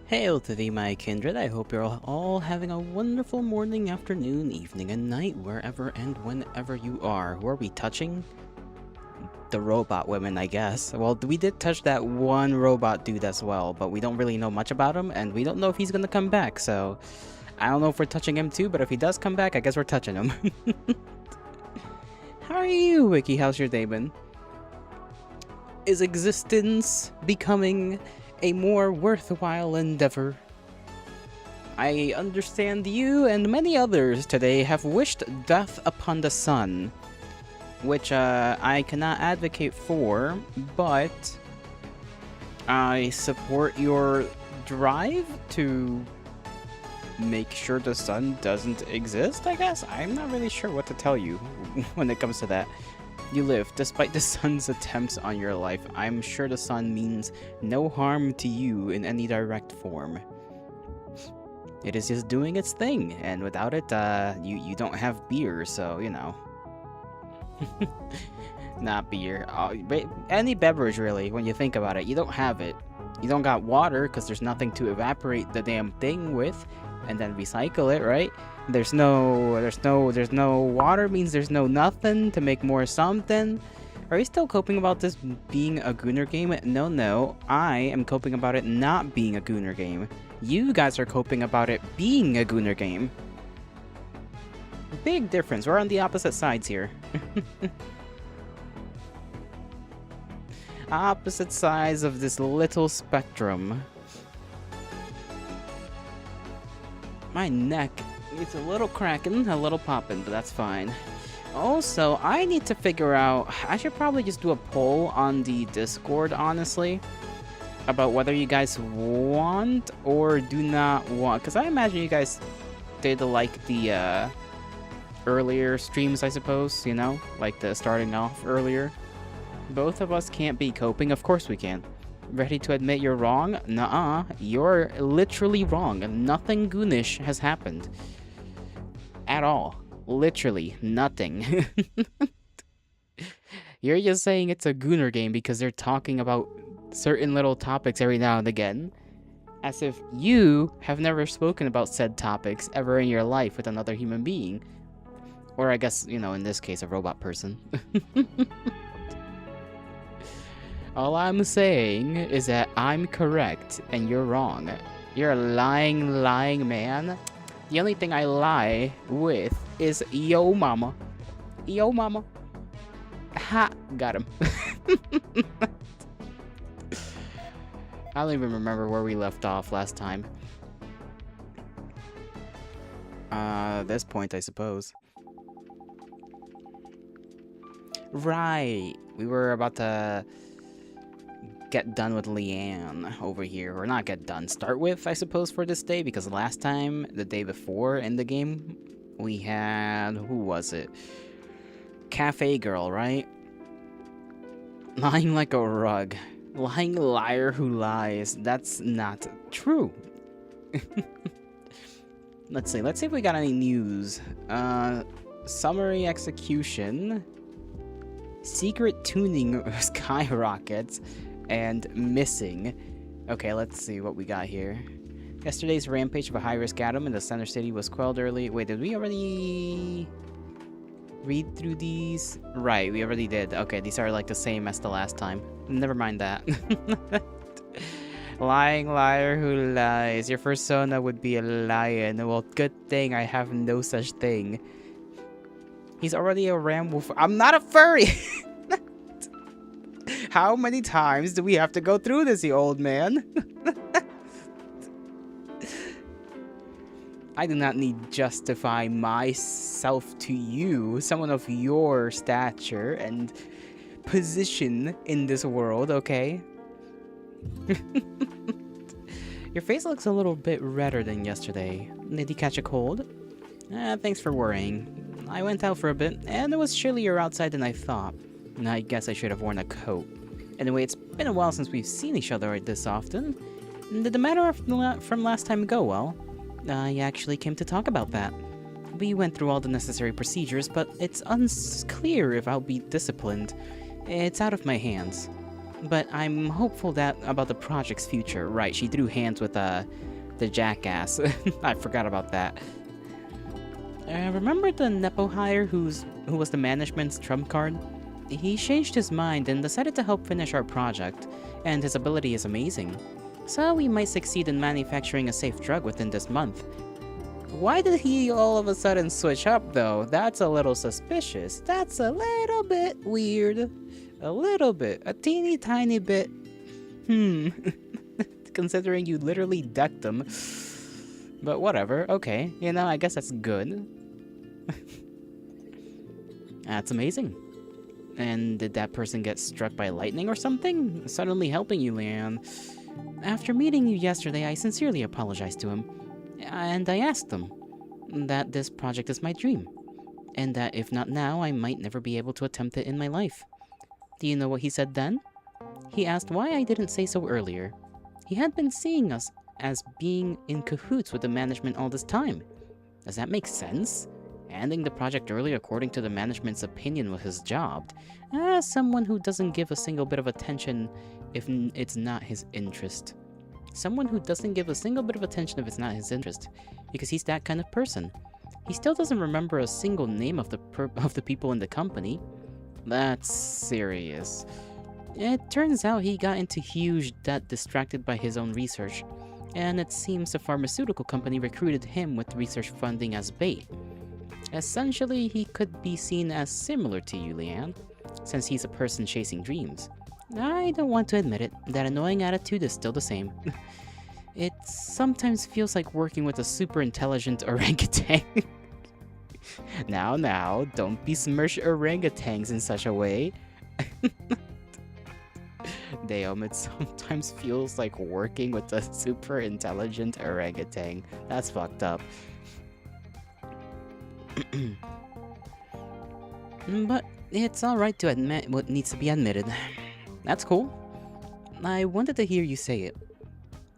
Hail to thee, my kindred. I hope you're all having a wonderful morning, afternoon, evening, and night, wherever and whenever you are. Who are we touching? The robot women, I guess. Well, we did touch that one robot dude as well, but we don't really know much about him, and we don't know if he's gonna come back, so... I don't know if we're touching him too, but if he does come back, I guess we're touching him. How are you, Wiki? How's your day been? Is existence becoming a more worthwhile endeavor? I understand you and many others today have wished death upon the sun, which I cannot advocate for, but I support your drive to make sure the sun doesn't exist, I guess? I'm not really sure what to tell you when it comes to that. You live, despite the sun's attempts on your life. I'm sure the sun means no harm to you in any direct form. It is just doing its thing, and without it, you don't have beer, so, you know. Not beer. Any beverage, really, when you think about it. You don't have it. You don't got water, because there's nothing to evaporate the damn thing with, and then recycle it, right? There's no water means there's no nothing to make more something. Are you still coping about this being a Gooner game? No, I am coping about it not being a Gooner game. You guys are coping about it being a Gooner game. Big difference. We're on the opposite sides here. Opposite sides of this little spectrum. My neck, it's a little cracking, a little popping, but that's fine. Also, I need to figure out, I should probably just do a poll on the Discord, honestly, about whether you guys want or do not want, because I imagine you guys did like the earlier streams, I suppose, you know, like the starting off earlier. Both of us can't be coping, of course we can. Ready to admit you're wrong? Nuh-uh, you're literally wrong. Nothing Goonish has happened. At all. Literally, nothing. You're just saying it's a Gooner game because they're talking about certain little topics every now and again. As if you have never spoken about said topics ever in your life with another human being. Or I guess, you know, in this case, a robot person. All I'm saying is that I'm correct and you're wrong. You're a lying man. The only thing I lie with is yo mama. Yo mama. Ha! Got him. I don't even remember where we left off last time. This point, I suppose. Right. We were about to get done with Leanne over here, or not get done, start with, I suppose, for this day, because last time, the day before in the game, we had, who was it? Cafe Girl, right? Lying like a rug. Lying liar who lies. That's not true. Let's see if we got any news. Summary execution. Secret tuning skyrockets. And missing. Okay, let's see what we got here. Yesterday's rampage of a high-risk atom in the center city was quelled early. Wait, did we already read through these? Right, we already did. Okay, these are like the same as the last time. Never mind that. Lying liar who lies. Your persona would be a lion. Well, good thing I have no such thing. He's already a ramble. I'm not a furry! How many times do we have to go through this, you old man? I do not need to justify myself to you, someone of your stature and position in this world, okay? Your face looks a little bit redder than yesterday. Did you catch a cold? Thanks for worrying. I went out for a bit, and it was chillier outside than I thought. I guess I should have worn a coat. Anyway, it's been a while since we've seen each other this often. Did the matter from last time go well? I actually came to talk about that. We went through all the necessary procedures, but it's unclear if I'll be disciplined. It's out of my hands. but I'm hopeful that about the project's future. Right, she threw hands with the jackass. I forgot about that. Remember the Nepo hire who was the management's trump card? He changed his mind and decided to help finish our project, and his ability is amazing. So we might succeed in manufacturing a safe drug within this month. Why did he all of a sudden switch up though? That's a little suspicious. That's a little bit weird. A little bit. A teeny tiny bit. Considering you literally decked him. But whatever, okay. You know, I guess that's good. That's amazing. And did that person get struck by lightning or something? Suddenly helping you, Leanne. After meeting you yesterday, I sincerely apologized to him. And I asked him that this project is my dream. And that if not now, I might never be able to attempt it in my life. Do you know what he said then? He asked why I didn't say so earlier. He had been seeing us as being in cahoots with the management all this time. Does that make sense? Ending the project early according to the management's opinion was his job. Someone who doesn't give a single bit of attention if it's not his interest. Someone who doesn't give a single bit of attention if it's not his interest. Because he's that kind of person. He still doesn't remember a single name of the people in the company. That's serious. It turns out he got into huge debt distracted by his own research. And it seems the pharmaceutical company recruited him with research funding as bait. Essentially, he could be seen as similar to you, Leanne, since he's a person chasing dreams. I don't want to admit it, that annoying attitude is still the same. It sometimes feels like working with a super intelligent orangutan. Now, don't besmirch orangutans in such a way. Damn, it sometimes feels like working with a super intelligent orangutan. That's fucked up. But it's alright to admit what needs to be admitted. That's cool. I wanted to hear you say it.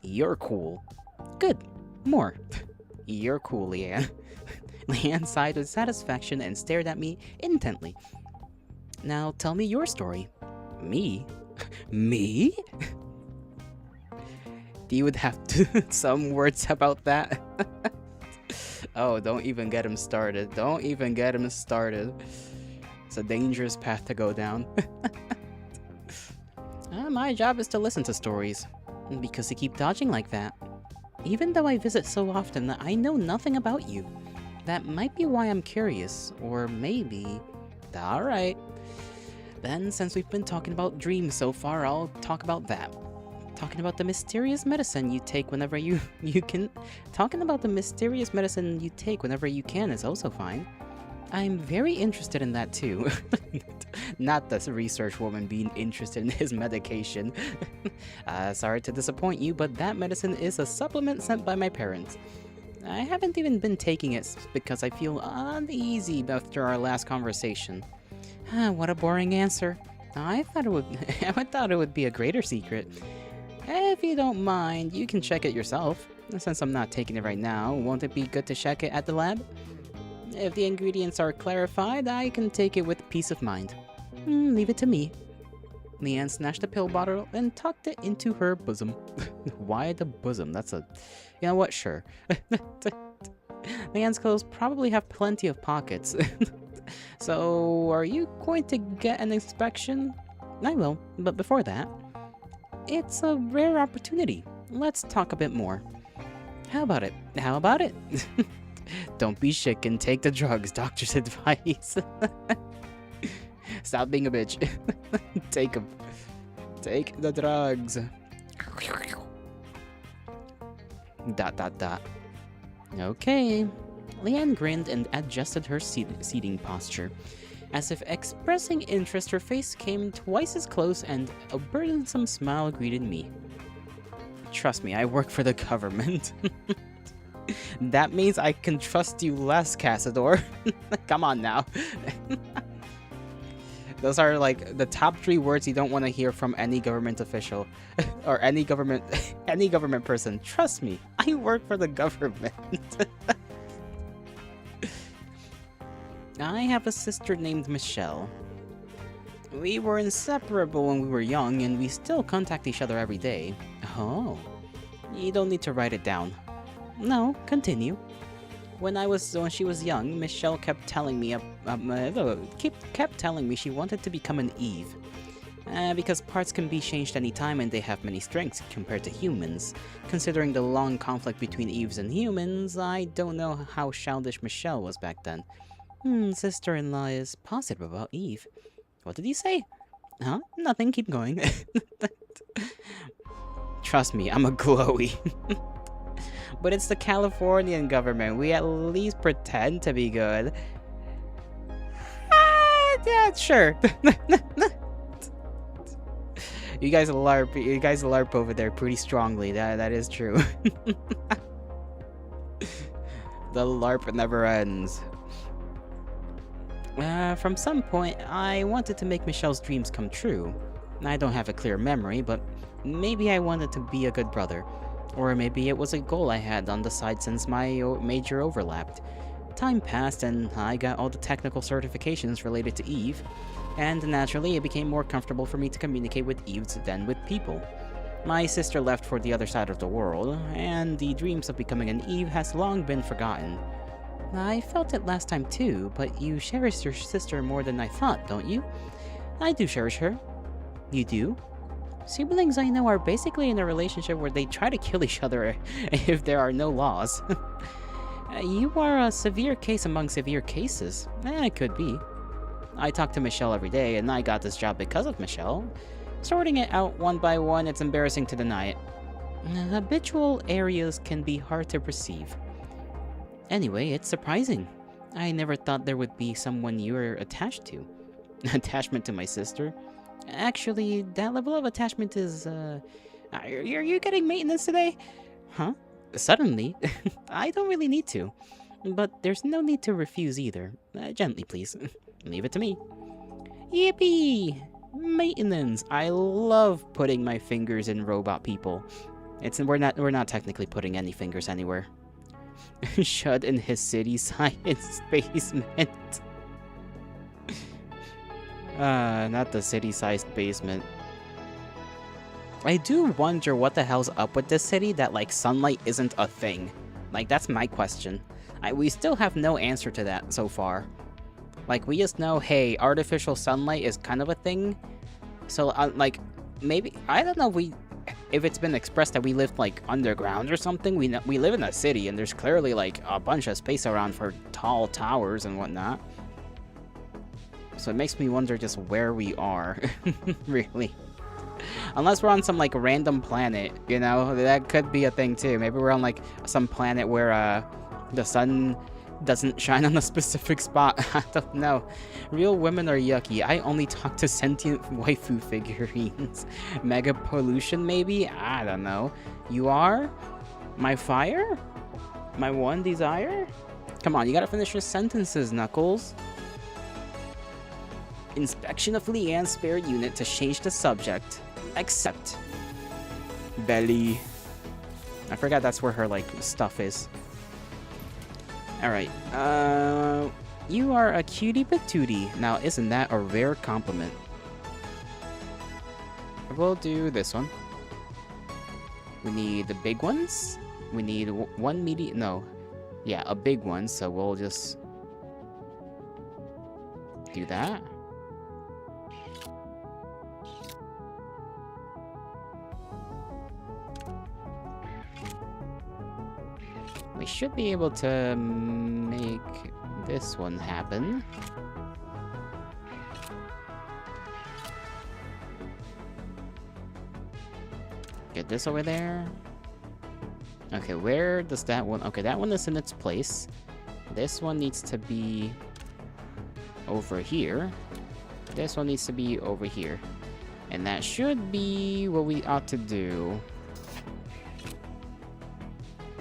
You're cool. Good. More. You're cool, Leanne. Leanne sighed with satisfaction and stared at me intently. Now tell me your story. Me? Me? You would have to some words about that. Oh, don't even get him started. Don't even get him started. It's a dangerous path to go down. My job is to listen to stories. Because you keep dodging like that. Even though I visit so often that I know nothing about you. That might be why I'm curious. Or maybe... Alright. Then, since we've been talking about dreams so far, I'll talk about that. Talking about the mysterious medicine you take whenever you can. Talking about the mysterious medicine you take whenever you can is also fine. I'm very interested in that too. Not the research woman being interested in his medication. Sorry to disappoint you, but that medicine is a supplement sent by my parents. I haven't even been taking it because I feel uneasy after our last conversation. What a boring answer. I thought it would be a greater secret. If you don't mind, you can check it yourself. Since I'm not taking it right now, won't it be good to check it at the lab? If the ingredients are clarified, I can take it with peace of mind. Leave it to me. Leanne snatched the pill bottle and tucked it into her bosom. Why the bosom? That's a... You know what? Sure. Leanne's clothes probably have plenty of pockets. So, are you going to get an inspection? I will, but before that... It's a rare opportunity. Let's talk a bit more. How about it? How about it? Don't be sick and take the drugs, doctor's advice. Stop being a bitch. Take them. Take the drugs. ... Okay. Leanne grinned and adjusted her seating posture. As if expressing interest, her face came twice as close and a burdensome smile greeted me. Trust me, I work for the government. That means I can trust you less, Cassador. Come on now. Those are like the top 3 words you don't want to hear from any government official or any government person. Trust me, I work for the government. I have a sister named Michelle. We were inseparable when we were young, and we still contact each other every day. Oh. You don't need to write it down. No, continue. When she was young, Michelle kept telling me she wanted to become an Eve. Because parts can be changed anytime and they have many strengths compared to humans. Considering the long conflict between Eves and humans, I don't know how childish Michelle was back then. Sister-in-law is positive about Eve. What did you say? Huh? Nothing, keep going. Trust me, I'm a glowy. But it's the Californian government. We at least pretend to be good. Yeah, sure. You guys LARP over there pretty strongly. That is true. The LARP never ends. From some point, I wanted to make Michelle's dreams come true. I don't have a clear memory, but maybe I wanted to be a good brother. Or maybe it was a goal I had on the side since my major overlapped. Time passed and I got all the technical certifications related to Eve, and naturally it became more comfortable for me to communicate with Eves than with people. My sister left for the other side of the world, and the dreams of becoming an Eve has long been forgotten. I felt it last time too, but you cherish your sister more than I thought, don't you? I do cherish her. You do? Siblings I know are basically in a relationship where they try to kill each other if there are no laws. You are a severe case among severe cases. It could be. I talk to Michelle every day, and I got this job because of Michelle. Sorting it out one by one, it's embarrassing to deny it. Habitual areas can be hard to perceive. Anyway, it's surprising. I never thought there would be someone you're attached to. Attachment to my sister? Actually, that level of attachment is, Are you getting maintenance today? Huh? Suddenly? I don't really need to. But there's no need to refuse either. Gently, please. Leave it to me. Yippee! Maintenance! I love putting my fingers in robot people. We're not technically putting any fingers anywhere. Shut in his city science basement. Not the city-sized basement. I do wonder what the hell's up with this city that, like, sunlight isn't a thing. Like, that's my question. We still have no answer to that so far. Like, we just know, hey, artificial sunlight is kind of a thing. So, like, maybe, I don't know if it's been expressed that we live, like, underground or something. We live in a city, and there's clearly, like, a bunch of space around for tall towers and whatnot. So it makes me wonder just where we are, really. Unless we're on some, like, random planet, you know? That could be a thing, too. Maybe we're on, like, some planet where, the sun doesn't shine on a specific spot. I don't know. Real women are yucky. I only talk to sentient waifu figurines. Mega pollution, maybe? I don't know. You are? My fire? My one desire? Come on, you gotta finish your sentences, Knuckles. Inspection of Leanne's spare unit to change the subject. Accept. Belly. I forgot that's where her, like, stuff is. Alright, you are a cutie patootie. Now, isn't that a rare compliment? We'll do this one. We need the big ones. We need one medium, no. Yeah, a big one, so we'll just do that. We should be able to make this one happen. Get this over there. Okay, where does that one... Okay, that one is in its place. This one needs to be over here. This one needs to be over here. And that should be what we ought to do.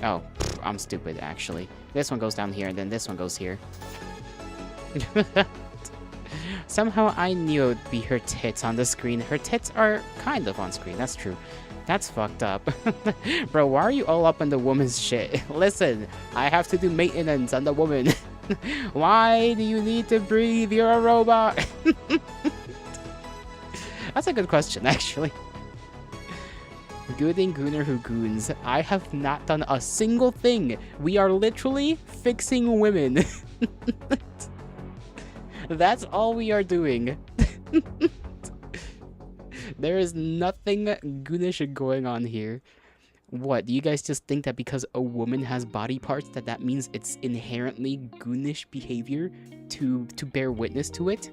Oh, I'm stupid, actually. This one goes down here, and then this one goes here. Somehow I knew it would be her tits on the screen. Her tits are kind of on screen, that's true. That's fucked up. Bro, why are you all up in the woman's shit? Listen, I have to do maintenance on the woman. Why do you need to breathe? You're a robot. That's a good question, actually. Gooning Gooner who goons. I have not done a single thing. We are literally fixing women. That's all we are doing. There is nothing goonish going on here. What, do you guys just think that because a woman has body parts that means it's inherently goonish behavior to bear witness to it?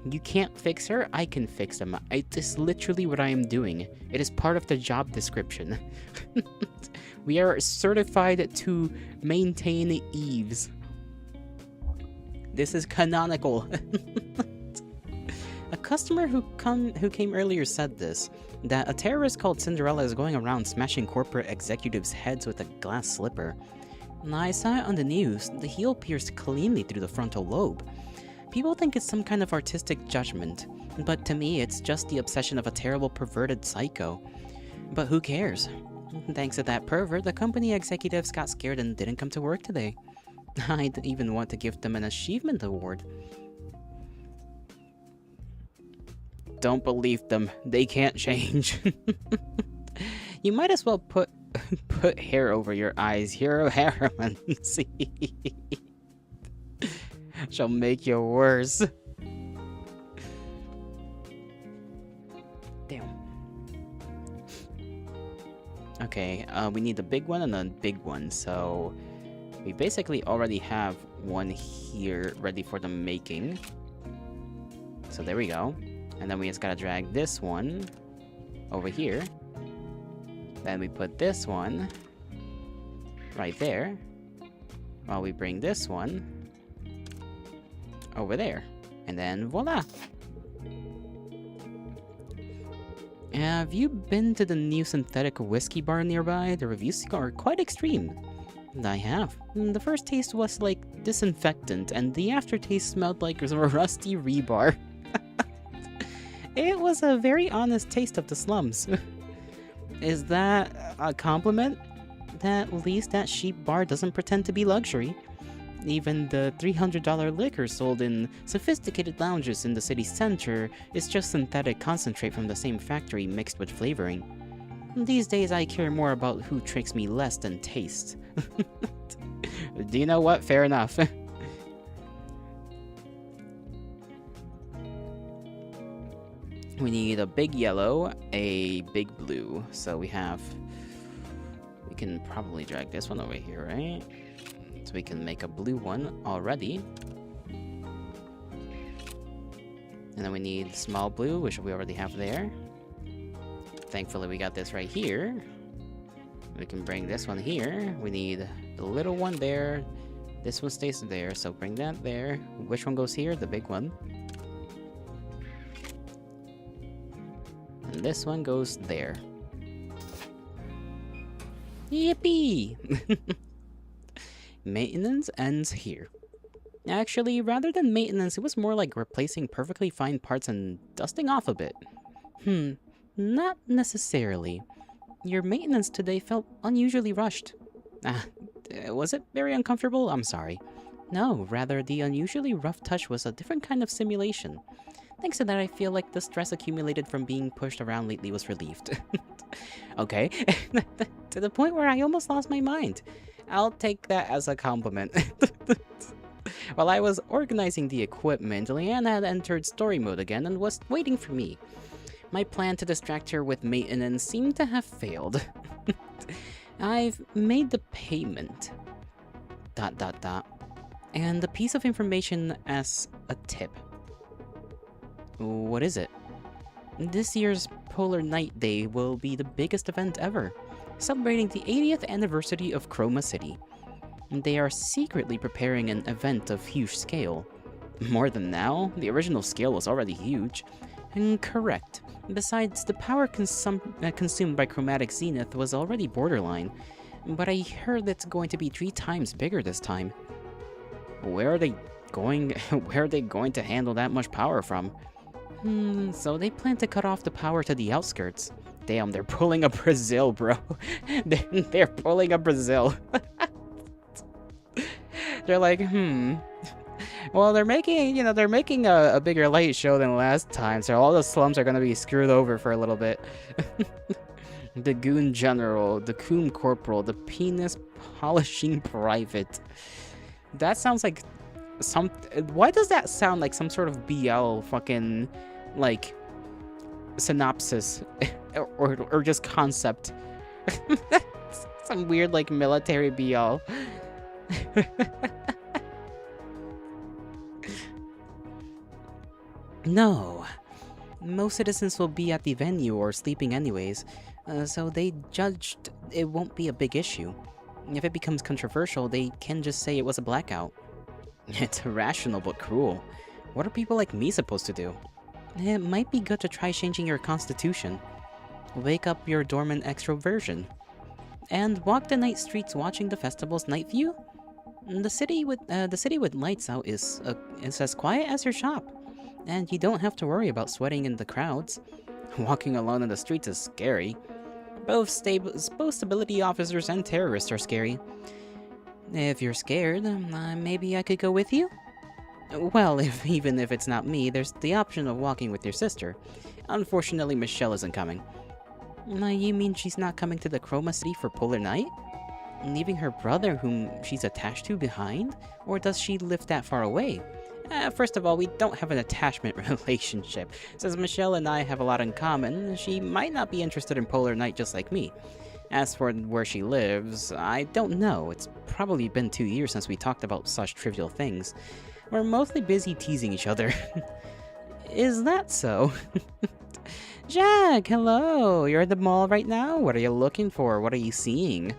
You can't fix her, I can fix them. It is literally what I am doing. It is part of the job description. We are certified to maintain eaves. This is canonical. A customer who came earlier said this, that a terrorist called Cinderella is going around smashing corporate executives' heads with a glass slipper. And I saw it on the news. The heel pierced cleanly through the frontal lobe. People think it's some kind of artistic judgment, but to me it's just the obsession of a terrible perverted psycho. But who cares? Thanks to that pervert, the company executives got scared and didn't come to work today. I'd even want to give them an achievement award. Don't believe them. They can't change. You might as well put hair over your eyes. Hero Harassment. Shall make you worse. Damn. Okay, we need the big one and the big one, so we basically already have one here ready for the making. So there we go. And then we just gotta drag this one over here. Then we put this one right there, while we bring this one over there. And then voila! Have you been to the new synthetic whiskey bar nearby? The reviews are quite extreme. I have. The first taste was like disinfectant, and the aftertaste smelled like rusty rebar. It was a very honest taste of the slums. Is that a compliment? At least that cheap bar doesn't pretend to be luxury. Even the $300 liquor sold in sophisticated lounges in the city center is just synthetic concentrate from the same factory mixed with flavoring. These days I care more about who tricks me less than taste. Do you know what? Fair enough. We need a big yellow, a big blue. So we can probably drag this one over here, right? So we can make a blue one already. And then we need small blue, which we already have there. Thankfully we got this right here. We can bring this one here. We need the little one there. This one stays there, so bring that there. Which one goes here? The big one. And this one goes there. Yippee! Maintenance ends here. Actually, rather than maintenance, it was more like replacing perfectly fine parts and dusting off a bit. Not necessarily. Your maintenance today felt unusually rushed. Was it very uncomfortable? I'm sorry. No, rather the unusually rough touch was a different kind of simulation. Thanks to that, I feel like the stress accumulated from being pushed around lately was relieved. Okay. To the point where I almost lost my mind. I'll take that as a compliment. While I was organizing the equipment, Leanne had entered story mode again and was waiting for me. My plan to distract her with maintenance seemed to have failed. I've made the payment. ... And a piece of information as a tip. What is it? This year's Polar Night Day will be the biggest event ever, celebrating the 80th anniversary of Chroma City. They are secretly preparing an event of huge scale. More than now, the original scale was already huge. Correct. Besides, the power consumed by Chromatic Zenith was already borderline, but I heard it's going to be 3 times bigger this time. Where are they going to handle that much power from? So they plan to cut off the power to the outskirts. Damn, they're pulling a Brazil, bro. They're pulling a Brazil. They're like, Well, they're making, they're making a bigger light show than last time, so all the slums are gonna be screwed over for a little bit. The Goon General, the Coon Corporal, the Penis Polishing Private. That sounds like some... Why does that sound like some sort of BL fucking, like, synopsis? or just concept? Some weird, like, military BL. No. Most citizens will be at the venue or sleeping anyways, so they judged it won't be a big issue. If it becomes controversial, they can just say it was a blackout. It's irrational but cruel. What are people like me supposed to do? It might be good to try changing your constitution. Wake up your dormant extroversion. And walk the night streets watching the festival's night view? The city with lights out is as quiet as your shop. And you don't have to worry about sweating in the crowds. Walking alone in the streets is scary. Both stability officers and terrorists are scary. If you're scared, maybe I could go with you? Well, even if it's not me, there's the option of walking with your sister. Unfortunately, Michelle isn't coming. You mean she's not coming to the Chroma City for Polar Night? Leaving her brother, whom she's attached to, behind? Or does she live that far away? First of all, we don't have an attachment relationship. Since Michelle and I have a lot in common, she might not be interested in Polar Night just like me. As for where she lives, I don't know. It's probably been 2 years since we talked about such trivial things. We're mostly busy teasing each other. Is that so? Jack, hello! You're at the mall right now? What are you looking for? What are you seeing?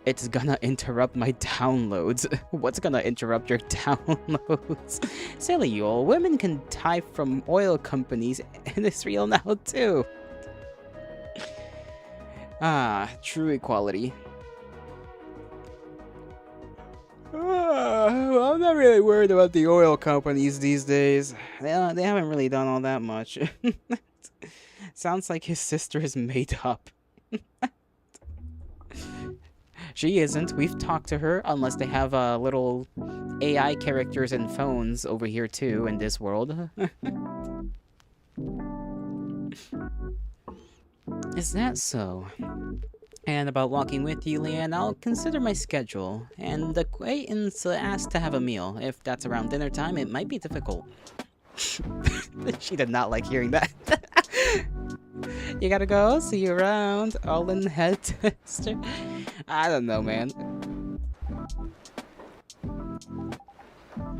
It's gonna interrupt my downloads. What's gonna interrupt your downloads? Silly you all, women can tie from oil companies, and it's real now too. Ah, true equality. Well, I'm not really worried about the oil companies these days. They haven't really done all that much. Sounds like his sister is made up. She isn't. We've talked to her, unless they have little AI characters and phones over here too in this world. Is that so? And about walking with you, Leanne, I'll consider my schedule. And the acquaintance asked to have a meal. If that's around dinner time, it might be difficult. She did not like hearing that. You gotta go. See you around. All in head tester. I don't know, man.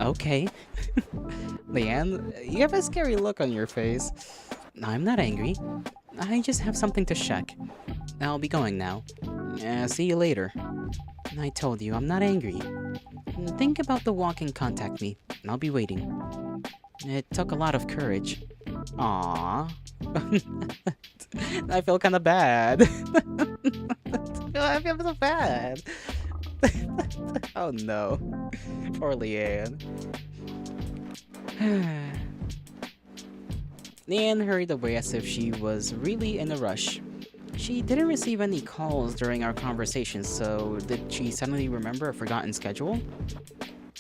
Okay. Leanne, you have a scary look on your face. I'm not angry. I just have something to check. I'll be going now. See you later. I told you, I'm not angry. Think about the walk and contact me. I'll be waiting. It took a lot of courage. Aww. I feel kinda bad. I feel so bad. Oh no. Poor Leanne. Leanne hurried away as if she was really in a rush. She didn't receive any calls during our conversation, so did she suddenly remember a forgotten schedule?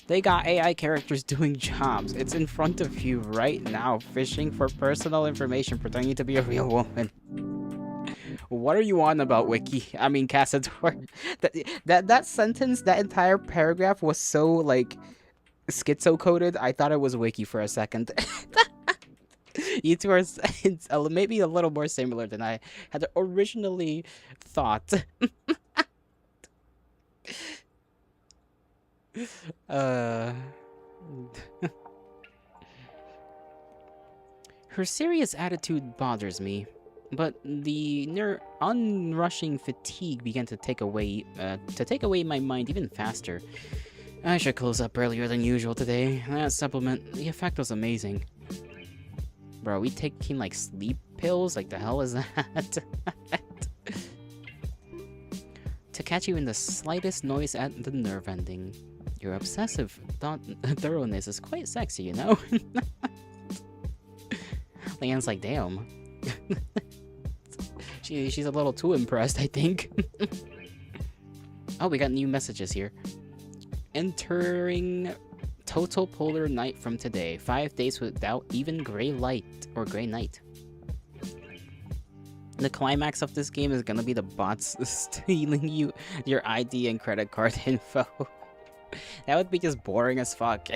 They got AI characters doing jobs. It's in front of you right now, fishing for personal information, pretending to be a real woman. What are you on about, Wiki? I mean, Cassador. That sentence, that entire paragraph was so, like, schizo-coded, I thought it was Wiki for a second. You two are maybe a little more similar than I had originally thought. Her serious attitude bothers me, but the unrushing fatigue began to take away my mind even faster. I should close up earlier than usual today. That supplement, the effect was amazing. Bro, are we taking like sleep pills? Like the hell is that? To catch you in the slightest noise at the nerve ending. Your obsessive thoroughness is quite sexy, you know? Leanne's like, damn. She's a little too impressed, I think. Oh, we got new messages here. Entering total polar night from today. 5 days without even gray light or gray night. The climax of this game is gonna be the bots stealing your ID and credit card info. That would be just boring as fuck.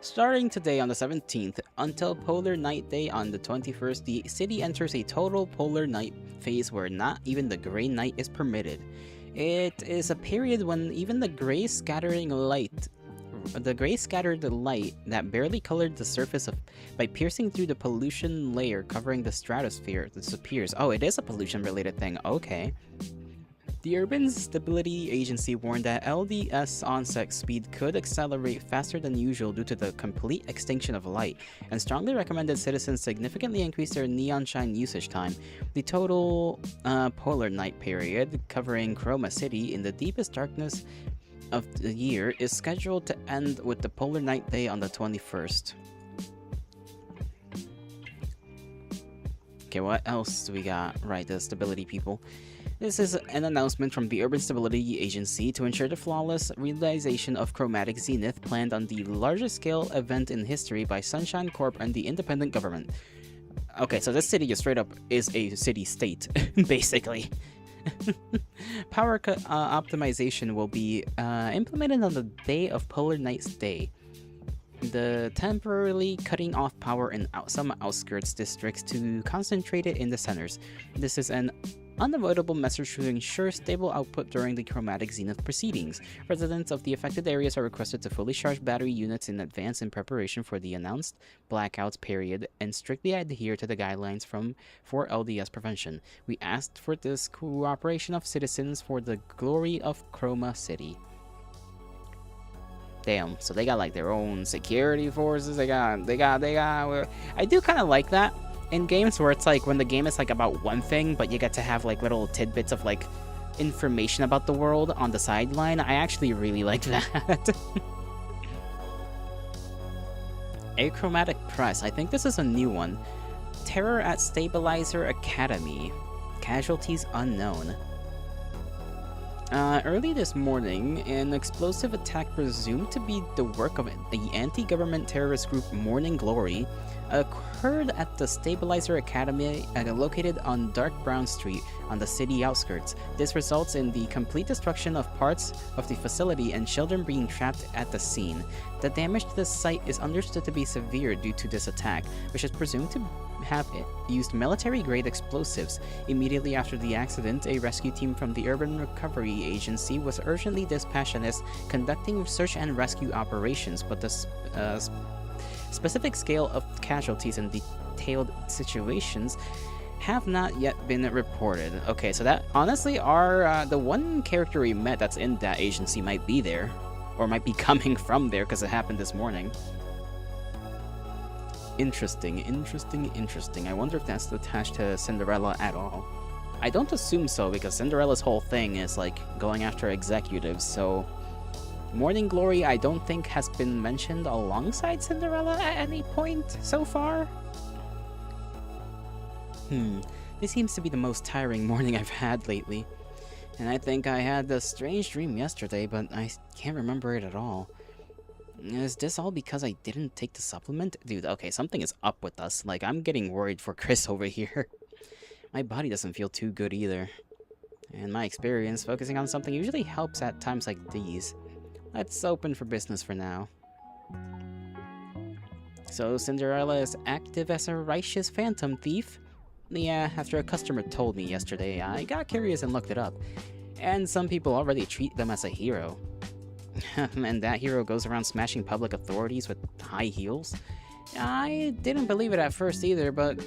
Starting today on the 17th until Polar Night Day on the 21st, the city enters a total polar night phase where not even the gray night is permitted. It is a period when even the gray scattered light that barely colored the surface by piercing through the pollution layer covering the stratosphere disappears. Oh, it is a pollution-related thing. Okay. The Urban Stability Agency warned that LDS onset speed could accelerate faster than usual due to the complete extinction of light, and strongly recommended citizens significantly increase their neon shine usage time. The total polar night period, covering Chroma City in the deepest darkness of the year, is scheduled to end with the Polar Night Day on the 21st. Okay, what else do we got? Right, the stability people. This is an announcement from the Urban Stability Agency to ensure the flawless realization of Chromatic Zenith planned on the largest scale event in history by Sunshine Corp and the independent government. Okay, so this city just straight up is a city-state, basically. Power optimization will be implemented on the day of Polar Night's Day. The temporarily cutting off power in some outskirts districts to concentrate it in the centers. This is an unavoidable measure to ensure stable output during the Chromatic Zenith proceedings. Residents of the affected areas are requested to fully charge battery units in advance in preparation for the announced blackouts period and strictly adhere to the guidelines for LDS prevention. We asked for this cooperation of citizens for the glory of Chroma City. Damn, so they got like their own security forces. They got. I do kind of like that in games where it's like when the game is like about one thing, but you get to have like little tidbits of like information about the world on the sideline. I actually really like that. Achromatic Press. I think this is a new one. Terror at Stabilizer Academy. Casualties unknown. Early this morning, an explosive attack presumed to be the work of the anti-government terrorist group Morning Glory occurred at the Stabilizer Academy located on Dark Brown Street on the city outskirts. This results in the complete destruction of parts of the facility and children being trapped at the scene. The damage to the site is understood to be severe due to this attack, which is presumed to have used military-grade explosives. Immediately after the accident, a rescue team from the Urban Recovery Agency was urgently dispatched and is conducting search and rescue operations, but the specific scale of casualties and detailed situations have not yet been reported. Okay, so that honestly the one character we met that's in that agency might be there, or might be coming from there because it happened this morning. Interesting. I wonder if that's attached to Cinderella at all. I don't assume so, because Cinderella's whole thing is like going after executives, so Morning Glory I don't think has been mentioned alongside Cinderella at any point so far. This seems to be the most tiring morning I've had lately. And I think I had a strange dream yesterday, but I can't remember it at all. Is this all because I didn't take the supplement? Dude, okay, something is up with us. Like, I'm getting worried for Chris over here. My body doesn't feel too good either. In my experience, focusing on something usually helps at times like these. Let's open for business for now. So, Cinderella is active as a righteous phantom thief? Yeah, after a customer told me yesterday, I got curious and looked it up. And some people already treat them as a hero. And that hero goes around smashing public authorities with high heels? I didn't believe it at first either, but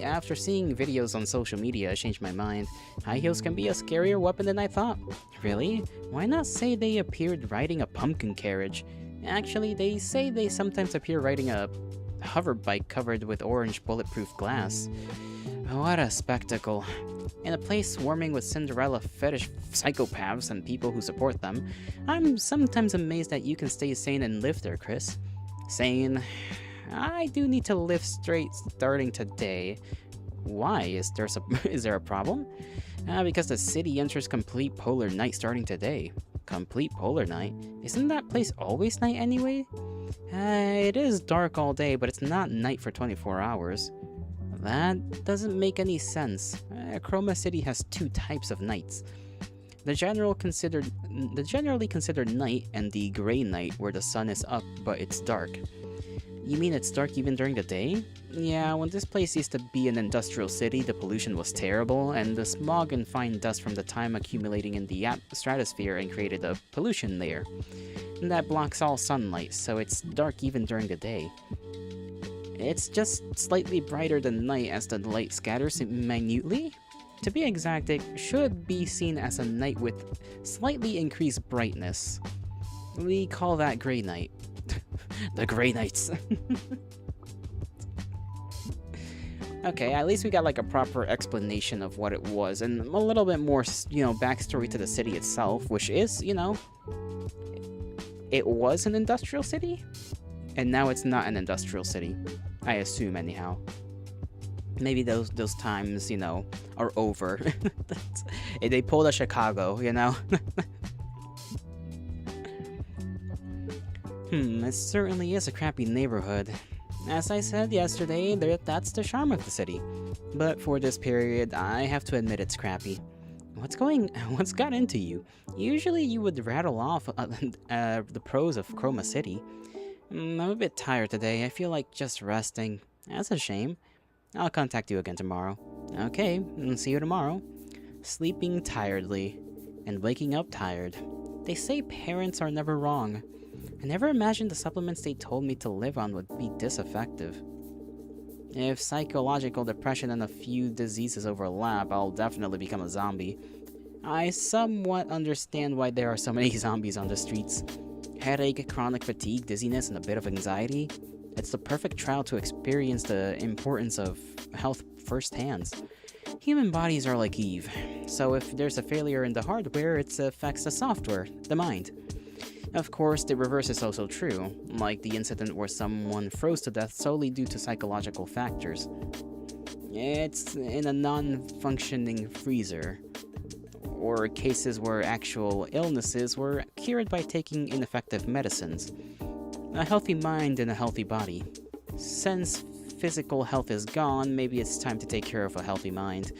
after seeing videos on social media, I changed my mind. High heels can be a scarier weapon than I thought. Really? Why not say they appeared riding a pumpkin carriage? Actually, they say they sometimes appear riding a hover bike covered with orange bulletproof glass. What a spectacle. In a place swarming with Cinderella fetish psychopaths and people who support them, I'm sometimes amazed that you can stay sane and live there, Chris. Sane? I do need to live straight starting today. Why? Is there a problem? Because the city enters complete polar night starting today. Complete polar night? Isn't that place always night anyway? It is dark all day, but it's not night for 24 hours. That doesn't make any sense. Chroma City has two types of nights. The generally considered night and the gray night, where the sun is up but it's dark. You mean it's dark even during the day? Yeah, when this place used to be an industrial city, the pollution was terrible, and the smog and fine dust from the time accumulating in the stratosphere and created a pollution layer. And that blocks all sunlight, so it's dark even during the day. It's just slightly brighter than night as the light scatters minutely. To be exact, it should be seen as a night with slightly increased brightness. We call that gray night. The gray nights. Okay, at least we got like a proper explanation of what it was, and a little bit more, backstory to the city itself, which is, it was an industrial city, and now it's not an industrial city. I assume, anyhow. Maybe those times, are over. They pulled a Chicago, It certainly is a crappy neighborhood. As I said yesterday, that's the charm of the city. But for this period, I have to admit it's crappy. What's got into you? Usually you would rattle off the pros of Chroma City. I'm a bit tired today. I feel like just resting. That's a shame. I'll contact you again tomorrow. Okay, see you tomorrow. Sleeping tiredly and waking up tired. They say parents are never wrong. I never imagined the supplements they told me to live on would be this effective. If psychological depression and a few diseases overlap, I'll definitely become a zombie. I somewhat understand why there are so many zombies on the streets. Headache, chronic fatigue, dizziness, and a bit of anxiety. It's the perfect trial to experience the importance of health firsthand. Human bodies are like Eve, so if there's a failure in the hardware, it affects the software, the mind. Of course, the reverse is also true, like the incident where someone froze to death solely due to psychological factors. It's in a non-functioning freezer, or cases where actual illnesses were cured by taking ineffective medicines. A healthy mind and a healthy body. Since physical health is gone, maybe it's time to take care of a healthy mind.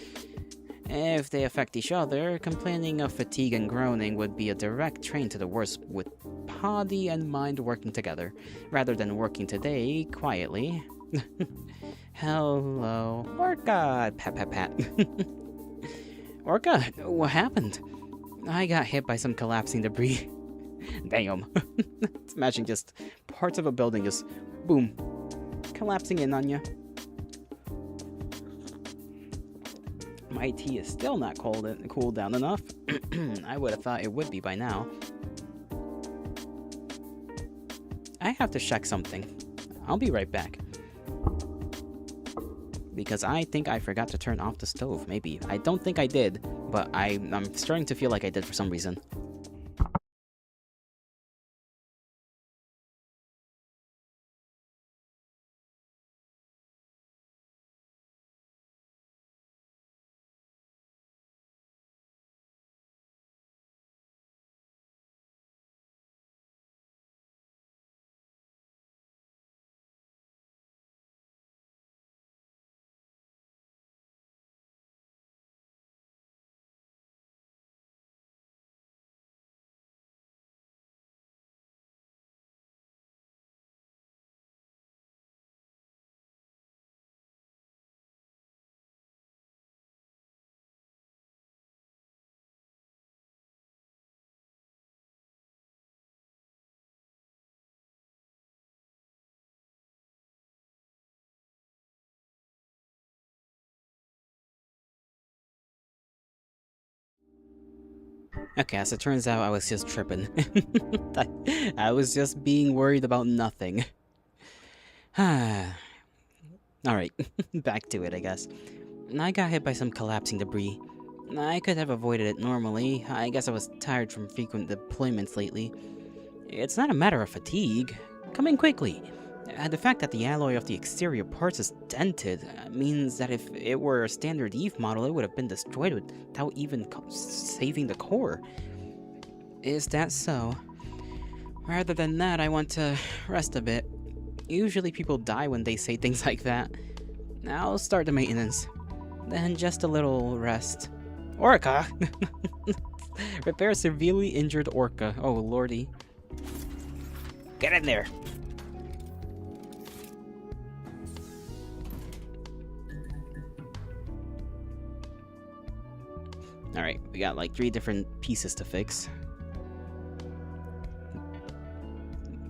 If they affect each other, complaining of fatigue and groaning would be a direct train to the worst, with body and mind working together, rather than working today quietly. Hello, Orca! Pat, pat, pat. Orca, what happened? I got hit by some collapsing debris. Damn. Imagine just parts of a building just, boom, collapsing in on you. My tea is still not cooled down enough. I would have thought it would be by now. I have to check something. I'll be right back. Because I think I forgot to turn off the stove, maybe. I don't think I did, but I'm starting to feel like I did for some reason. Okay, as it turns out, I was just tripping. I was just being worried about nothing. Alright, back to it, I guess. I got hit by some collapsing debris. I could have avoided it normally. I guess I was tired from frequent deployments lately. It's not a matter of fatigue. Come in quickly. The fact that the alloy of the exterior parts is dented means that if it were a standard Eve model, it would have been destroyed without even saving the core. Is that so? Rather than that, I want to rest a bit. Usually people die when they say things like that. I'll start the maintenance. Then just a little rest. Orca! Repair severely injured Orca. Oh, lordy. Get in there! Alright, we got like 3 different pieces to fix.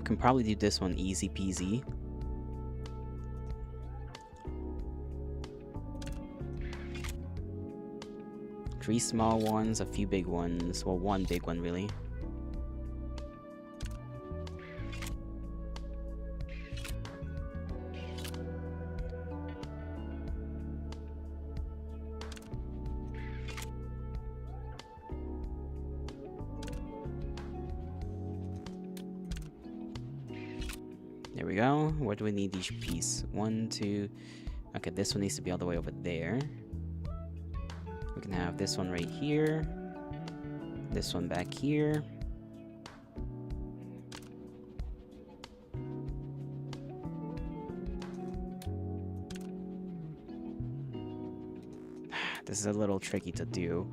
Can probably do this one easy peasy. Three small ones, a few big ones. Well, one big one, really. There we go. Where do we need each piece? 1, 2... Okay, this one needs to be all the way over there. We can have this one right here. This one back here. This is a little tricky to do.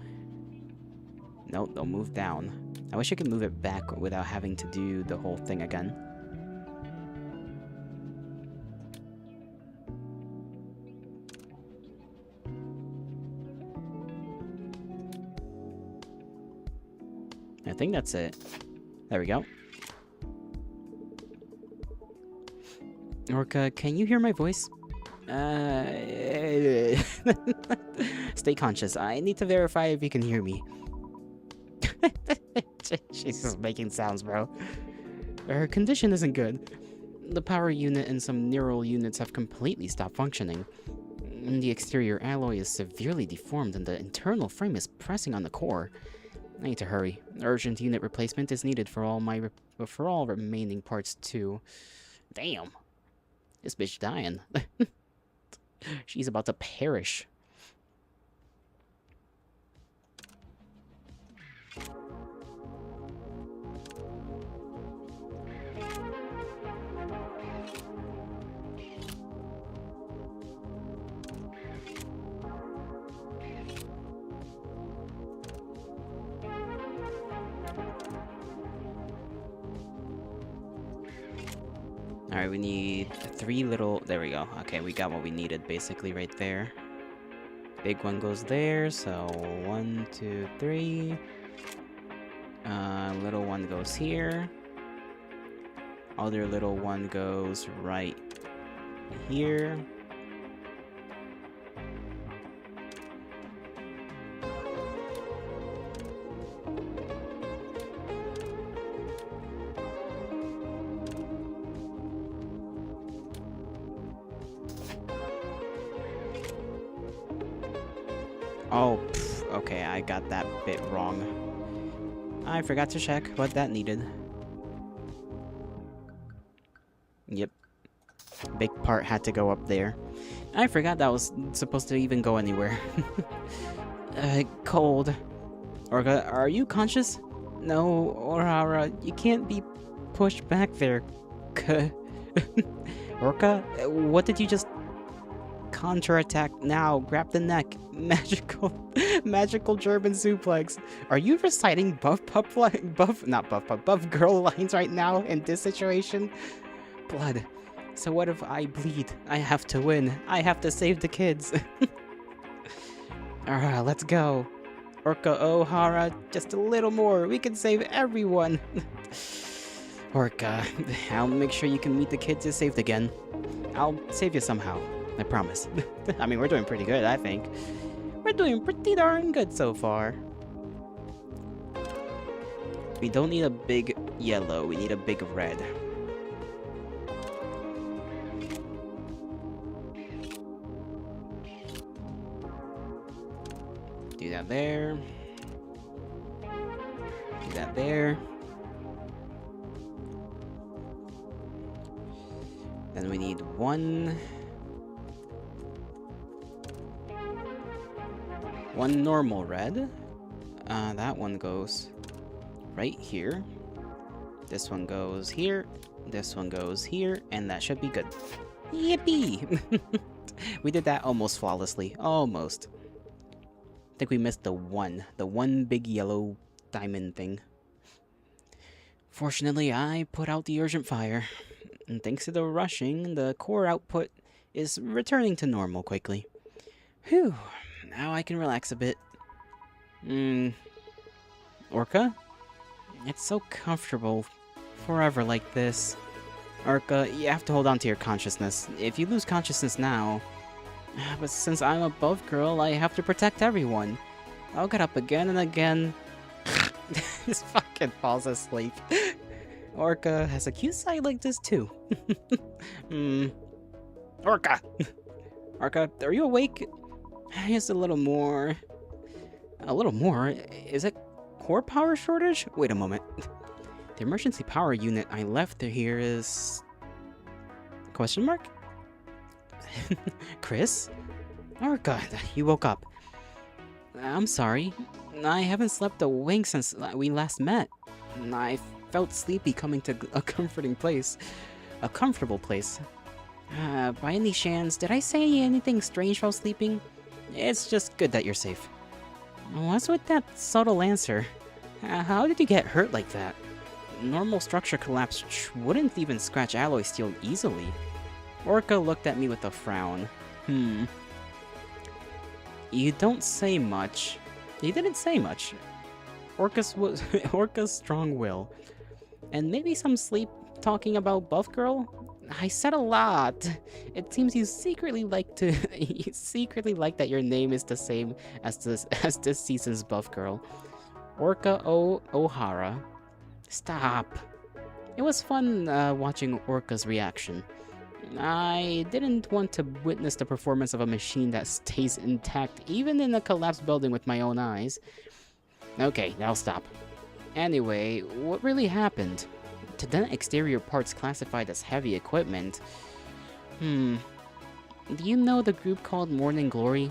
Nope, they'll move down. I wish I could move it back without having to do the whole thing again. I think that's it. There we go. Orca, can you hear my voice? Stay conscious. I need to verify if you can hear me. She's just making sounds, bro. Her condition isn't good. The power unit and some neural units have completely stopped functioning. The exterior alloy is severely deformed and the internal frame is pressing on the core. I need to hurry. Urgent unit replacement is needed for all remaining parts too. Damn. This bitch dying. She's about to perish. Alright, we need 3 little... There we go. Okay, we got what we needed, basically, right there. Big one goes there, so 1, 2, 3. Little one goes here. Other little one goes right here. Oh, pff, okay, I got that bit wrong. I forgot to check what that needed. Yep. Big part had to go up there. I forgot that was supposed to even go anywhere. Cold. Orca, are you conscious? No, Orara, you can't be pushed back there. Orca, what did you just... Counterattack now. Grab the neck. Magical German suplex. Are you reciting buff girl lines right now in this situation? Blood. So what if I bleed? I have to win. I have to save the kids. Alright, let's go. Orca O'Hara, just a little more. We can save everyone. Orca, I'll make sure you can meet the kids is saved again. I'll save you somehow. I promise. I mean, we're doing pretty good, I think. We're doing pretty darn good so far. We don't need a big yellow, we need a big red. Do that there. Do that there. Then we need one normal red. That one goes right here. This one goes here. This one goes here, and that should be good. Yippee! We did that almost flawlessly. Almost. I think we missed the one big yellow diamond thing. Fortunately, I put out the urgent fire, and thanks to the rushing, the core output is returning to normal quickly. Whew, now I can relax a bit. Orca? It's so comfortable forever like this. Orca, you have to hold on to your consciousness. If you lose consciousness now... But since I'm a buff girl, I have to protect everyone. I'll get up again and again. Just fucking falls asleep. Orca has a cute side like this too. Orca! Orca, are you awake? Just a little more. A little more? Is it core power shortage? Wait a moment. The emergency power unit I left here is... Question mark? Chris? Orca, you woke up. I'm sorry. I haven't slept a wink since we last met. I felt sleepy coming to a comforting place. A comfortable place. By any chance, did I say anything strange while sleeping? It's just good that you're safe. What's with that subtle answer? How did you get hurt like that? Normal structure collapse wouldn't even scratch alloy steel easily. Orca looked at me with a frown. You don't say much. He didn't say much. Orca's strong will. And maybe some sleep talking about Buff Girl? I said a lot. It seems you secretly like that your name is the same as this season's Buff Girl. Orca O'Hara. Stop. It was fun watching Orca's reaction. I didn't want to witness the performance of a machine that stays intact even in a collapsed building with my own eyes. Okay, now stop. Anyway, what really happened? To dent exterior parts classified as heavy equipment. Do you know the group called Morning Glory?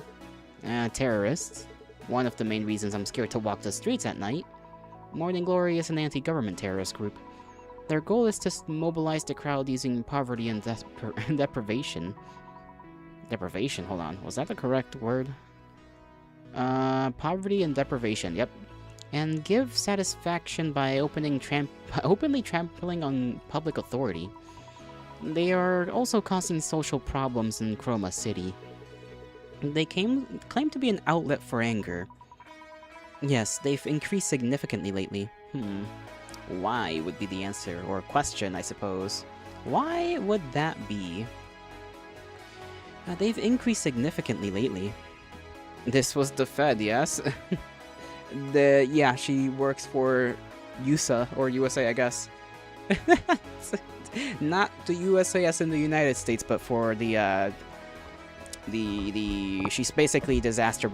Terrorists. One of the main reasons I'm scared to walk the streets at night. Morning Glory is an anti-government terrorist group. Their goal is to mobilize the crowd using poverty and deprivation. Deprivation? Hold on. Was that the correct word? Poverty and deprivation. Yep. And give satisfaction by openly trampling on public authority. They are also causing social problems in Chroma City. They claim to be an outlet for anger. Yes, they've increased significantly lately. Why would be the answer, or question, I suppose. Why would that be? They've increased significantly lately. This was the Fed, yes? Yeah, she works for USA, or USA, I guess. Not the USA as in the United States, but for she's basically disaster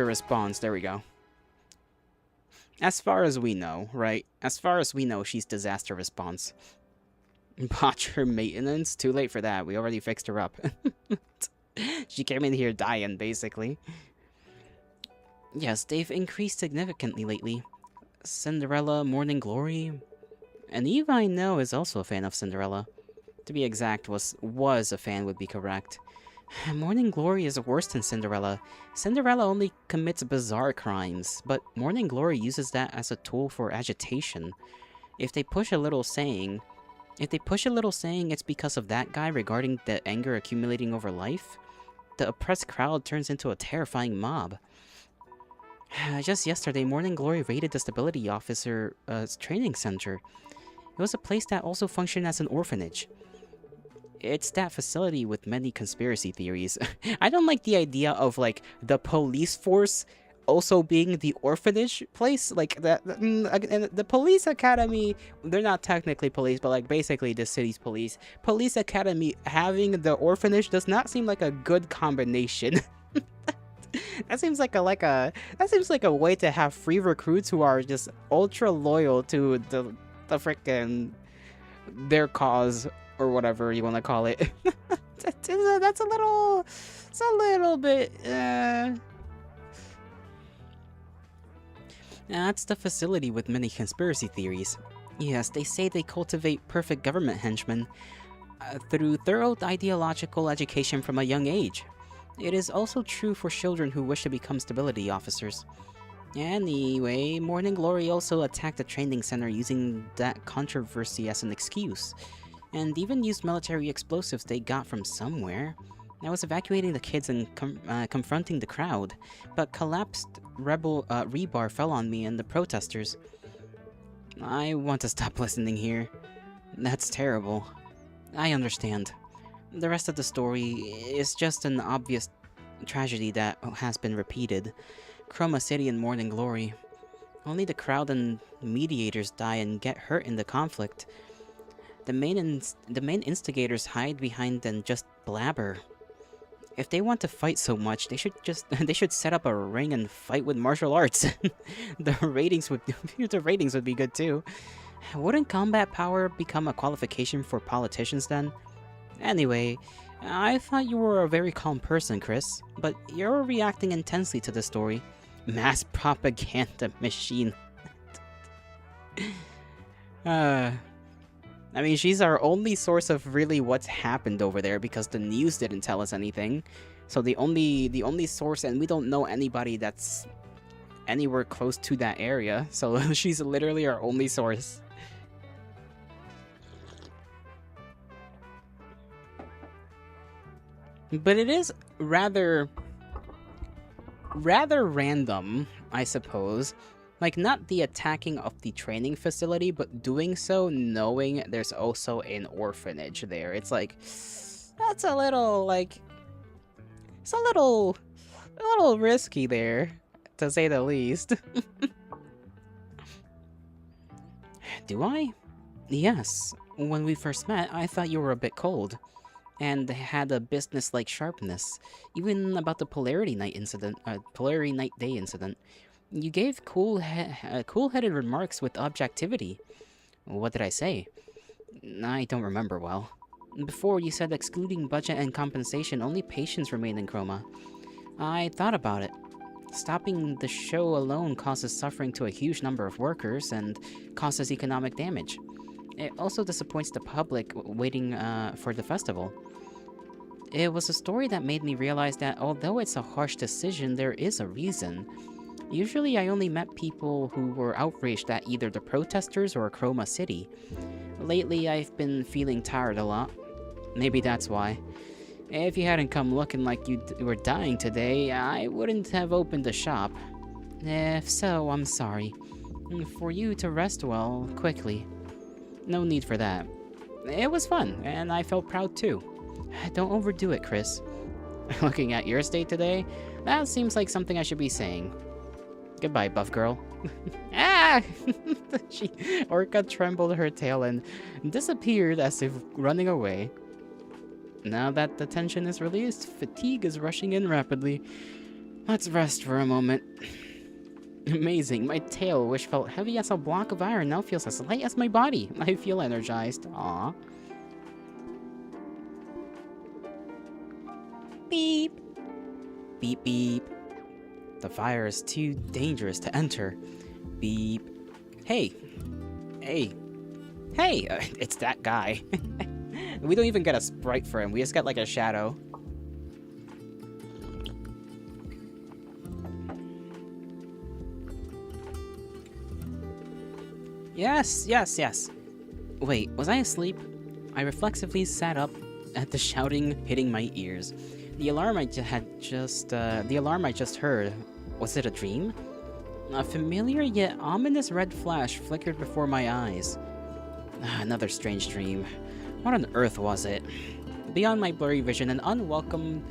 response, there we go. As far as we know, right? As far as we know, she's disaster response. Botch her maintenance? Too late for that. We already fixed her up. She came in here dying, basically. Yes, they've increased significantly lately. Cinderella, Morning Glory... And Eva, I know, is also a fan of Cinderella. To be exact, was a fan would be correct. Morning Glory is worse than Cinderella. Cinderella only commits bizarre crimes, but Morning Glory uses that as a tool for agitation. If they push a little saying, it's because of that guy regarding the anger accumulating over life, the oppressed crowd turns into a terrifying mob. Just yesterday, Morning Glory raided the Stability Officer's training center. It was a place that also functioned as an orphanage. It's that facility with many conspiracy theories. I don't like the idea of, like, the police force also being the orphanage place. Like, the police academy, they're not technically police, but, like, basically the city's police. Police academy having the orphanage does not seem like a good combination. That seems like a way to have free recruits who are just ultra loyal to the frickin' their cause, or whatever you want to call it. It's a little bit, That's the facility with many conspiracy theories. Yes, they say they cultivate perfect government henchmen through thorough ideological education from a young age. It is also true for children who wish to become stability officers. Anyway, Morning Glory also attacked the training center using that controversy as an excuse, and even used military explosives they got from somewhere. I was evacuating the kids and confronting the crowd, but collapsed rebel rebar fell on me and the protesters. I want to stop listening here. That's terrible. I understand. The rest of the story is just an obvious tragedy that has been repeated. Chroma City and Morning Glory. Only the crowd and mediators die and get hurt in the conflict. The main instigators hide behind and just blabber. If they want to fight so much, they should set up a ring and fight with martial arts. the ratings would be good too. Wouldn't combat power become a qualification for politicians then? Anyway, I thought you were a very calm person, Chris, but you're reacting intensely to the story. Mass propaganda machine. I mean, she's our only source of really what's happened over there because the news didn't tell us anything. So the only source, and we don't know anybody that's anywhere close to that area. So she's literally our only source. But it is rather random, I suppose. Like, not the attacking of the training facility, but doing so knowing there's also an orphanage there. It's like, that's a little, like, it's a little risky there, to say the least. Do I? Yes. When we first met, I thought you were a bit cold, and had a business-like sharpness, even about the Polarity Night Day incident. You gave cool-headed remarks with objectivity. What did I say? I don't remember well. Before, you said excluding budget and compensation, only patients remain in Chroma. I thought about it. Stopping the show alone causes suffering to a huge number of workers and causes economic damage. It also disappoints the public waiting for the festival. It was a story that made me realize that although it's a harsh decision, there is a reason. Usually I only met people who were outraged at either the protesters or Chroma City. Lately I've been feeling tired a lot. Maybe that's why. If you hadn't come looking like you were dying today, I wouldn't have opened the shop. If so, I'm sorry. For you to rest well, quickly. No need for that. It was fun, and I felt proud too. Don't overdo it, Chris. Looking at your state today, that seems like something I should be saying. Goodbye, buff girl. Ah! Orca trembled her tail and disappeared as if running away. Now that the tension is released, fatigue is rushing in rapidly. Let's rest for a moment. Amazing, my tail, which felt heavy as a block of iron, now feels as light as my body. I feel energized. Aww. Beep. Beep beep. The fire is too dangerous to enter. Beep. Hey. Hey. Hey! It's that guy. We don't even get a sprite for him. We just get like a shadow. Yes, yes, yes. Wait, was I asleep? I reflexively sat up at the shouting hitting my ears. The alarm I just heard, was it a dream? A familiar yet ominous red flash flickered before my eyes. Another strange dream. What on earth was it? Beyond my blurry vision, an unwelcome,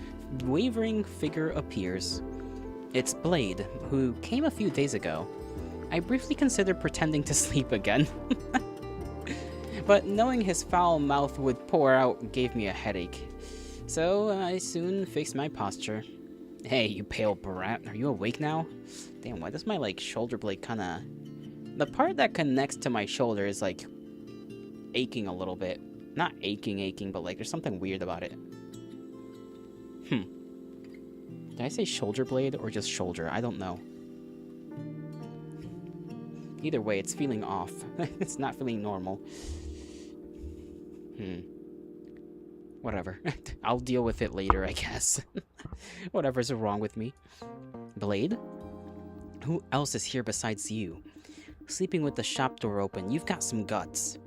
wavering figure appears. It's Blade, who came a few days ago. I briefly considered pretending to sleep again. But knowing his foul mouth would pour out gave me a headache. So I soon fixed my posture. Hey, you pale brat, are you awake now? Damn, why does my, like, shoulder blade kinda... The part that connects to my shoulder is, like, aching a little bit. Not aching, but, like, there's something weird about it. Did I say shoulder blade or just shoulder? I don't know. Either way, it's feeling off. It's not feeling normal. Whatever. I'll deal with it later, I guess. Whatever's wrong with me. Blade? Who else is here besides you? Sleeping with the shop door open, you've got some guts.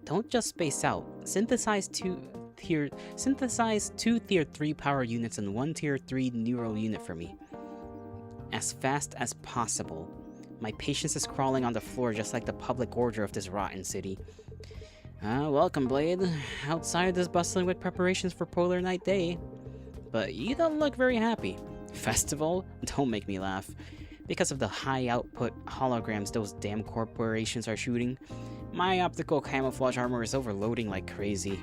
Don't just space out. Synthesize two tier 3 power units and one tier 3 neural unit for me. As fast as possible. My patience is crawling on the floor just like the public order of this rotten city. Welcome, Blade. Outside is bustling with preparations for Polar Night Day. But you don't look very happy. Festival? Don't make me laugh. Because of the high output holograms those damn corporations are shooting, my optical camouflage armor is overloading like crazy.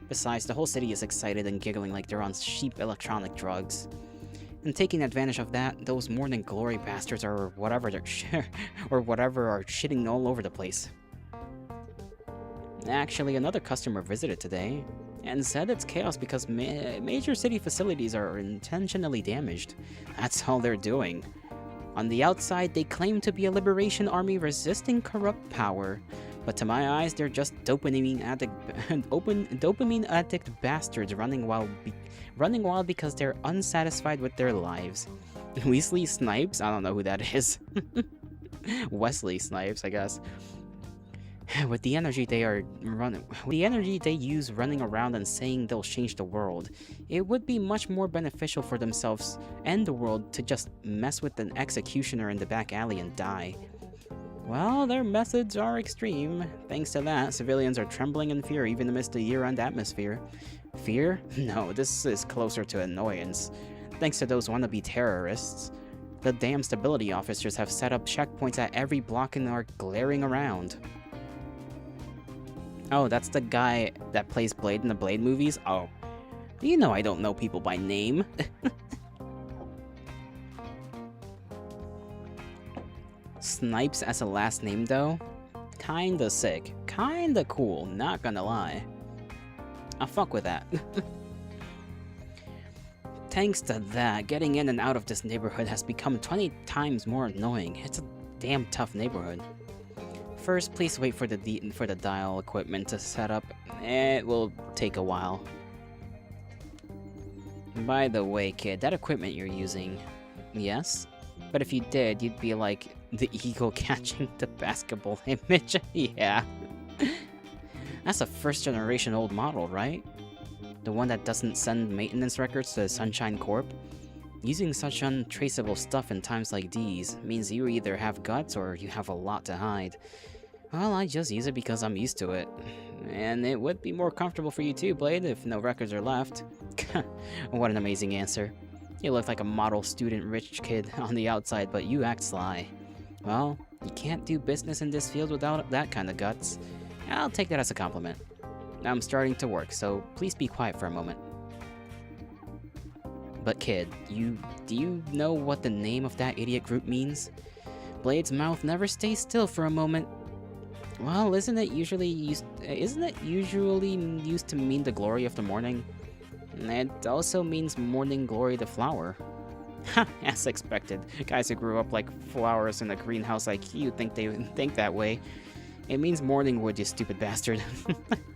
Besides, the whole city is excited and giggling like they're on cheap electronic drugs. And taking advantage of that, those morning glory bastards or whatever are shitting all over the place. Actually, another customer visited today and said it's chaos because major city facilities are intentionally damaged. That's all they're doing. On the outside, they claim to be a liberation army resisting corrupt power, but to my eyes, they're just dopamine addict bastards running wild because they're unsatisfied with their lives. Weasley Snipes? I don't know who that is. Wesley Snipes, I guess. With the energy they use running around and saying they'll change the world, it would be much more beneficial for themselves and the world to just mess with an executioner in the back alley and die. Well, their methods are extreme. Thanks to that, civilians are trembling in fear even amidst the year-end atmosphere. Fear? No, this is closer to annoyance. Thanks to those wannabe terrorists, the damn stability officers have set up checkpoints at every block and are glaring around. Oh, that's the guy that plays Blade in the Blade movies? Oh. You know I don't know people by name. Snipes as a last name, though? Kinda sick. Kinda cool, not gonna lie. I'll fuck with that. Thanks to that, getting in and out of this neighborhood has become 20 times more annoying. It's a damn tough neighborhood. First, please wait for the D1AL equipment to set up. It will take a while. By the way, kid, that equipment you're using... Yes? But if you did, you'd be like the eagle catching the basketball image. Yeah. That's a first-generation old model, right? The one that doesn't send maintenance records to Sunshine Corp? Using such untraceable stuff in times like these means you either have guts or you have a lot to hide. Well, I just use it because I'm used to it. And it would be more comfortable for you too, Blade, if no records are left. What an amazing answer. You look like a model student rich kid on the outside, but you act sly. Well, you can't do business in this field without that kind of guts. I'll take that as a compliment. I'm starting to work, so please be quiet for a moment. But kid, do you know what the name of that idiot group means? Blade's mouth never stays still for a moment. Well, isn't it usually used to mean the glory of the morning? It also means morning glory the flower. Ha, as expected. Guys who grew up like flowers in a greenhouse like you think they think that way. It means morning wood, you stupid bastard.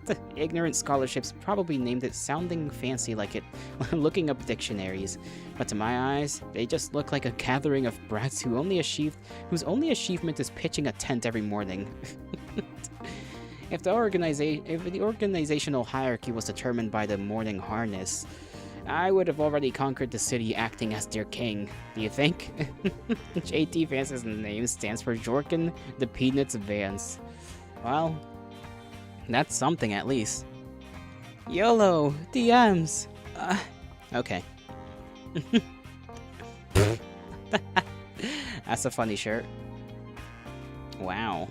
The ignorant scholarships probably named it sounding fancy like it looking up dictionaries. But to my eyes, they just look like a gathering of brats whose only achievement is pitching a tent every morning. If the organizational hierarchy was determined by the morning harness, I would have already conquered the city acting as their king. Do you think? JT Vance's name stands for Jorkin the Peanuts Vance. Well, that's something at least. YOLO! DMs! Okay. That's a funny shirt. Wow.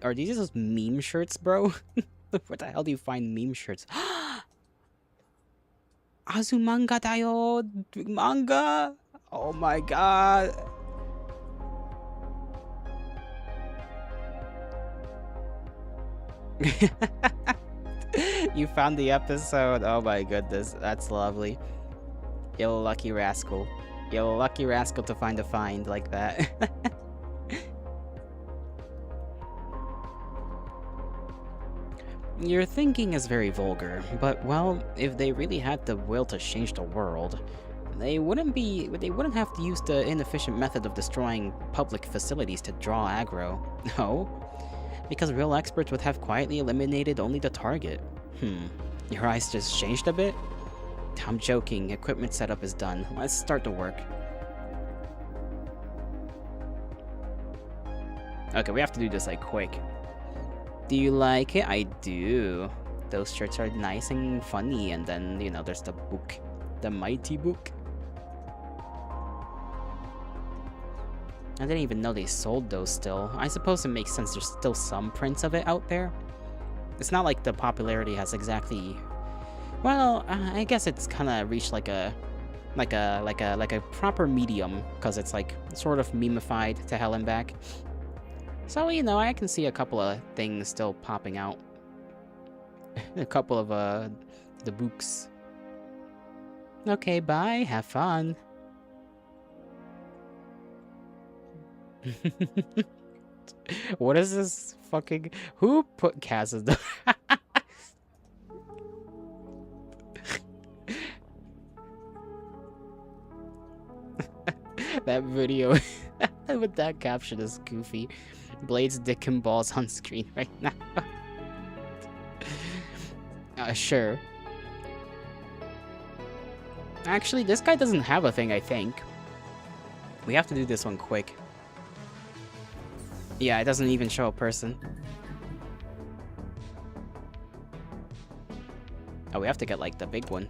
Are these just meme shirts, bro? Where the hell do you find meme shirts? Azumanga dayo! Manga! Oh my god! You found the episode. Oh my goodness, that's lovely. You lucky rascal. You lucky rascal to find a find like that. Your thinking is very vulgar, but well, if they really had the will to change the world, they wouldn't have to use the inefficient method of destroying public facilities to draw aggro. No, because real experts would have quietly eliminated only the target. Your eyes just changed a bit? I'm joking, equipment setup is done. Let's start the work. Okay, we have to do this like quick. Do you like it? I do. Those shirts are nice and funny, and then, you know, there's the book. The mighty book. I didn't even know they sold those still. I suppose it makes sense there's still some prints of it out there. It's not like the popularity has exactly... Well, I guess it's kind of reached like a proper medium, because it's like sort of memified to hell and back. So, you know, I can see a couple of things still popping out. A couple of the books. Okay, bye. Have fun. What is this fucking... Who put Cass as the... That video with that caption is goofy. Blade's dick and balls on screen right now. Sure. Actually, this guy doesn't have a thing, I think. We have to do this one quick. Yeah, it doesn't even show a person. Oh, we have to get, like, the big one.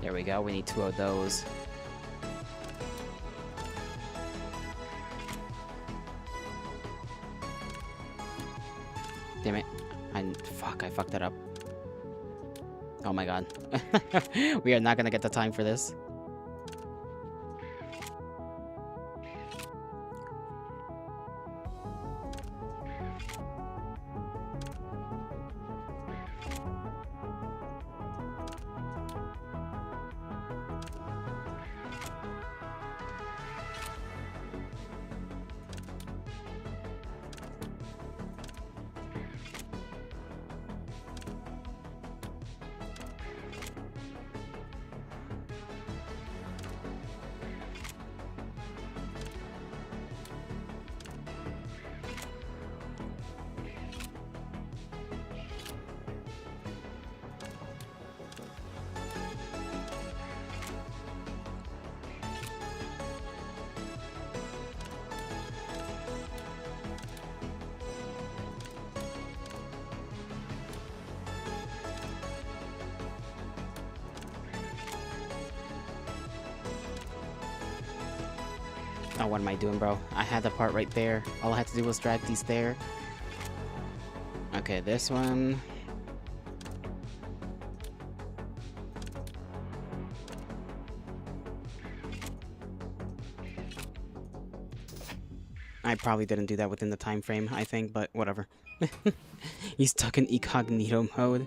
There we go, we need 2 of those. Damn it. Fuck, I fucked that up. Oh my god. We are not gonna get the time for this. Oh, what am I doing, bro? I had the part right there. All I had to do was drag these there. Okay, this one. I probably didn't do that within the time frame, I think, but whatever. He's stuck in incognito mode.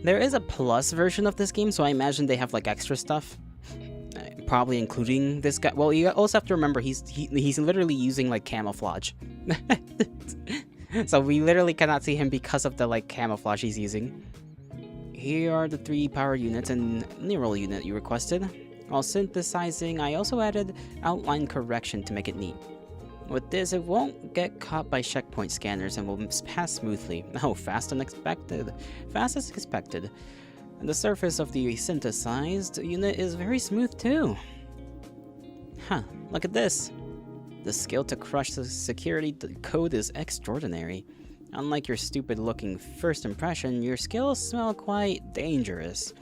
There is a plus version of this game, so I imagine they have like extra stuff. Probably including this guy. Well, you also have to remember he's literally using like camouflage. So we literally cannot see him because of the like camouflage he's using. Here are the 3 power units and neural unit you requested. While synthesizing, I also added outline correction to make it neat. With this, it won't get caught by checkpoint scanners and will pass smoothly. Oh, fast and expected. Fast as expected. And the surface of the synthesized unit is very smooth too. Huh, look at this. The skill to crush the security code is extraordinary. Unlike your stupid-looking first impression, your skills smell quite dangerous.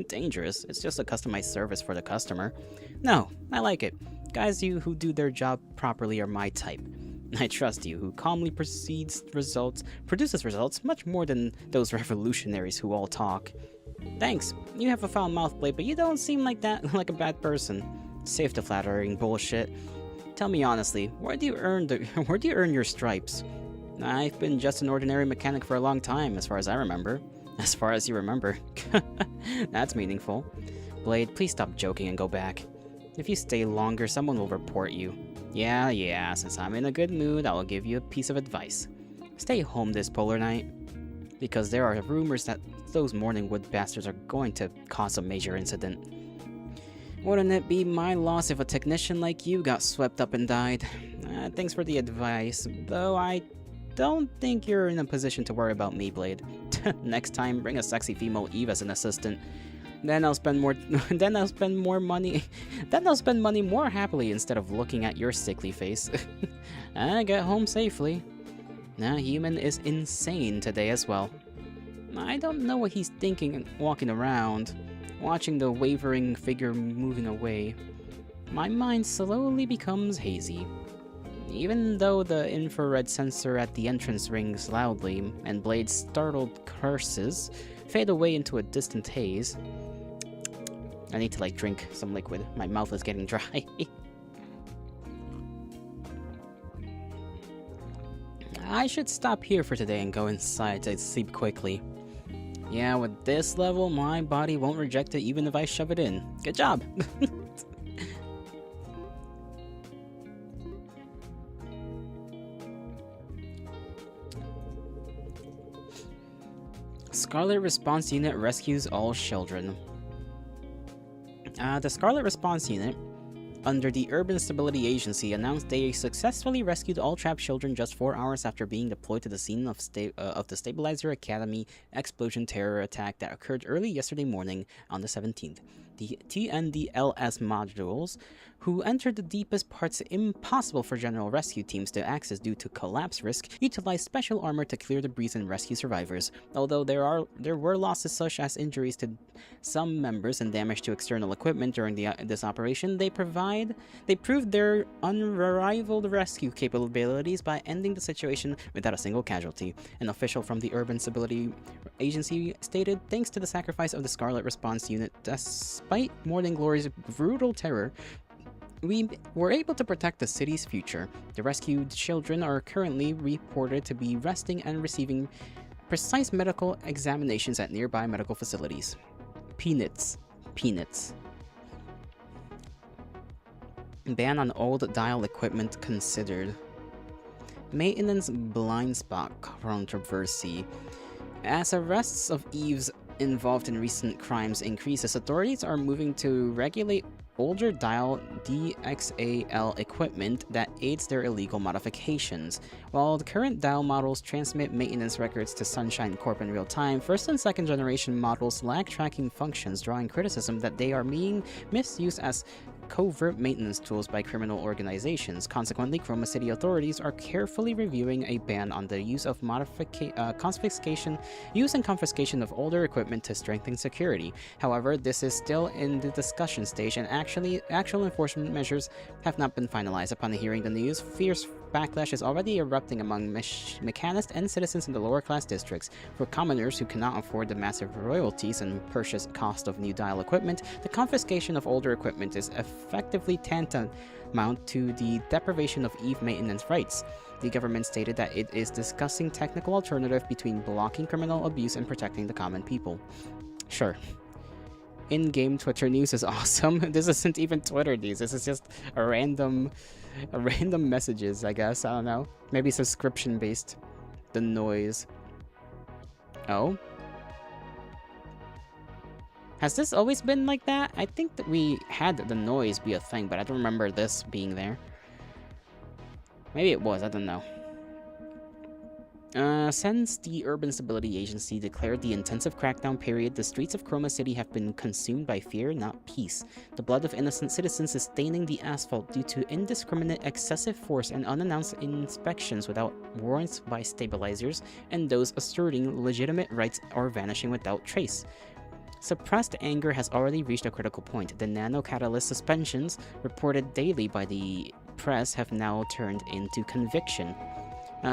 Dangerous? It's just a customized service for the customer. No, I like it. Guys who do their job properly are my type. I trust you, who calmly produces results much more than those revolutionaries who all talk. Thanks. You have a foul mouth, Blade, but you don't seem like that, like a bad person. Save the flattering bullshit. Tell me honestly, where do you earn your stripes? I've been just an ordinary mechanic for a long time, as far as I remember. As far as you remember. That's meaningful. Blade, please stop joking and go back. If you stay longer, someone will report you. Yeah, since I'm in a good mood, I will give you a piece of advice. Stay home this polar night. Because there are rumors that those Morningwood bastards are going to cause a major incident. Wouldn't it be my loss if a technician like you got swept up and died? Thanks for the advice, though I don't think you're in a position to worry about me, Blade. Next time, bring a sexy female Eve as an assistant. Then I'll spend more money more happily instead of looking at your sickly face. I get home safely. Human is insane today as well. I don't know what he's thinking walking around, watching the wavering figure moving away. My mind slowly becomes hazy. Even though the infrared sensor at the entrance rings loudly, and Blade's startled curses fade away into a distant haze. I need to, drink some liquid. My mouth is getting dry. I should stop here for today and go inside to sleep quickly. Yeah, with this level, my body won't reject it even if I shove it in. Good job! Scarlet Response Unit rescues all children. The Scarlet Response Unit, under the Urban Stability Agency, announced they successfully rescued all trapped children just 4 hours after being deployed to the scene of the Stabilizer Academy explosion terror attack that occurred early yesterday morning on the 17th. The TNDLS modules, who entered the deepest parts impossible for general rescue teams to access due to collapse risk, utilized special armor to clear debris and rescue survivors. Although there were losses such as injuries to some members and damage to external equipment during this operation, they proved their unrivaled rescue capabilities by ending the situation without a single casualty. An official from the Urban Stability Agency stated, "Thanks to the sacrifice of the Scarlet Response Unit, despite Morning Glory's brutal terror, we were able to protect the city's future. The rescued children are currently reported to be resting and receiving precise medical examinations at nearby medical facilities." Peanuts. Ban on old dial equipment considered. Maintenance blind spot controversy. As arrests of Eves involved in recent crimes increases, authorities are moving to regulate older dial DXAL equipment that aids their illegal modifications. While the current dial models transmit maintenance records to Sunshine Corp in real time, first and second generation models lack tracking functions, drawing criticism that they are being misused as covert maintenance tools by criminal organizations. Consequently, Chroma City authorities are carefully reviewing a ban on the use of confiscation of older equipment to strengthen security. However, this is still in the discussion stage, and actual enforcement measures have not been finalized. Upon hearing the news, fierce backlash is already erupting among mechanists and citizens in the lower class districts. For commoners who cannot afford the massive royalties and purchase cost of new dial equipment, the confiscation of older equipment is effectively tantamount to the deprivation of Eve maintenance rights. The government stated that it is discussing technical alternative between blocking criminal abuse and protecting the common people. Sure. In-game Twitter news is awesome. This isn't even Twitter news. This is just a random messages, I guess. I don't know. Maybe subscription based. The noise. Oh? Has this always been like that? I think that we had the noise be a thing, but I don't remember this being there. Maybe it was, I don't know. Since the Urban Stability Agency declared the intensive crackdown period, the streets of Chroma City have been consumed by fear, not peace. The blood of innocent citizens is staining the asphalt due to indiscriminate excessive force and unannounced inspections without warrants by stabilizers, and those asserting legitimate rights are vanishing without trace. Suppressed anger has already reached a critical point. The nanocatalyst suspensions, reported daily by the press, have now turned into conviction.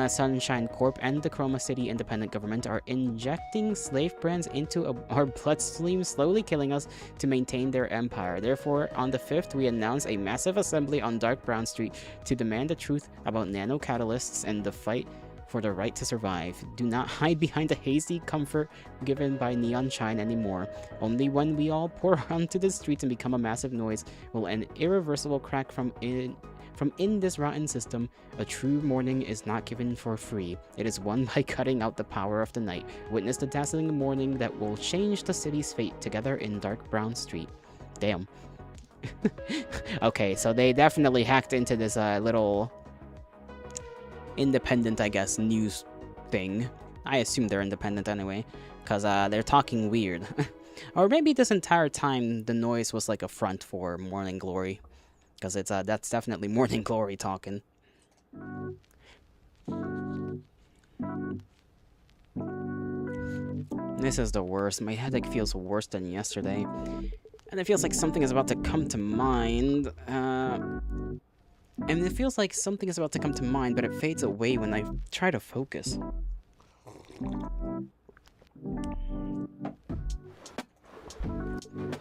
Sunshine Corp and the Chroma City Independent Government are injecting slave brands into our bloodstream, slowly killing us to maintain their empire. Therefore, on the 5th, we announce a massive assembly on Dark Brown Street to demand the truth about nanocatalysts and the fight for the right to survive. Do not hide behind the hazy comfort given by neon shine anymore. Only when we all pour onto the streets and become a massive noise will an irreversible crack from in this rotten system. A true morning is not given for free. It is won by cutting out the power of the night. Witness the dazzling morning that will change the city's fate together in Dark Brown Street. Damn. Okay, so they definitely hacked into this little independent, I guess, news thing. I assume they're independent anyway, because they're talking weird. Or maybe this entire time the noise was like a front for Morning Glory. Because it's that's definitely Morning Glory talking. This is the worst. My headache feels worse than yesterday. And it feels like something is about to come to mind. And it feels like something is about to come to mind, but it fades away when I try to focus.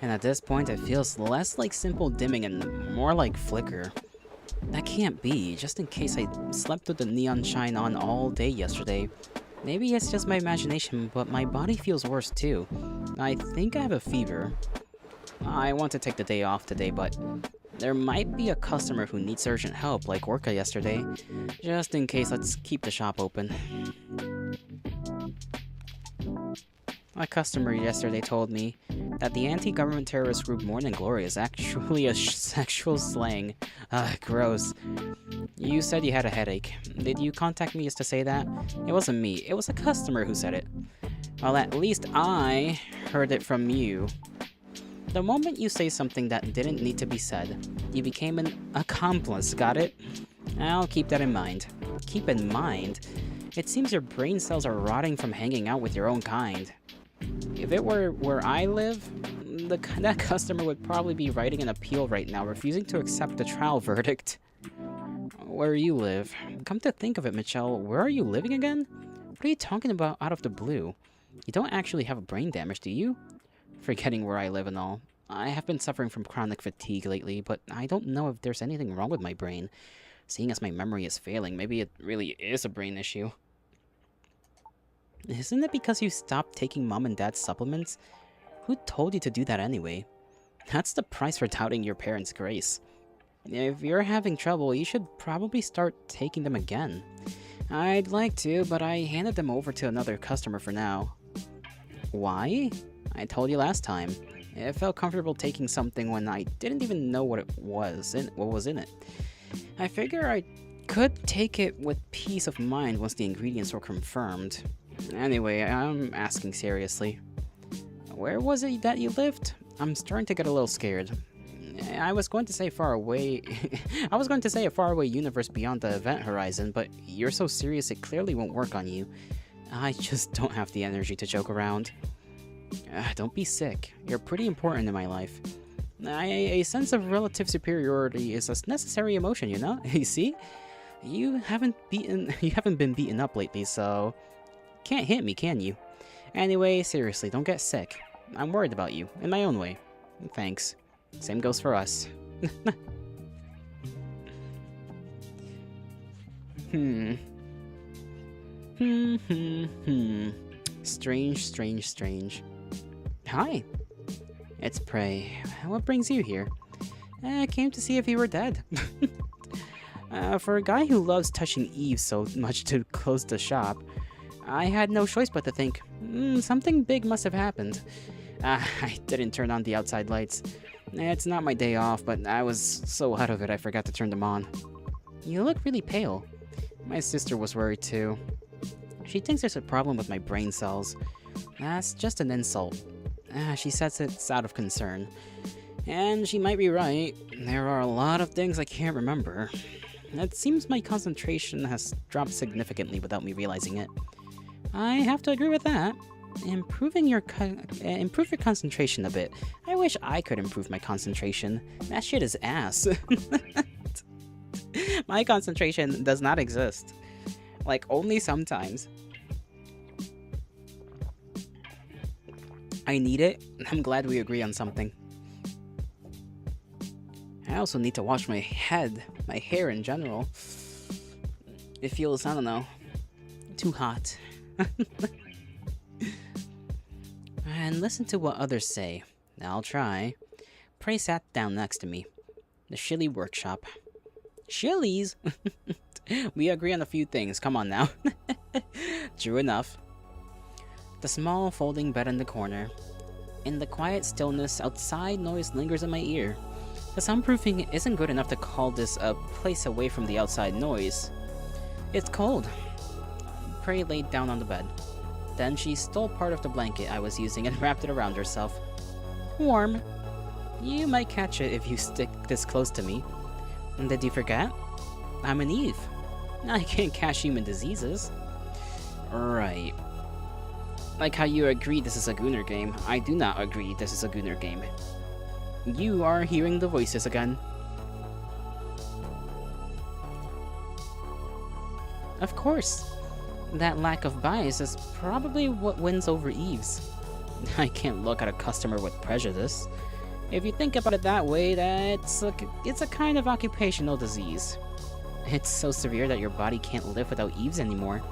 And at this point, it feels less like simple dimming and more like flicker. That can't be, just in case I slept with the neon shine on all day yesterday. Maybe it's just my imagination, but my body feels worse too. I think I have a fever. I want to take the day off today, but there might be a customer who needs urgent help, like Orca yesterday. Just in case, let's keep the shop open. A customer yesterday told me that the anti-government terrorist group Morning Glory is actually a sexual slang. Gross. You said you had a headache. Did you contact me just to say that? It wasn't me. It was a customer who said it. Well, at least I heard it from you. The moment you say something that didn't need to be said, you became an accomplice, got it? I'll keep that in mind. Keep in mind? It seems your brain cells are rotting from hanging out with your own kind. If it were where I live, that customer would probably be writing an appeal right now, refusing to accept the trial verdict. Where you live. Come to think of it, Michelle, where are you living again? What are you talking about out of the blue? You don't actually have brain damage, do you? Forgetting where I live and all. I have been suffering from chronic fatigue lately, but I don't know if there's anything wrong with my brain. Seeing as my memory is failing, maybe it really is a brain issue. Isn't it because you stopped taking mom and dad's supplements? Who told you to do that anyway? That's the price for doubting your parents' grace. If you're having trouble, you should probably start taking them again. I'd like to, but I handed them over to another customer for now. Why? I told you last time. It felt comfortable taking something when I didn't even know what was in it. I figure I could take it with peace of mind once the ingredients were confirmed. Anyway, I'm asking seriously. Where was it that you lived? I'm starting to get a little scared. I was going to say far away. I was going to say a faraway universe beyond the event horizon, but you're so serious it clearly won't work on you. I just don't have the energy to joke around. Don't be sick. You're pretty important in my life. A sense of relative superiority is a necessary emotion, you know? You see? You haven't been beaten up lately, so can't hit me, can you? Anyway, seriously, don't get sick. I'm worried about you, in my own way. Thanks. Same goes for us. Strange, strange, strange. Hi. It's Prey. What brings you here? I came to see if you were dead. For a guy who loves touching Eve so much to close the shop, I had no choice but to think, something big must have happened. I didn't turn on the outside lights. It's not my day off, but I was so out of it I forgot to turn them on. You look really pale. My sister was worried too. She thinks there's a problem with my brain cells. That's just an insult. She says it's out of concern. And she might be right. There are a lot of things I can't remember. It seems my concentration has dropped significantly without me realizing it. I have to agree with that. Improve your concentration a bit. I wish I could improve my concentration. That shit is ass. My concentration does not exist. Like, only sometimes. I need it. I'm glad we agree on something. I also need to wash my head, my hair in general. It feels, I don't know, too hot. And listen to what others say. I'll try. Prey sat down next to me. The Shilly workshop. Shillies? We agree on a few things, come on now. True enough. The small folding bed in the corner. In the quiet stillness, outside noise lingers in my ear. The soundproofing isn't good enough to call this a place away from the outside noise. It's cold. Prey laid down on the bed. Then she stole part of the blanket I was using and wrapped it around herself. Warm. You might catch it if you stick this close to me. And did you forget? I'm an Eve. I can't catch human diseases. Right. Like how you agree this is a Gunner game, I do not agree this is a Gunner game. You are hearing the voices again. Of course. That lack of bias is probably what wins over Eve's. I can't look at a customer with prejudice. If you think about it that way, it's a kind of occupational disease. It's so severe that your body can't live without Eve's anymore.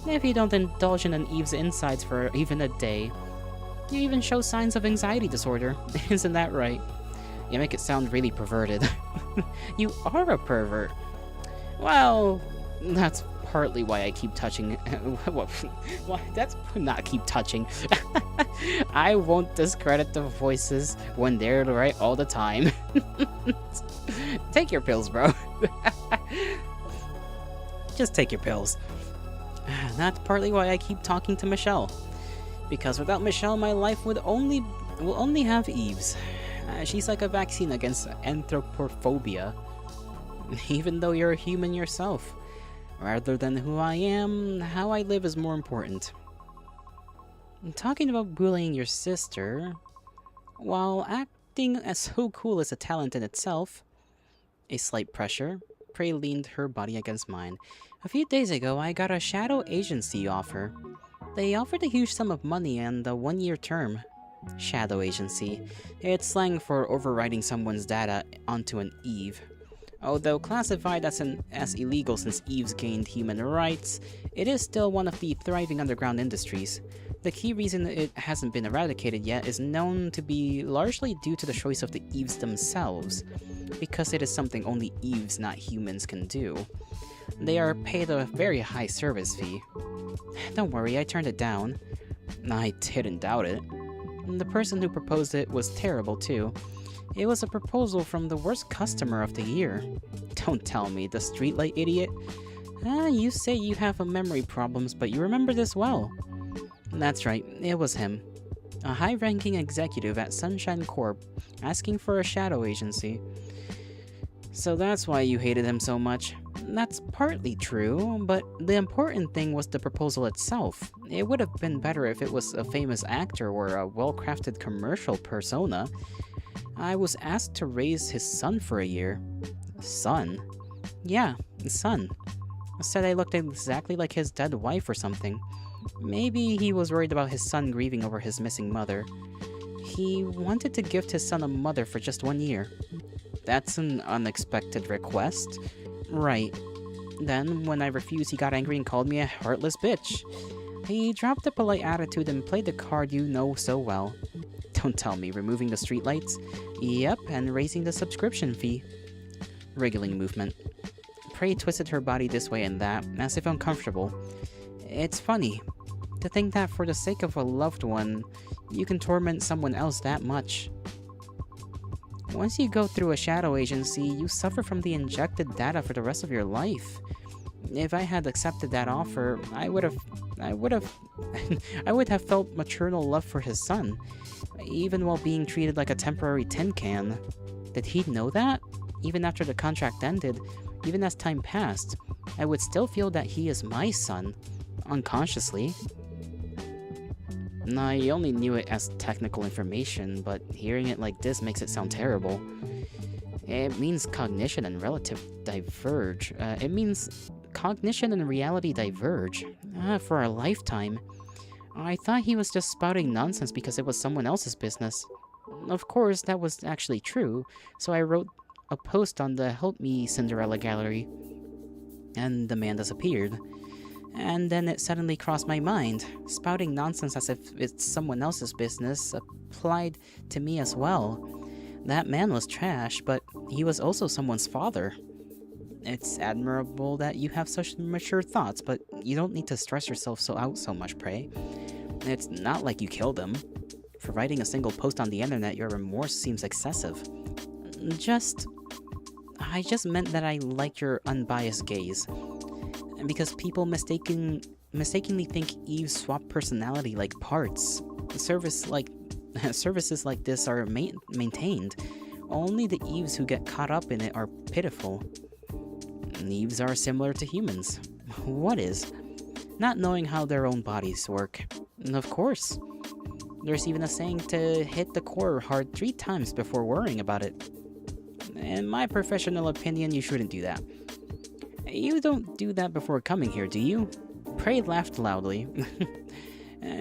If you don't indulge in an Eve's insides for even a day, you even show signs of anxiety disorder. Isn't that right? You make it sound really perverted. You are a pervert. Well, that's partly why I keep touching. Well, that's not keep touching. I won't discredit the voices when they're right all the time. Take your pills, bro. Just take your pills. That's partly why I keep talking to Michelle. Because without Michelle, my life will only have Eves. She's like a vaccine against anthropophobia. Even though you're a human yourself. Rather than who I am, how I live is more important. Talking about bullying your sister, while acting as so cool is a talent in itself, a slight pressure, Prey leaned her body against mine. A few days ago, I got a shadow agency offer. They offered a huge sum of money and a 1-year term. Shadow agency. It's slang for overriding someone's data onto an Eve. Although classified as illegal since Eves gained human rights, it is still one of the thriving underground industries. The key reason it hasn't been eradicated yet is known to be largely due to the choice of the Eves themselves, because it is something only Eves, not humans, can do. They are paid a very high service fee. Don't worry, I turned it down. I didn't doubt it. The person who proposed it was terrible too. It was a proposal from the worst customer of the year. Don't tell me, the streetlight idiot. You say you have memory problems, but you remember this well. That's right, it was him. A high-ranking executive at Sunshine Corp, asking for a shadow agency. So that's why you hated him so much. That's partly true, but the important thing was the proposal itself. It would have been better if it was a famous actor or a well-crafted commercial persona. I was asked to raise his son for a year. Son? Yeah, son. Said I looked exactly like his dead wife or something. Maybe he was worried about his son grieving over his missing mother. He wanted to gift his son a mother for just 1 year. That's an unexpected request. Right. Then, when I refused, he got angry and called me a heartless bitch. He dropped a polite attitude and played the card you know so well. Don't tell me, removing the streetlights? Yep, and raising the subscription fee. Wriggling movement. Prey twisted her body this way and that, as if uncomfortable. It's funny, to think that for the sake of a loved one, you can torment someone else that much. Once you go through a shadow agency, you suffer from the injected data for the rest of your life. If I had accepted that offer, I would have, I would have felt maternal love for his son, even while being treated like a temporary tin can. Did he know that? Even after the contract ended, even as time passed, I would still feel that he is my son, unconsciously. I only knew it as technical information, but hearing it like this makes it sound terrible. It means cognition and relative diverge. It means cognition and reality diverge. For a lifetime. I thought he was just spouting nonsense because it was someone else's business. Of course, that was actually true, so I wrote a post on the Help Me Cinderella gallery, and the man disappeared. And then it suddenly crossed my mind. Spouting nonsense as if it's someone else's business applied to me as well. That man was trash, but he was also someone's father. It's admirable that you have such mature thoughts, but you don't need to stress yourself so much, Prey. It's not like you killed him. For writing a single post on the internet, your remorse seems excessive. I just meant that I liked your unbiased gaze. Because people mistakenly think Eves swap personality like parts. Services like this are maintained. Only the Eves who get caught up in it are pitiful. Eves are similar to humans. What is? Not knowing how their own bodies work. And of course. There's even a saying to hit the core hard 3 times before worrying about it. In my professional opinion, you shouldn't do that. You don't do that before coming here, do you? Prey laughed loudly.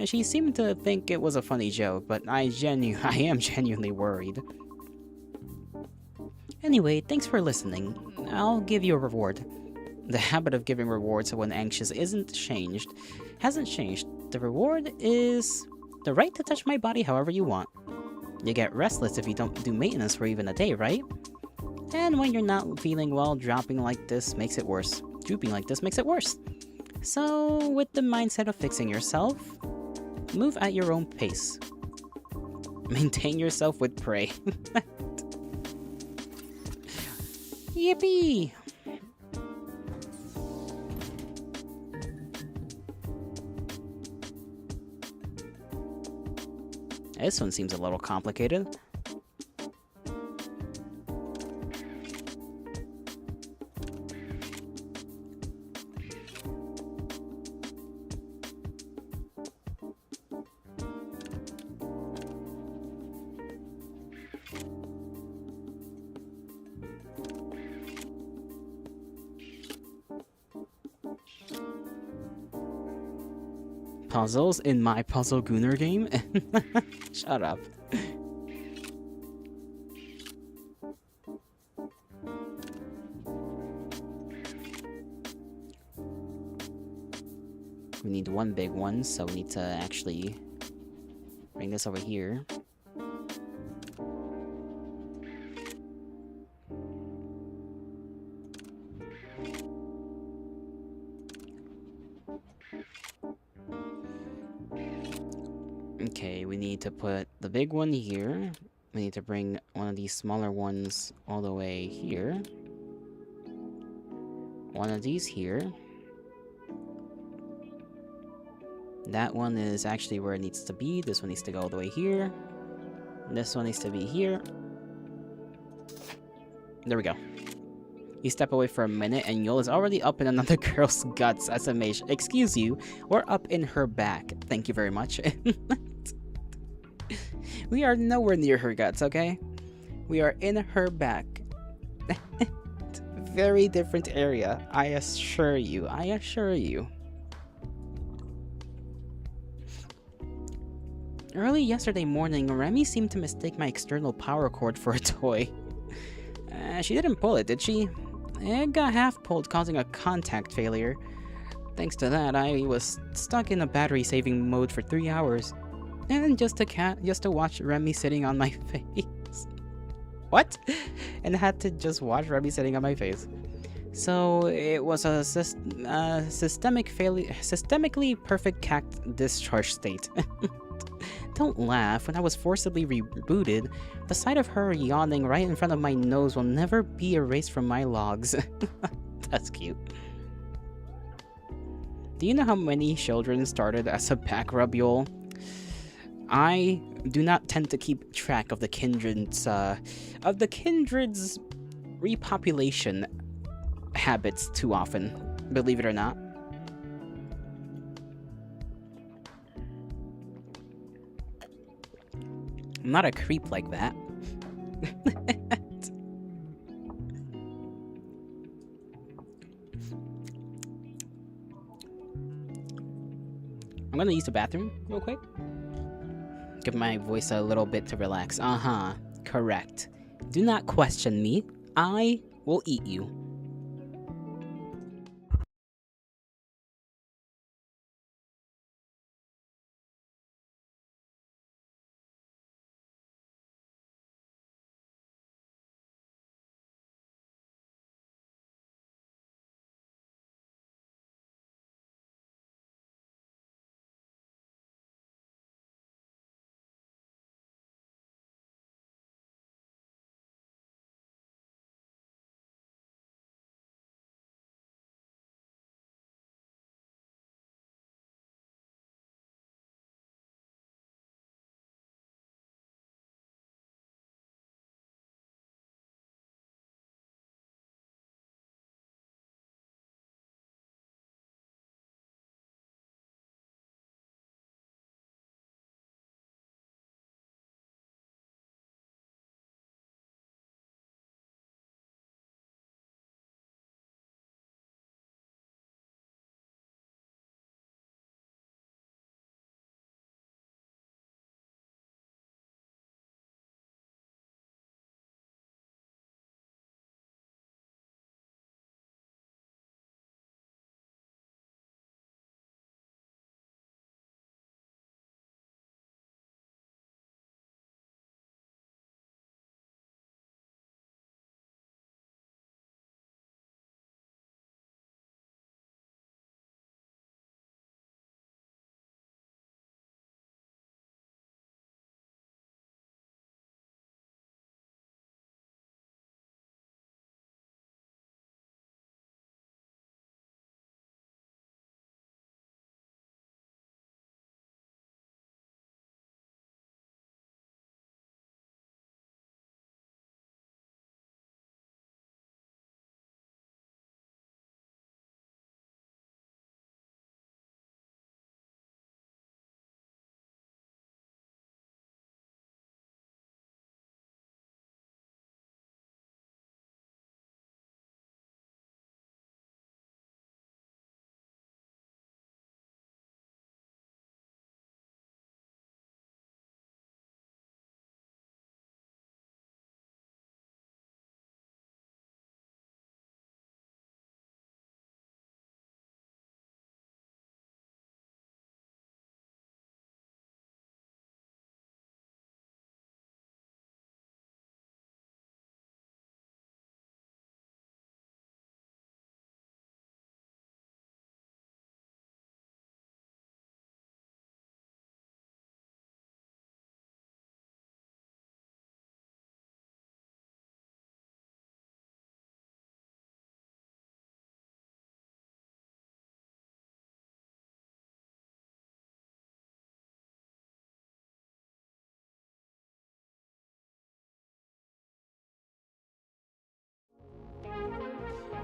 She seemed to think it was a funny joke, but I am genuinely worried. Anyway, thanks for listening. I'll give you a reward. The habit of giving rewards when anxious hasn't changed. The reward is the right to touch my body however you want. You get restless if you don't do maintenance for even a day, right? And when you're not feeling well, drooping like this makes it worse. So, with the mindset of fixing yourself, move at your own pace. Maintain yourself with Prey. Yippee! This one seems a little complicated. Puzzles in my Puzzle Gooner game? Shut up. We need one big one, so we need to actually bring this over here. Okay, we need to put the big one here. We need to bring one of these smaller ones all the way here. One of these here. That one is actually where it needs to be. This one needs to go all the way here. This one needs to be here. There we go. You step away for a minute and Yol is already up in another girl's guts as a mage. Excuse you, we're up in her back. Thank you very much. We are nowhere near her guts, okay? We are in her back. Very different area, I assure you. Early yesterday morning, Remy seemed to mistake my external power cord for a toy. She didn't pull it, did she? It got half pulled, causing a contact failure. Thanks to that, I was stuck in a battery-saving mode for 3 hours. And just to watch Remy sitting on my face. What? And had to just watch Remy sitting on my face. So it was a systemically perfect cact discharge state. Don't laugh. When I was forcibly rebooted, the sight of her yawning right in front of my nose will never be erased from my logs. That's cute. Do you know how many children started as a pack rubule? I do not tend to keep track of the kindred's repopulation habits too often, believe it or not. I'm not a creep like that. I'm gonna use the bathroom real quick. Give my voice a little bit to relax. Uh-huh. Correct. Do not question me. I will eat you.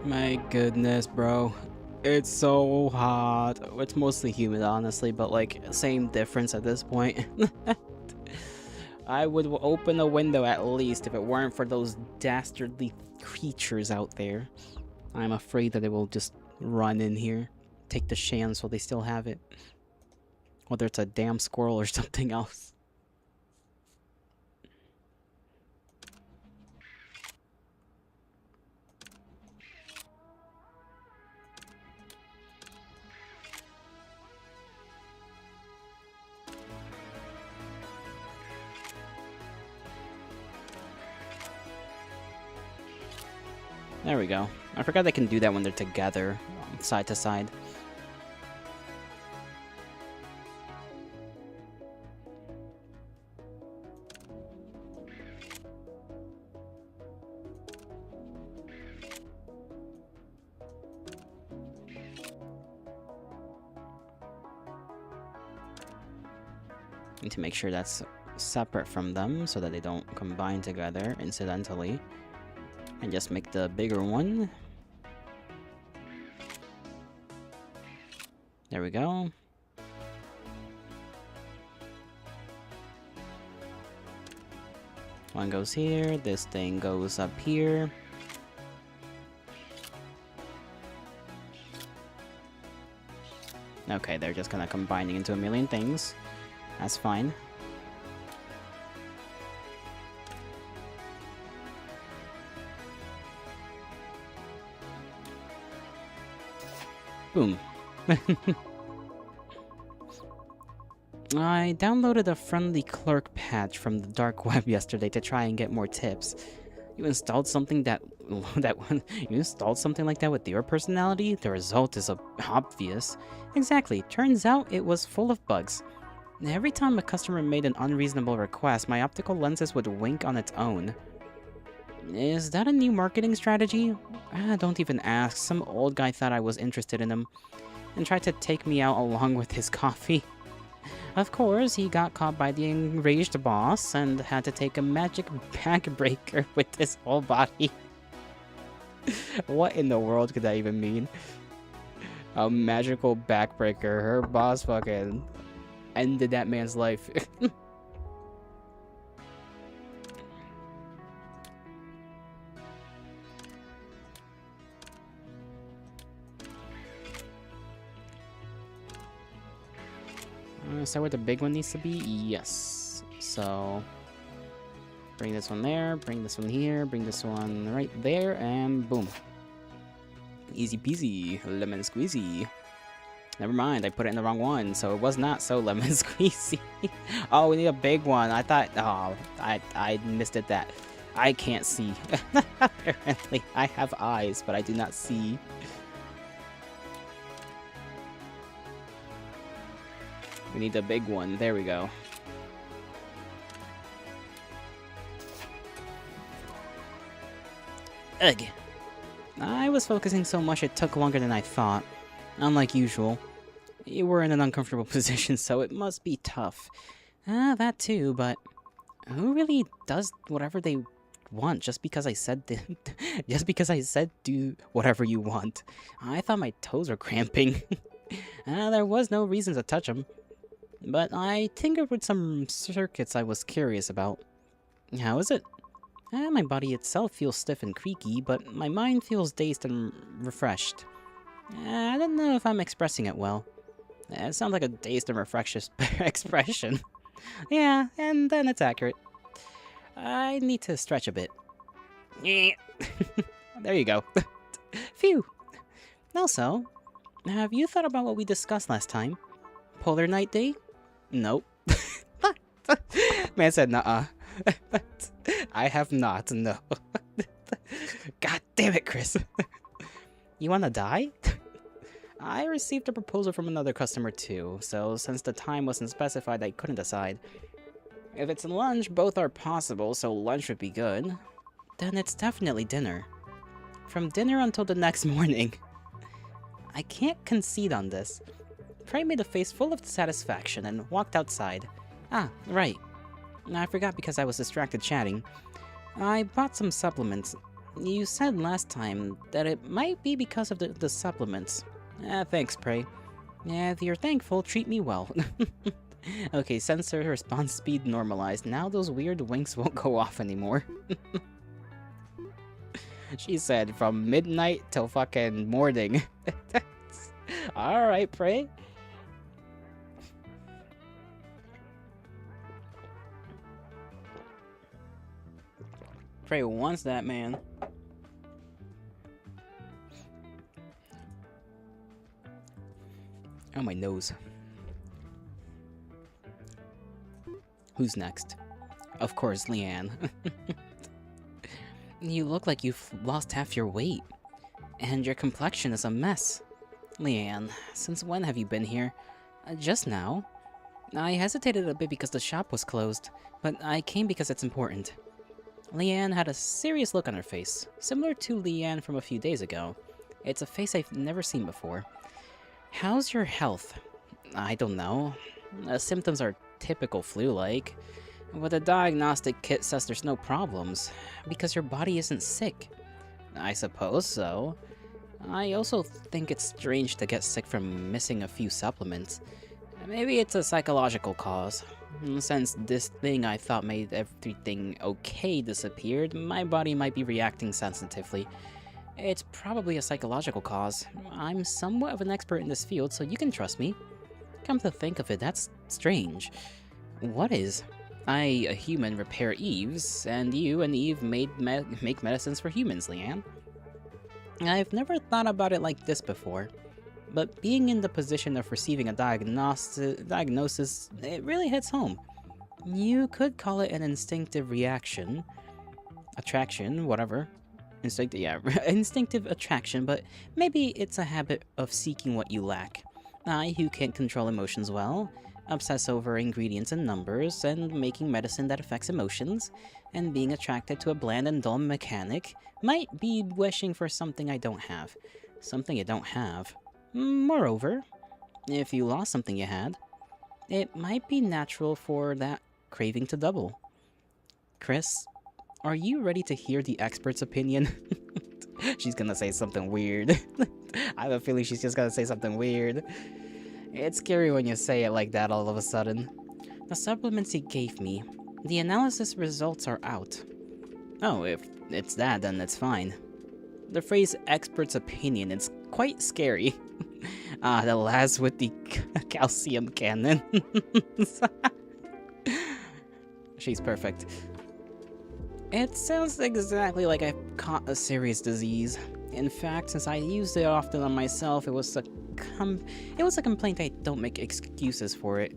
My goodness, bro. It's so hot. It's mostly humid, honestly, but like, same difference at this point. I would open a window at least if it weren't for those dastardly creatures out there. I'm afraid that they will just run in here, take the chance while they still have it. Whether it's a damn squirrel or something else. There we go. I forgot they can do that when they're together, side to side. Need to make sure that's separate from them so that they don't combine together incidentally. And just make the bigger one. There we go. One goes here, this thing goes up here. Okay, they're just kind of combining into a million things. That's fine. Boom. I downloaded a friendly clerk patch from the dark web yesterday to try and get more tips. You installed something you installed something like that with your personality? The result is obvious. Exactly. Turns out it was full of bugs. Every time a customer made an unreasonable request, my optical lenses would wink on its own. Is that a new marketing strategy? Don't even ask. Some old guy thought I was interested in him and tried to take me out along with his coffee. Of course, he got caught by the enraged boss and had to take a magic backbreaker with his whole body. What in the world could that even mean? A magical backbreaker. Her boss fucking ended that man's life. Is that where the big one needs to be? Yes. So, bring this one there, bring this one here, bring this one right there, and boom. Easy peasy, lemon squeezy. Never mind, I put it in the wrong one, so it was not so lemon squeezy. Oh, we need a big one. I thought, oh, I missed it that. I can't see. Apparently, I have eyes, but I do not see. We need the big one. There we go. Ugh. I was focusing so much it took longer than I thought. Unlike usual. You were in an uncomfortable position, so it must be tough. That too, but who really does whatever they want just because I said just because I said do whatever you want? I thought my toes were cramping. There was no reason to touch them. But I tinkered with some circuits I was curious about. How is it? My body itself feels stiff and creaky, but my mind feels dazed and refreshed. I don't know if I'm expressing it well. It sounds like a dazed and refreshed expression. Yeah, and then it's accurate. I need to stretch a bit. There you go. Phew. Also, have you thought about what we discussed last time? Polar Night Day? Nope. Man said, nuh-uh. I have not, no. God damn it, Chris. You wanna die? I received a proposal from another customer too, so since the time wasn't specified, I couldn't decide. If it's lunch, both are possible, so lunch would be good. Then it's definitely dinner. From dinner until the next morning. I can't concede on this. Prey made a face full of satisfaction and walked outside. Ah, right. I forgot because I was distracted chatting. I bought some supplements. You said last time that it might be because of the supplements. Thanks, Prey. If you're thankful, treat me well. Okay, sensor response speed normalized. Now those weird winks won't go off anymore. She said from midnight till fucking morning. Alright, Prey. Prey wants that, man. Oh, my nose. Who's next? Of course, Leanne. You look like you've lost half your weight. And your complexion is a mess. Leanne, since when have you been here? Just now. I hesitated a bit because the shop was closed, but I came because it's important. Leanne had a serious look on her face, similar to Leanne from a few days ago. It's a face I've never seen before. How's your health? I don't know. Symptoms are typical flu-like. But the diagnostic kit says there's no problems, because your body isn't sick. I suppose so. I also think it's strange to get sick from missing a few supplements. Maybe it's a psychological cause. Since this thing I thought made everything okay disappeared, my body might be reacting sensitively. It's probably a psychological cause. I'm somewhat of an expert in this field, so you can trust me. Come to think of it, that's strange. What is? I, a human, repair Eves, and you and Eve make medicines for humans, Leanne. I've never thought about it like this before, but being in the position of receiving a diagnosis, it really hits home. You could call it an instinctive reaction, attraction, whatever. Instinctive attraction, but maybe it's a habit of seeking what you lack. I, who can't control emotions well, obsess over ingredients and numbers, and making medicine that affects emotions, and being attracted to a bland and dull mechanic, might be wishing for something I don't have. Something you don't have. Moreover, if you lost something you had, it might be natural for that craving to double. Chris, are you ready to hear the expert's opinion? She's gonna say something weird. I have a feeling she's just gonna say something weird. It's scary when you say it like that all of a sudden. The supplements he gave me, the analysis results are out. Oh, if it's that, then it's fine. The phrase expert's opinion is quite scary. The lads with the calcium cannon. She's perfect. It sounds exactly like I've caught a serious disease. In fact, since I used it often on myself, it was a complaint I don't make excuses for it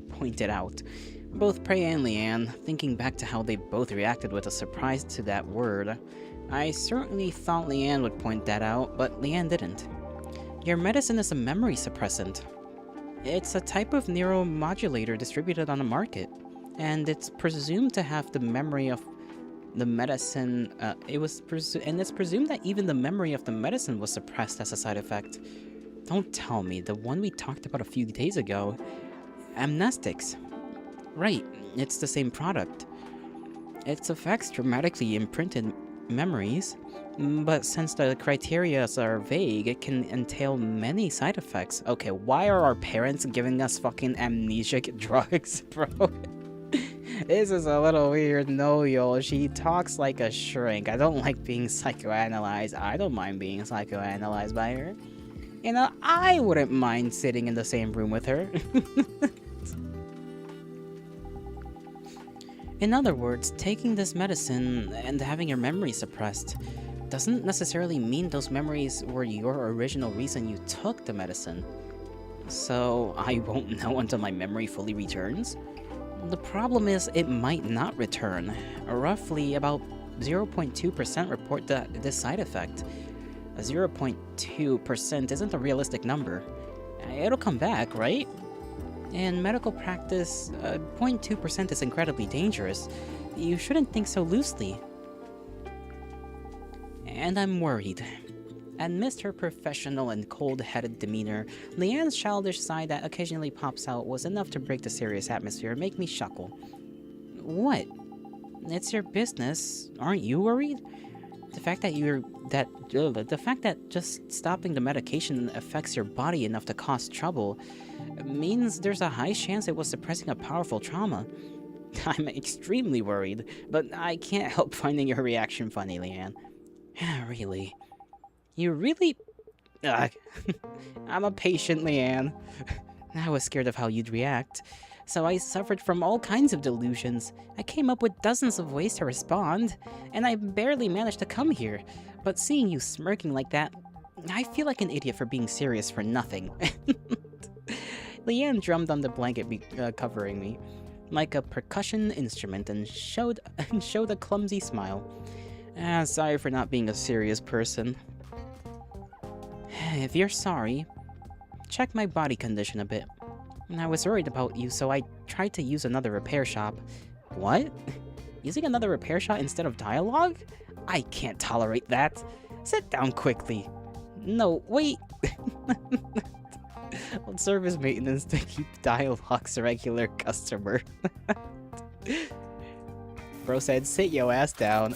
pointed out. Both Prey and Leanne, thinking back to how they both reacted with a surprise to that word, I certainly thought Leanne would point that out, but Leanne didn't. Your medicine is a memory suppressant. It's a type of neuromodulator distributed on the market, and it's presumed to have the memory of the medicine. It's presumed that even the memory of the medicine was suppressed as a side effect. Don't tell me, the one we talked about a few days ago. Amnestics. Right, it's the same product. Its effects dramatically imprinted memories, but since the criteria are vague, it can entail many side effects. Okay, why are our parents giving us fucking amnesic drugs, bro? This is a little weird. No, yo, she talks like a shrink. I don't like being psychoanalyzed. I don't mind being psychoanalyzed by her. You know, I wouldn't mind sitting in the same room with her. In other words, taking this medicine and having your memory suppressed doesn't necessarily mean those memories were your original reason you took the medicine. So I won't know until my memory fully returns? The problem is it might not return. Roughly about 0.2% report this side effect. 0.2% isn't a realistic number. It'll come back, right? In medical practice, 0.2% is incredibly dangerous. You shouldn't think so loosely. And I'm worried. Amidst her professional and cold-headed demeanor, Leanne's childish sigh that occasionally pops out was enough to break the serious atmosphere and make me chuckle. What? It's your business. Aren't you worried? The fact that just stopping the medication affects your body enough to cause trouble means there's a high chance it was suppressing a powerful trauma. I'm extremely worried, but I can't help finding your reaction funny, Leanne. Really? You really... I'm a patient, Leanne. I was scared of how you'd react, so I suffered from all kinds of delusions. I came up with dozens of ways to respond, and I barely managed to come here. But seeing you smirking like that, I feel like an idiot for being serious for nothing. Leanne drummed on the blanket covering me, like a percussion instrument, and showed a clumsy smile. Sorry for not being a serious person. If you're sorry, check my body condition a bit. I was worried about you, so I tried to use another repair shop. What? Using another repair shop instead of D1AL-ogue? I can't tolerate that. Sit down quickly. No, wait. On service maintenance to keep D1AL-ogue's regular customer. Bro said, sit yo ass down.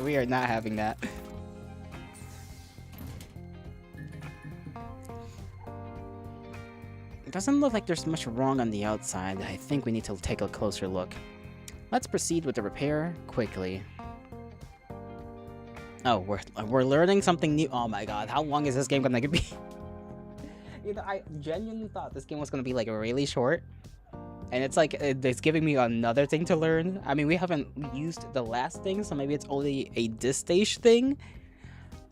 We are not having that. It doesn't look like there's much wrong on the outside. I think we need to take a closer look. Let's proceed with the repair quickly. Oh, we're learning something new. Oh my god, how long is this game gonna be? You know, I genuinely thought this game was gonna be like really short. And it's like, it's giving me another thing to learn. I mean, we haven't used the last thing, so maybe it's only a this stage thing.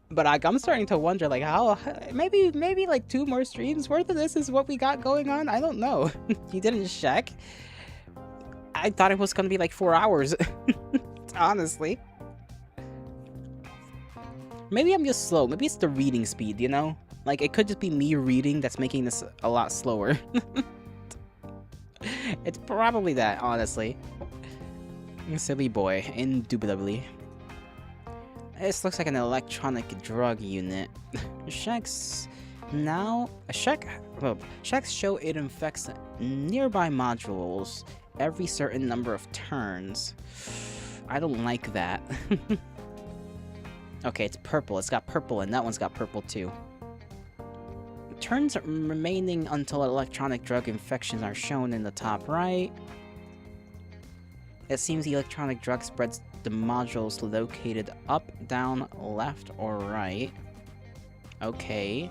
But like, I'm starting to wonder, like, how, maybe like 2 more streams worth of this is what we got going on? I don't know. You didn't check? I thought it was gonna be like 4 hours. Honestly. Maybe I'm just slow. Maybe it's the reading speed, you know? Like, it could just be me reading that's making this a lot slower. It's probably that, honestly. Silly boy, indubitably. This looks like an electronic drug unit. Checks show it infects nearby modules every certain number of turns. I don't like that. Okay, it's purple. It's got purple, and that one's got purple too. Turns remaining until electronic drug infections are shown in the top right. It seems the electronic drug spreads the modules located up, down, left, or right. Okay.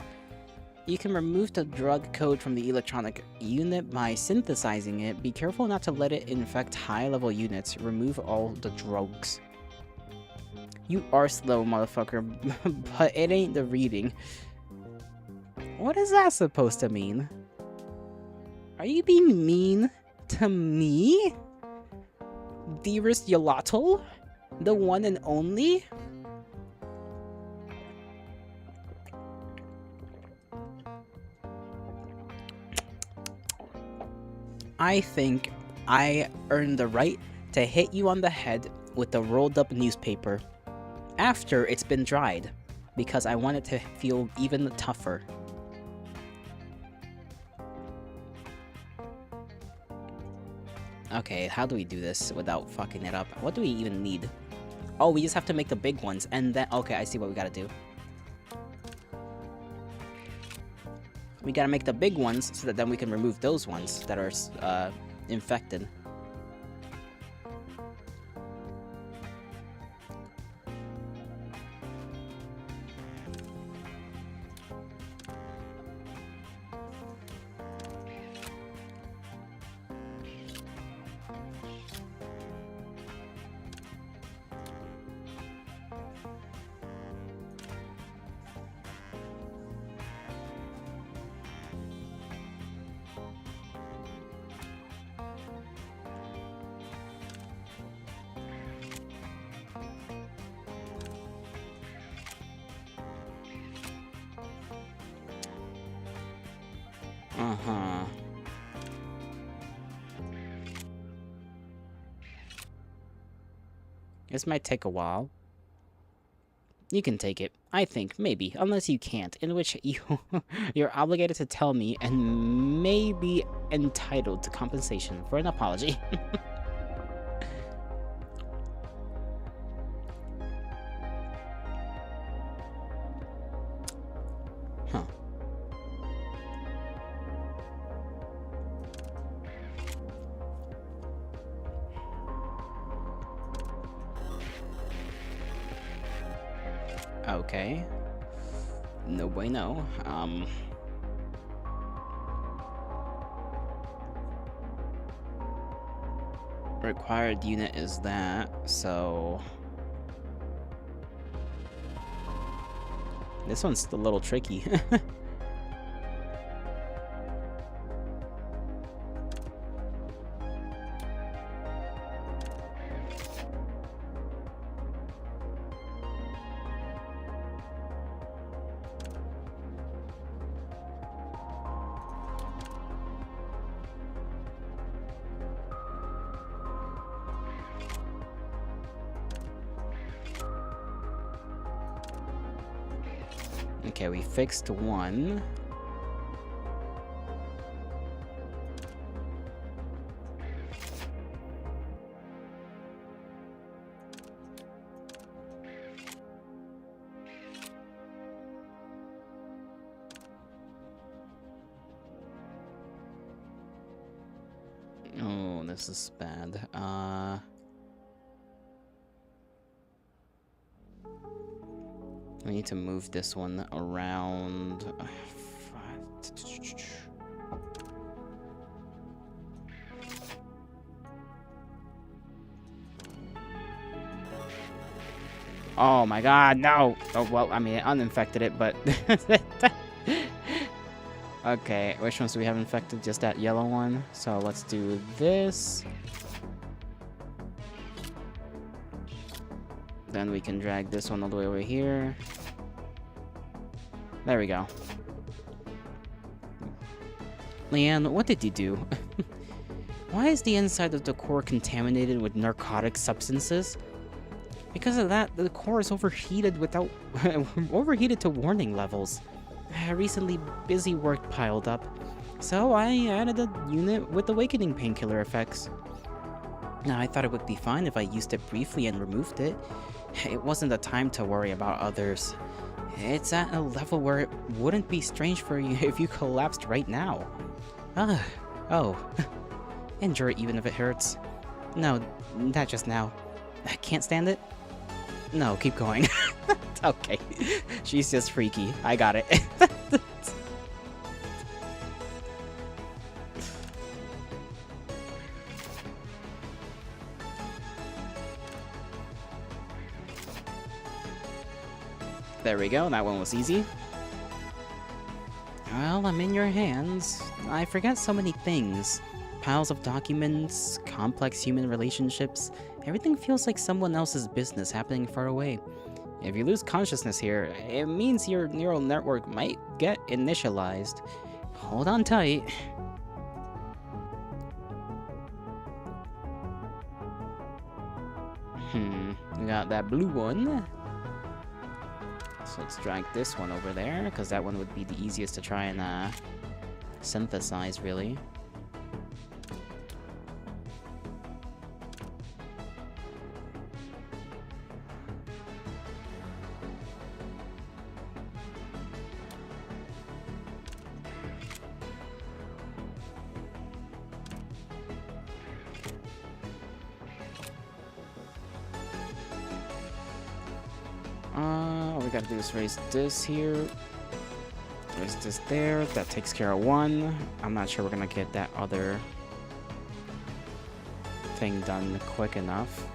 You can remove the drug code from the electronic unit by synthesizing it. Be careful not to let it infect high-level units. Remove all the drugs. You are slow, motherfucker, but it ain't the reading. What is that supposed to mean? Are you being mean to me? Dearest Yolotl? The one and only? I think I earned the right to hit you on the head with the rolled up newspaper after it's been dried, because I want it to feel even tougher. Okay, how do we do this without fucking it up? What do we even need? Oh, we just have to make the big ones, and then... Okay, I see what we gotta do. We gotta make the big ones, so that then we can remove those ones that are, infected. Uh-huh. This might take a while. You can take it. I think, maybe. Unless you can't, in which you're obligated to tell me and may be entitled to compensation for an apology. Huh. Okay. No bueno. Required unit is that, so... This one's a little tricky. Okay, we fixed one. this is bad. We need to move this one around. Oh my god, no! Oh, well, I mean, it uninfected it, but... Okay, which ones do we have infected? Just that yellow one. So let's do this. Then we can drag this one all the way over here. There we go. Leanne, what did you do? Why is the inside of the core contaminated with narcotic substances? Because of that, the core is overheated overheated to warning levels. Recently, busy work piled up, so I added a unit with awakening painkiller effects. Now, I thought it would be fine if I used it briefly and removed it. It wasn't the time to worry about others. It's at a level where it wouldn't be strange for you if you collapsed right now. Oh. Endure it even if it hurts. No, not just now. I can't stand it? No, keep going. Okay. She's just freaky. I got it. There we go. That one was easy. Well, I'm in your hands. I forget so many things. Piles of documents, complex human relationships. Everything feels like someone else's business happening far away. If you lose consciousness here, it means your neural network might get initialized. Hold on tight. We got that blue one. So let's drag this one over there, because that one would be the easiest to try and synthesize, really. All we gotta do is raise this here. Raise this there. That takes care of one. I'm not sure we're gonna get that other thing done quick enough.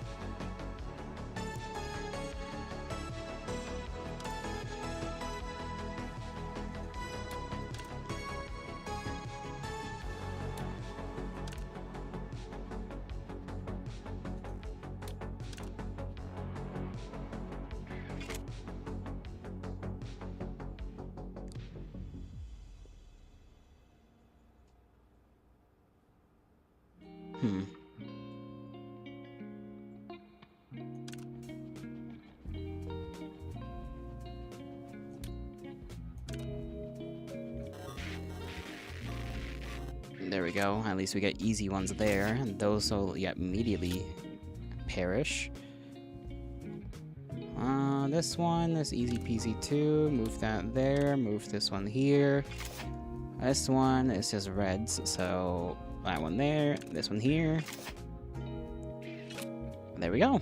There we go. At least we get easy ones there. And those will immediately perish. This one is easy peasy too. Move that there. Move this one here. This one is just reds, so that one there. This one here. There we go.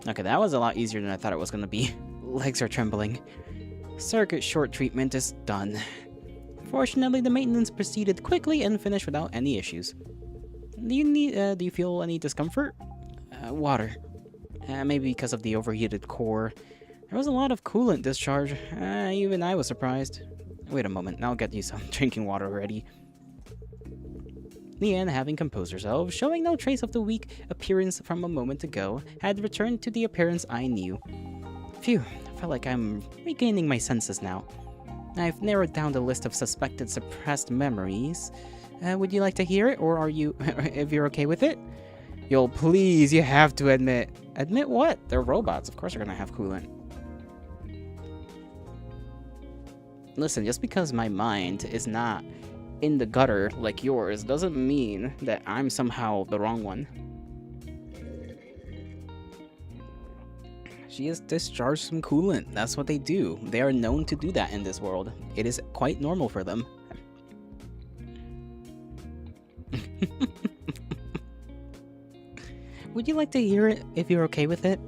Okay, that was a lot easier than I thought it was gonna be. Legs are trembling. Circuit short treatment is done. Fortunately, the maintenance proceeded quickly and finished without any issues. Do you feel any discomfort? Water. Maybe because of the overheated core. There was a lot of coolant discharge. Even I was surprised. Wait a moment, I'll get you some drinking water already. Leanne, having composed herself, showing no trace of the weak appearance from a moment ago, had returned to the appearance I knew. Phew, I feel like I'm regaining my senses now. I've narrowed down the list of suspected suppressed memories. Would you like to hear it, or are you, if you're okay with it? You'll please, you have to admit. Admit what? They're robots, of course they're gonna have coolant. Listen, just because my mind is not in the gutter like yours doesn't mean that I'm somehow the wrong one. She has discharged some coolant. That's what they do. They are known to do that in this world. It is quite normal for them. Would you like to hear it if you're okay with it?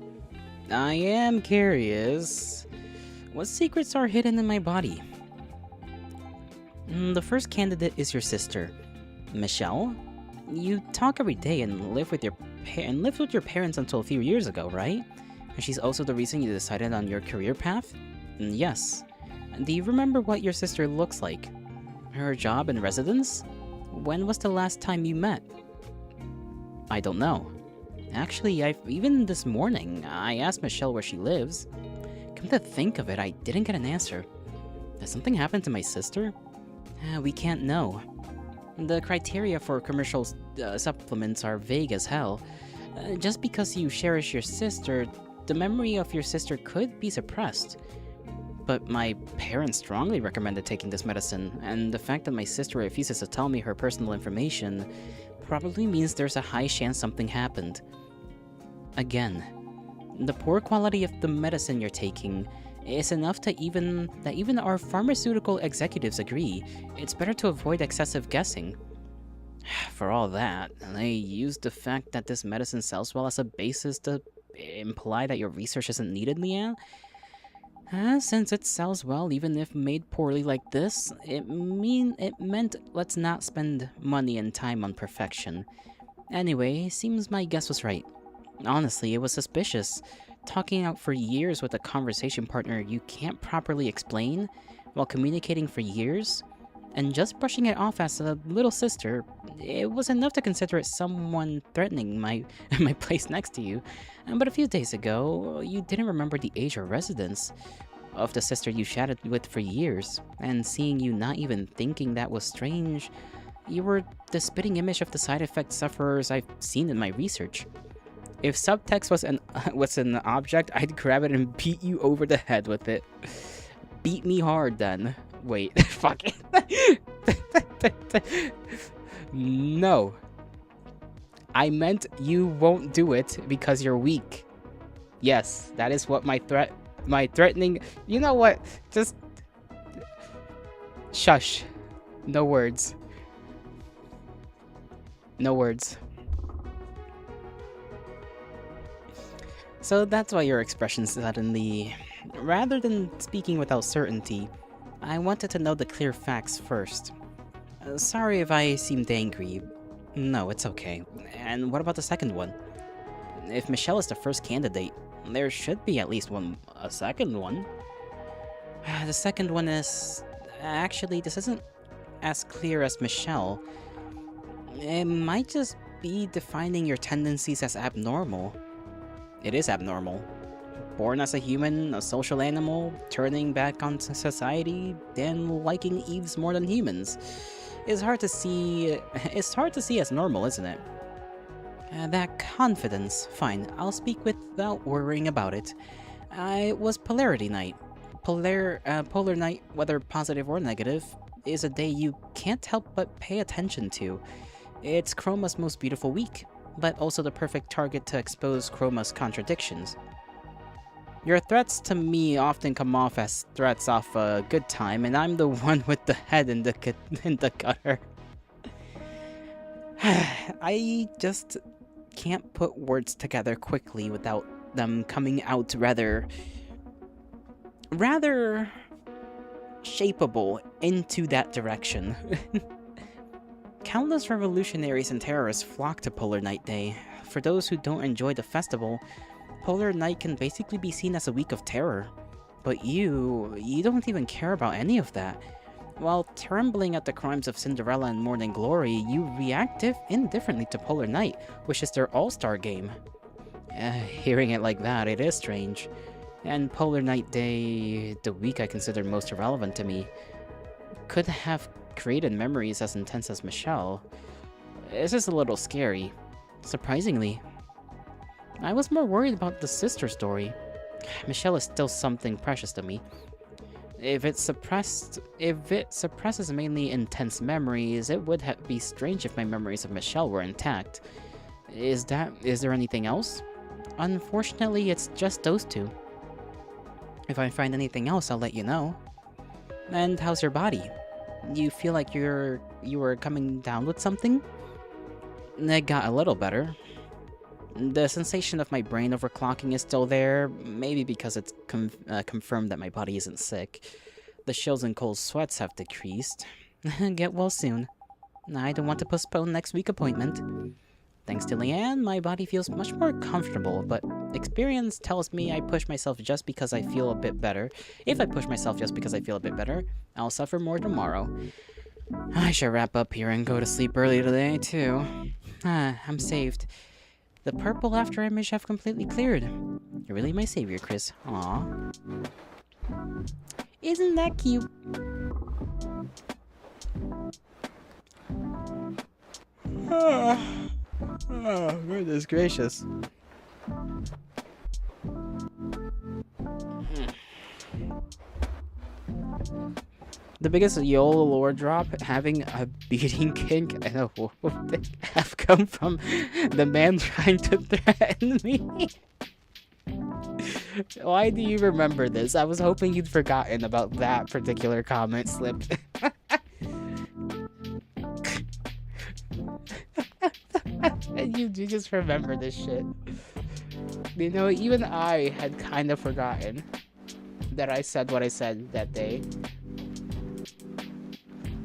I am curious. What secrets are hidden in my body? The first candidate is your sister, Michelle. You talk every day and lived with your parents until a few years ago, right? And she's also the reason you decided on your career path? Yes. Do you remember what your sister looks like? Her job and residence? When was the last time you met? I don't know. Actually, even this morning, I asked Michelle where she lives. Come to think of it, I didn't get an answer. Has something happened to my sister? We can't know. The criteria for commercial supplements are vague as hell. Just because you cherish your sister, the memory of your sister could be suppressed. But my parents strongly recommended taking this medicine, and the fact that my sister refuses to tell me her personal information probably means there's a high chance something happened. Again, the poor quality of the medicine you're taking is enough that even our pharmaceutical executives agree it's better to avoid excessive guessing. For all that, they use the fact that this medicine sells well as a basis to imply that your research isn't needed, Leanne. Since it sells well even if made poorly like this, it meant let's not spend money and time on perfection. Anyway, seems my guess was right. Honestly, it was suspicious. Talking out for years with a conversation partner you can't properly explain, while communicating for years, and just brushing it off as a little sister, it was enough to consider it someone threatening my place next to you. But a few days ago, you didn't remember the age or residence of the sister you chatted with for years, and seeing you not even thinking that was strange, you were the spitting image of the side effect sufferers I've seen in my research. If subtext was an object, I'd grab it and beat you over the head with it. Beat me hard, then. Wait, fuck it. No. I meant you won't do it because you're weak. Yes, that is what my threatening... You know what? Just... Shush. No words. No words. So that's why your expression suddenly... Rather than speaking without certainty, I wanted to know the clear facts first. Sorry if I seemed angry. No, it's okay. And what about the second one? If Michelle is the first candidate, there should be at least a second one. The second one is... Actually, this isn't as clear as Michelle. It might just be defining your tendencies as abnormal. It is abnormal. Born as a human, a social animal, turning back on society, then liking Eves more than humans. It's hard to see as normal, isn't it? That confidence. Fine, I'll speak without worrying about it. It was Polarity Night. Polar Night, whether positive or negative, is a day you can't help but pay attention to. It's Chroma's most beautiful week, but also the perfect target to expose Chroma's contradictions. Your threats to me often come off as threats off a good time, and I'm the one with the head in the gutter. I just can't put words together quickly without them coming out rather shapeable into that direction. Countless revolutionaries and terrorists flock to Polar Night Day. For those who don't enjoy the festival, Polar Night can basically be seen as a week of terror. But you don't even care about any of that. While trembling at the crimes of Cinderella and Morning Glory, you react indifferently to Polar Night, which is their all-star game. Hearing it like that, it is strange. And Polar Night Day, the week I consider most irrelevant to me, could have created memories as intense as Michelle. It's just a little scary. Surprisingly. I was more worried about the sister story. Michelle is still something precious to me. If it suppresses mainly intense memories, it would be strange if my memories of Michelle were intact. Is there anything else? Unfortunately, it's just those two. If I find anything else, I'll let you know. And how's your body? You feel like you were coming down with something? It got a little better. The sensation of my brain overclocking is still there, maybe because it's confirmed that my body isn't sick. The chills and cold sweats have decreased. Get well soon. I don't want to postpone next week appointment. Thanks to Leanne, my body feels much more comfortable, but experience tells me I push myself just because I feel a bit better. If I push myself just because I feel a bit better, I'll suffer more tomorrow. I should wrap up here and go to sleep early today, too. I'm saved. The purple after image have completely cleared. You're really my savior, Chris. Aw. Isn't that cute? Oh, goodness gracious. The biggest YOLO lore drop having a beating kink and a wolf thing have come from the man trying to threaten me. Why do you remember this? I was hoping you'd forgotten about that particular comment slip. And you just remember this shit. You know, even I had kind of forgotten that I said what I said that day.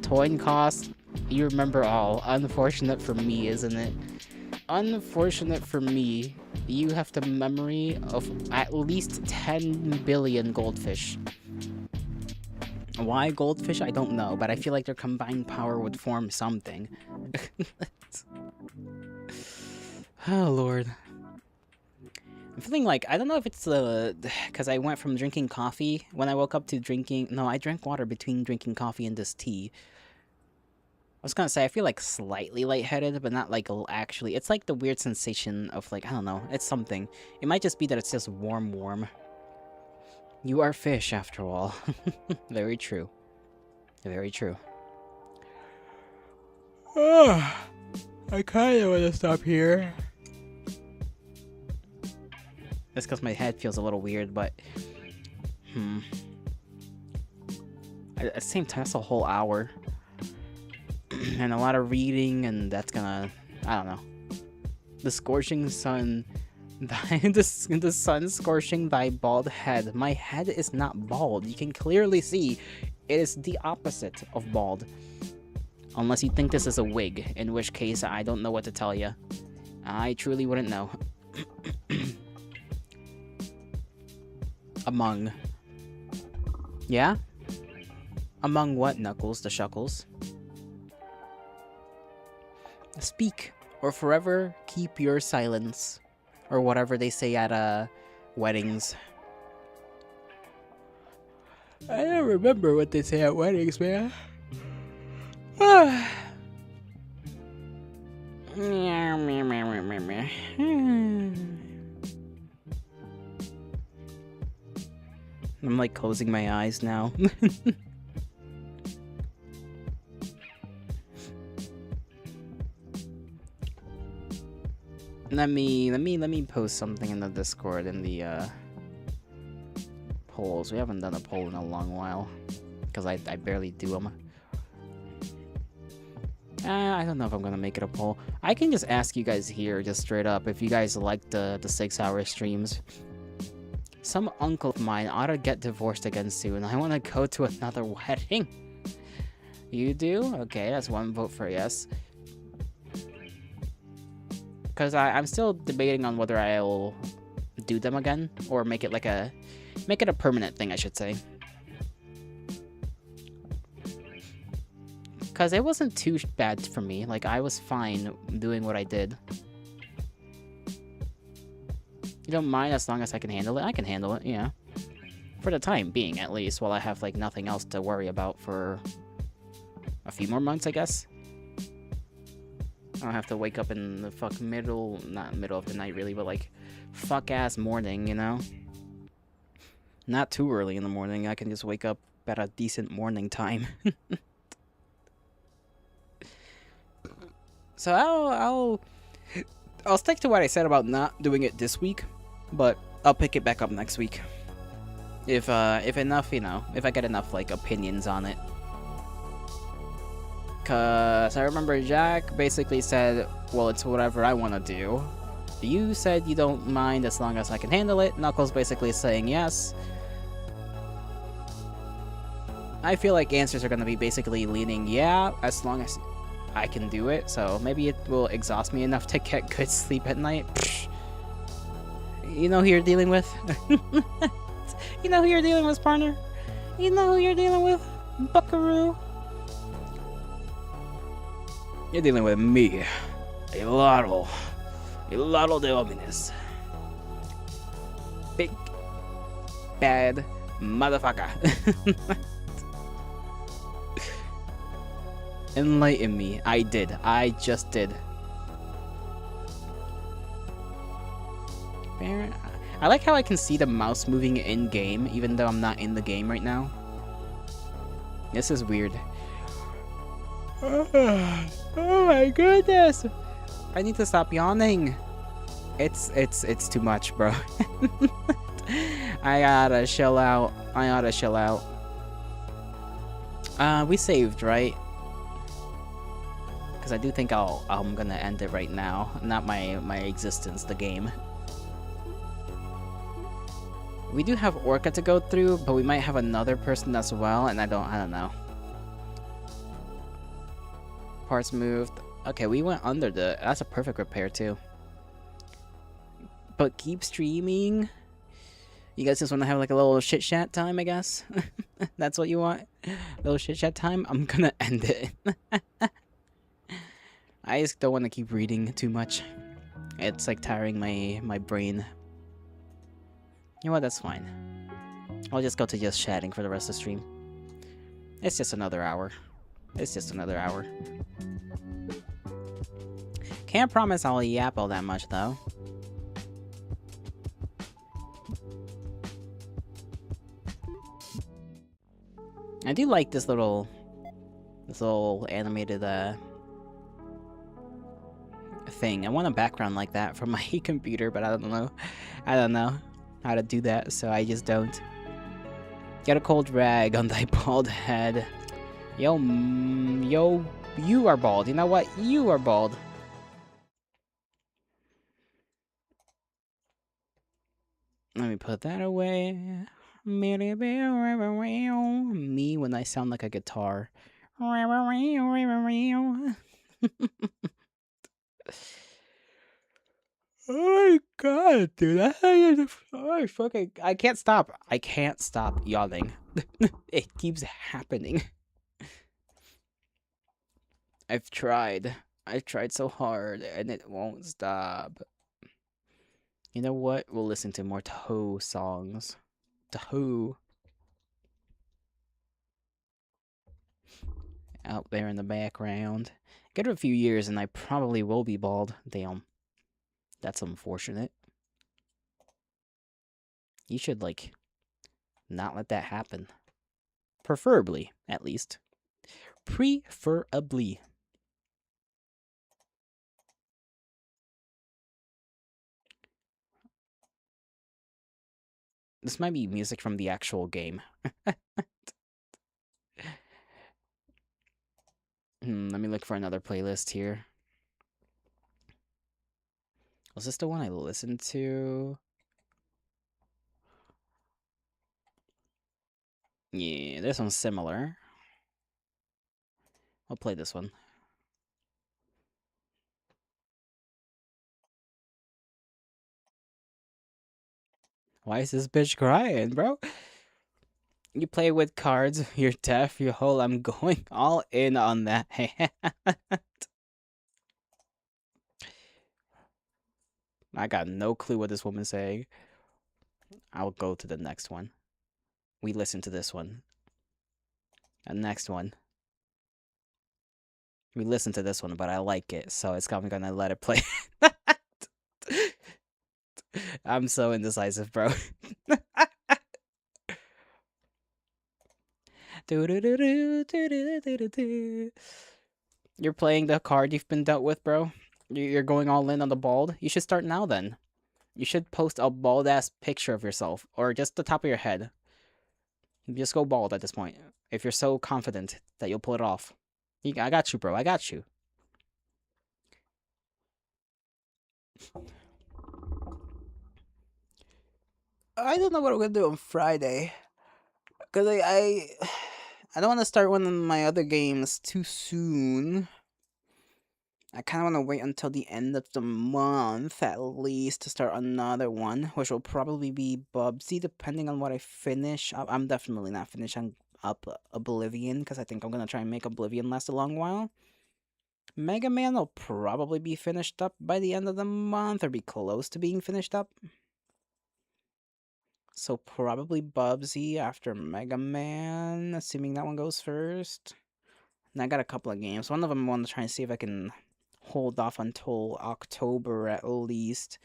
Coin cost, you remember all. Unfortunate for me, isn't it? Unfortunate for me, you have the memory of at least 10 billion goldfish. Why goldfish? I don't know, but I feel like their combined power would form something. Oh, Lord. I'm feeling like, I don't know if it's because I went from drinking coffee when I woke up to drinking, no, I drank water between drinking coffee and this tea. I was gonna say, I feel like slightly lightheaded, but not like actually. It's like the weird sensation of like, I don't know, it's something. It might just be that it's just warm. You are fish, after all. Very true. Very true. Oh, I kinda wanna stop here. That's because my head feels a little weird, but... At the same time, that's a whole hour. And a lot of reading, and that's gonna... I don't know. The scorching sun... the sun scorching thy bald head. My head is not bald. You can clearly see it is the opposite of bald. Unless you think this is a wig, in which case I don't know what to tell you. I truly wouldn't know. Among. Yeah? Among what, Knuckles the Shuckles? Speak, or forever keep your silence. Or whatever they say at, weddings. I don't remember what they say at weddings, man. I'm like closing my eyes now. Let me post something in the Discord in the polls. We haven't done a poll in a long while because I barely do them. I don't know if I'm gonna make it a poll. I can just ask you guys here, just straight up, if you guys like the 6-hour streams. Some uncle of mine ought to get divorced again soon. I want to go to another wedding. You do? Okay, that's one vote for yes. Because I'm still debating on whether I'll do them again or make it like a permanent thing, I should say. Because it wasn't too bad for me. Like, I was fine doing what I did. You don't mind as long as I can handle it? I can handle it, yeah. For the time being, at least, while I have, like, nothing else to worry about for a few more months, I guess. I don't have to wake up in the not middle of the night, really, but, like, fuck-ass morning, you know? Not too early in the morning. I can just wake up at a decent morning time. So I'll stick to what I said about not doing it this week, but I'll pick it back up next week. If enough, you know, if I get enough, like, opinions on it. Cause I remember Jack basically said, well, it's whatever I want to do. You said you don't mind as long as I can handle it. Knuckles basically saying yes. I feel like answers are gonna be basically leaning yeah, as long as I can do it. So maybe it will exhaust me enough to get good sleep at night. Psh. You know who you're dealing with? You know who you're dealing with, partner? You know who you're dealing with? Buckaroo? You're dealing with me. A lotto de hominis. Big bad motherfucker. Enlighten me. I did. I just did. I like how I can see the mouse moving in-game, even though I'm not in the game right now. This is weird. Oh my goodness! I need to stop yawning. It's too much, bro. I gotta chill out. We saved, right? Because I do think I'm gonna end it right now. Not my existence, the game. We do have Orca to go through, but we might have another person as well, and I don't know. Parts moved. Okay, we went under the... That's a perfect repair, too. But keep streaming. You guys just want to have like a little chit-chat time, I guess? That's what you want? A little chit-chat time? I'm gonna end it. I just don't want to keep reading too much. It's like tiring my brain. You know what? That's fine. I'll just go to just chatting for the rest of the stream. It's just another hour. It's just another hour. Can't promise I'll yap all that much, though. I do like this little animated thing. I want a background like that for my computer, but I don't know how to do that, so I just don't. Get a cold rag on thy bald head. Yo, you are bald. You know what? You are bald. Let me put that away. Me when I sound like a guitar. Oh my god, dude! I can't stop. I can't stop yawning. It keeps happening. I've tried so hard, and it won't stop. You know what? We'll listen to more Toho songs. Toho. Out there in the background. Give it a few years, and I probably will be bald. Damn. That's unfortunate. You should, like, not let that happen. Preferably, at least. Preferably. This might be music from the actual game. Let me look for another playlist here. Was this the one I listened to? Yeah, this one's similar. I'll play this one. Why is this bitch crying, bro? You play with cards, you're deaf, you're whole. I'm going all in on that hand. I got no clue what this woman's saying. I'll go to the next one. We listen to this one. The next one. We listen to this one, but I like it, so I'm gonna let it play. I'm so indecisive, bro. You're playing the card you've been dealt with, bro? You're going all in on the bald? You should start now, then. You should post a bald-ass picture of yourself, or just the top of your head. Just go bald at this point, if you're so confident that you'll pull it off. I got you, bro. I got you. I don't know what I'm gonna do on Friday. Cause I don't want to start one of my other games too soon. I kind of want to wait until the end of the month at least to start another one, which will probably be Bubsy, depending on what I finish. I'm definitely not finishing up Oblivion because I think I'm gonna try and make Oblivion last a long while. Mega Man will probably be finished up by the end of the month or be close to being finished up. So probably Bubsy after Mega Man, assuming that one goes first. And I got a couple of games. One of them I want to try and see if I can hold off until October at least.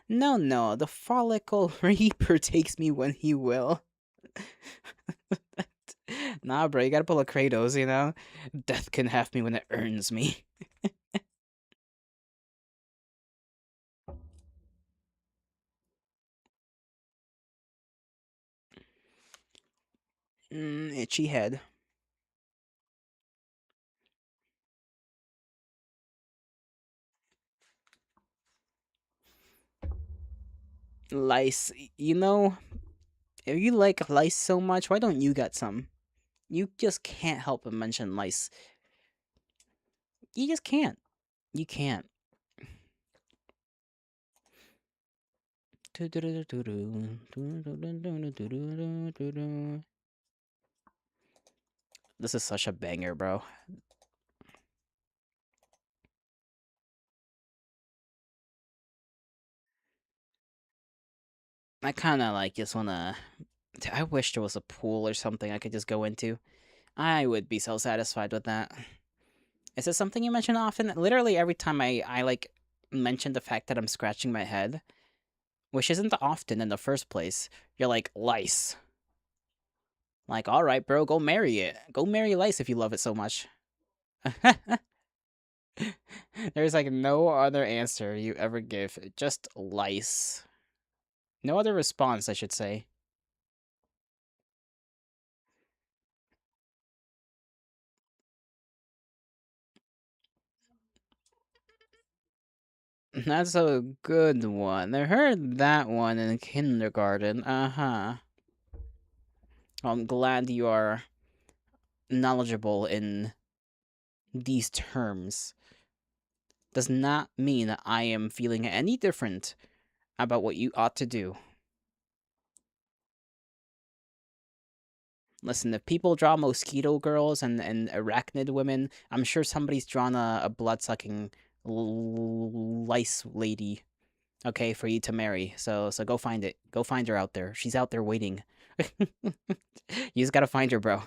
No, no, the Follicle Reaper takes me when he will. Nah, bro, you gotta pull a Kratos, you know? Death can have me when it earns me. Itchy head. Lice. You know, if you like lice so much, why don't you get some? You just can't help but mention lice. You just can't. You can't. This is such a banger, bro. I kind of like just wanna. I wish there was a pool or something I could just go into. I would be so satisfied with that. Is this something you mention often? Literally every time I like mention the fact that I'm scratching my head, which isn't often in the first place, you're like, lice. Like, alright, bro, go marry it. Go marry lice if you love it so much. There's like no other answer you ever give, just lice. No other response, I should say. That's a good one. I heard that one in kindergarten. Uh-huh. I'm glad you are knowledgeable in these terms. Does not mean that I am feeling any different about what you ought to do. Listen, if people draw mosquito girls and arachnid women, I'm sure somebody's drawn a blood-sucking lice lady, okay, for you to marry. So go find it. Go find her out there. She's out there waiting. You just gotta find her, bro.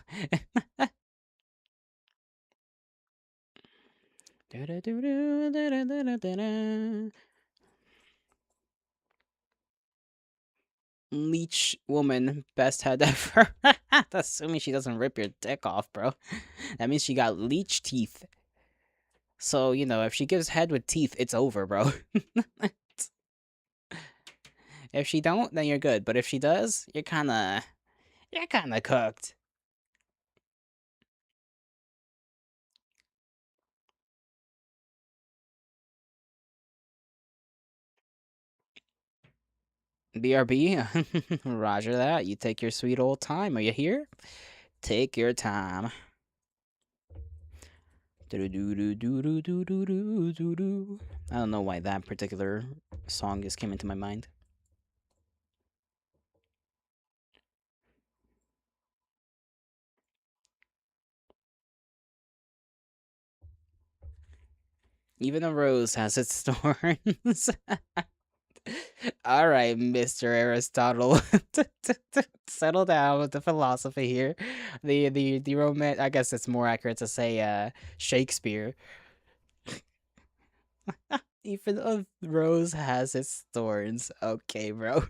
Leech woman, best head ever. Assuming she doesn't rip your dick off, bro. That means she got leech teeth. So, you know, if she gives head with teeth, it's over, bro. If she don't, then you're good. But if she does, you're kinda cooked. BRB, Roger that. You take your sweet old time. Are you here? Take your time. I don't know why that particular song just came into my mind. Even a rose has its thorns. All right, Mr. Aristotle. Settle down with the philosophy here. The romance, I guess it's more accurate to say Shakespeare. Even a rose has its thorns. Okay, bro.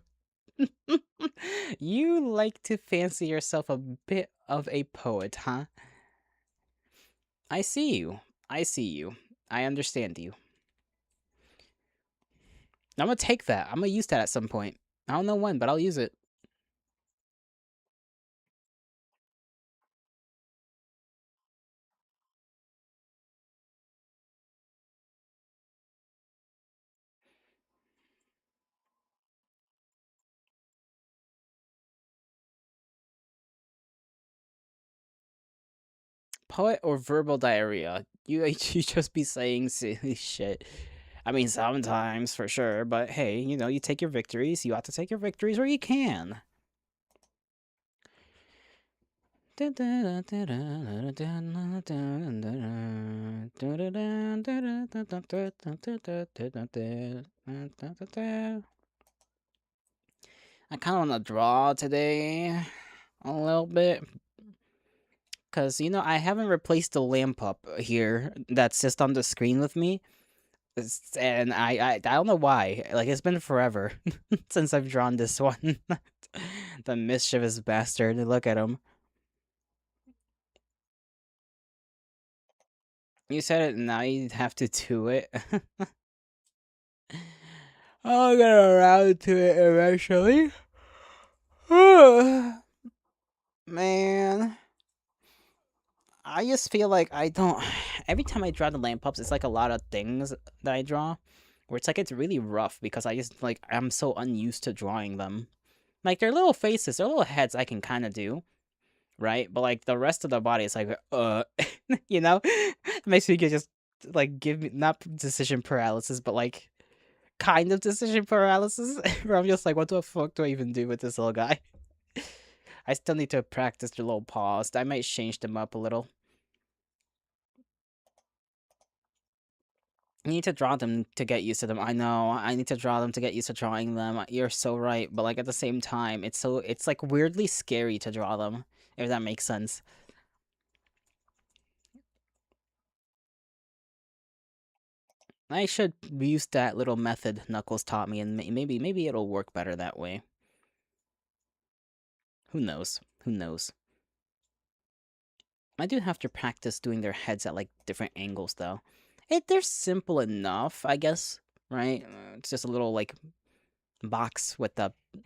You like to fancy yourself a bit of a poet, huh? I see you. I see you. I understand you. I'm gonna take that. I'm gonna use that at some point. I don't know when, but I'll use it. Poet or verbal diarrhea? You you just be saying silly shit. I mean, sometimes for sure, but hey, you take your victories. You ought to take your victories where you can. I kind of want to draw today a little bit because I haven't replaced the lamp up here that's just on the screen with me. And I don't know why. Like it's been forever since I've drawn this one. The mischievous bastard. Look at him. You said it, now you have to do it. I'll get around to it eventually. Man, I just feel like I don't. Every time I draw the lamp ups, it's like a lot of things that I draw, where it's like it's really rough because I just like I'm so unused to drawing them. Like their little faces, their little heads, I can kind of do, right? But like the rest of the body, it's like, it makes me just like give me not decision paralysis, but like kind of decision paralysis, where I'm just like, what the fuck do I even do with this little guy? I still need to practice the little paws. I might change them up a little. You need to draw them to get used to them. I know. I need to draw them to get used to drawing them. You're so right. But like at the same time, it's like weirdly scary to draw them, if that makes sense. I should use that little method Knuckles taught me, and maybe it'll work better that way. Who knows? Who knows? I do have to practice doing their heads at like different angles though. They're simple enough, I guess, right? It's just a little like box with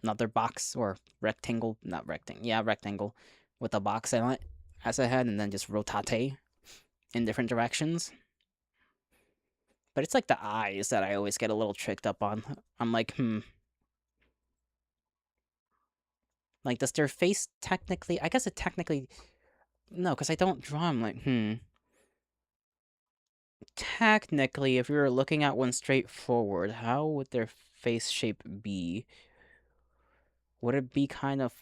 another box or rectangle, not rectangle, yeah, rectangle with a box on it as a head, and then just rotate in different directions. But it's like the eyes that I always get a little tricked up on. I'm like, like does their face technically? I guess it technically no, because I don't draw. I'm like, technically, if we were looking at one straight forward, how would their face shape be? Would it be kind of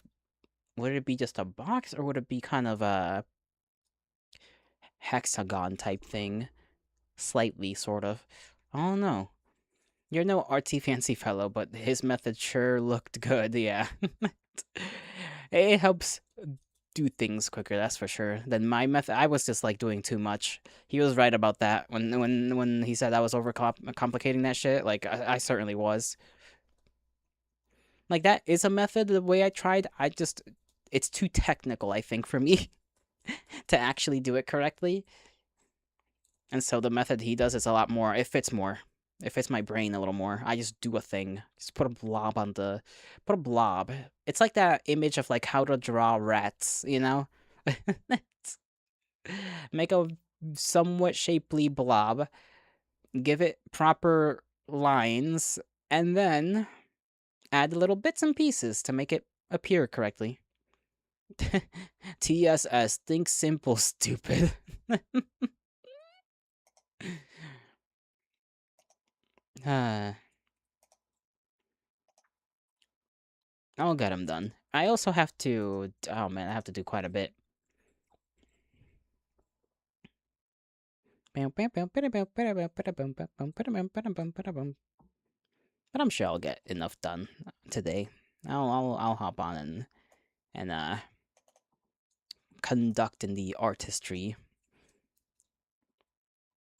would it be just a box, or would it be kind of a hexagon type thing? Slightly, sort of. I don't know. You're no artsy fancy fellow, but his method sure looked good, yeah. It helps do things quicker, that's for sure. Than my method, I was just like doing too much. He was right about that when he said I was over complicating that shit. Like I certainly was. Like that is a method. The way I tried, it's too technical. I think for me to actually do it correctly. And so the method he does is a lot more. It fits more. It fits my brain a little more. I just do a thing. Just put a blob on the. Put a blob. It's like that image of like how to draw rats, you know? Make a somewhat shapely blob, give it proper lines, and then add little bits and pieces to make it appear correctly. TSS, think simple, stupid. uh, I'll get them done. I also have to. Oh man, I have to do quite a bit. But I'm sure I'll get enough done today. I'll hop on and conduct in the artistry.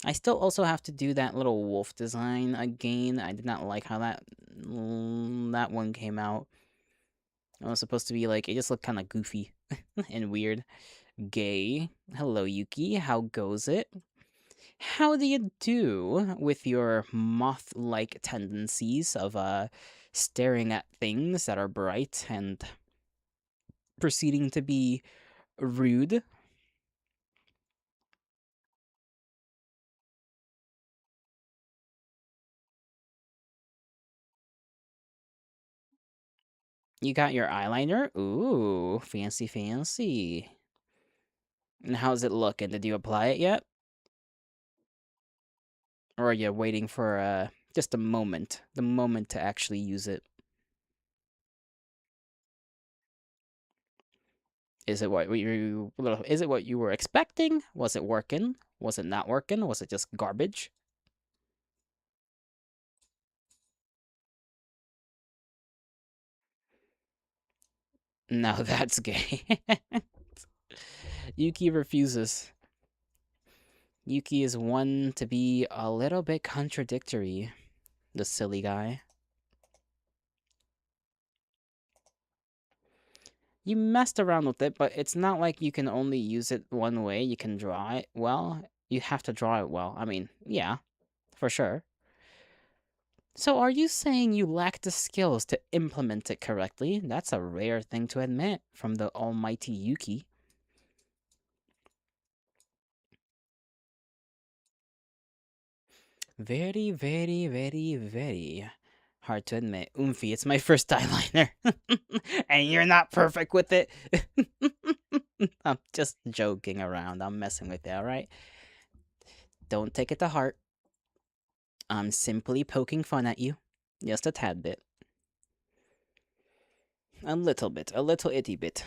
I still also have to do that little wolf design again. I did not like how that one came out. It was supposed to be like it just looked kind of goofy and weird. Gay. Hello, Yuki. How goes it? How do you do with your moth-like tendencies of staring at things that are bright and proceeding to be rude? You got your eyeliner? Ooh, fancy fancy. And how's it looking? Did you apply it yet? Or are you waiting for just a moment, the moment to actually use it? Is it what you were expecting? Was it working? Was it not working? Was it just garbage? No, that's gay. Yuki refuses. Yuki is one to be a little bit contradictory. The silly guy. You messed around with it, but it's not like you can only use it one way. You can draw it well. You have to draw it well. I mean, yeah, for sure. So are you saying you lack the skills to implement it correctly? That's a rare thing to admit from the almighty Yuki. Very, very, very, very hard to admit. Oomphy, it's my first eyeliner. And you're not perfect with it. I'm just joking around. I'm messing with you, alright? Don't take it to heart. I'm simply poking fun at you. Just a tad bit. A little bit. A little itty bit.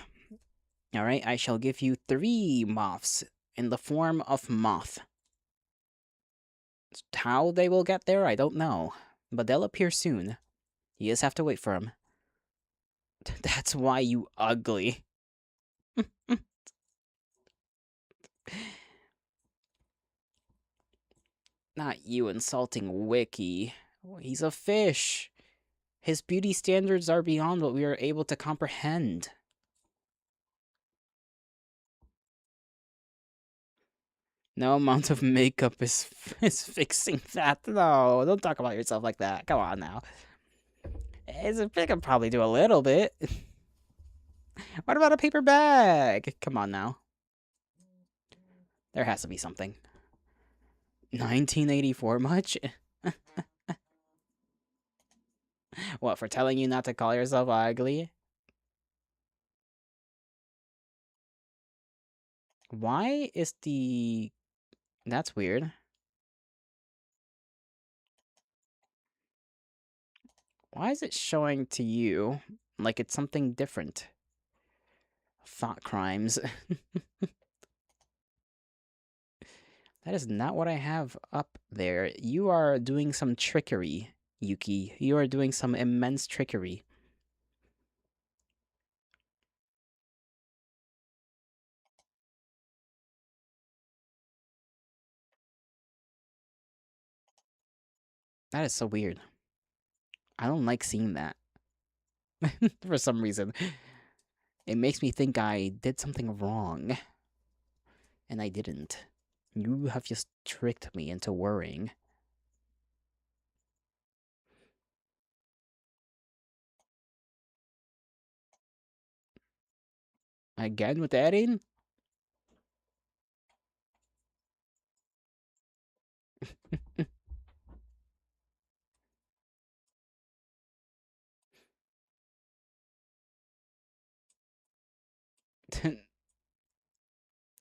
Alright, I shall give you 3 moths in the form of moth. How they will get there, I don't know. But they'll appear soon. You just have to wait for them. That's why you ugly. Not you insulting Wiki. He's a fish. His beauty standards are beyond what we are able to comprehend. No amount of makeup is fixing that. No, don't talk about yourself like that. Come on now. I could probably do a little bit. What about a paper bag? Come on now. There has to be something. 1984 much? What, for telling you not to call yourself ugly? Why is the... That's weird. Why is it showing to you like it's something different? Thought crimes. That is not what I have up there. You are doing some trickery, Yuki. You are doing some immense trickery. That is so weird. I don't like seeing that. For some reason. It makes me think I did something wrong. And I didn't. You have just tricked me into worrying. Again with adding?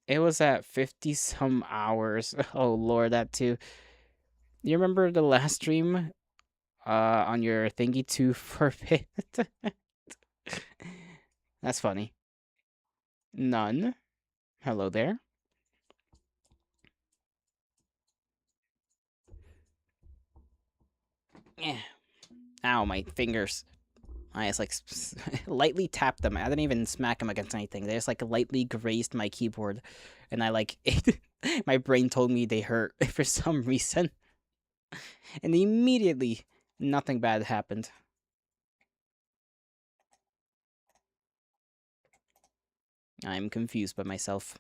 It was at 50 some hours. Oh lord, that too. You remember the last stream on your thingy to forbid? That's funny. None. Hello there. Yeah. Ow, my fingers. I just like lightly tapped them. I didn't even smack them against anything. They just like lightly grazed my keyboard, and I like my brain told me they hurt for some reason, and immediately nothing bad happened. I'm confused by myself.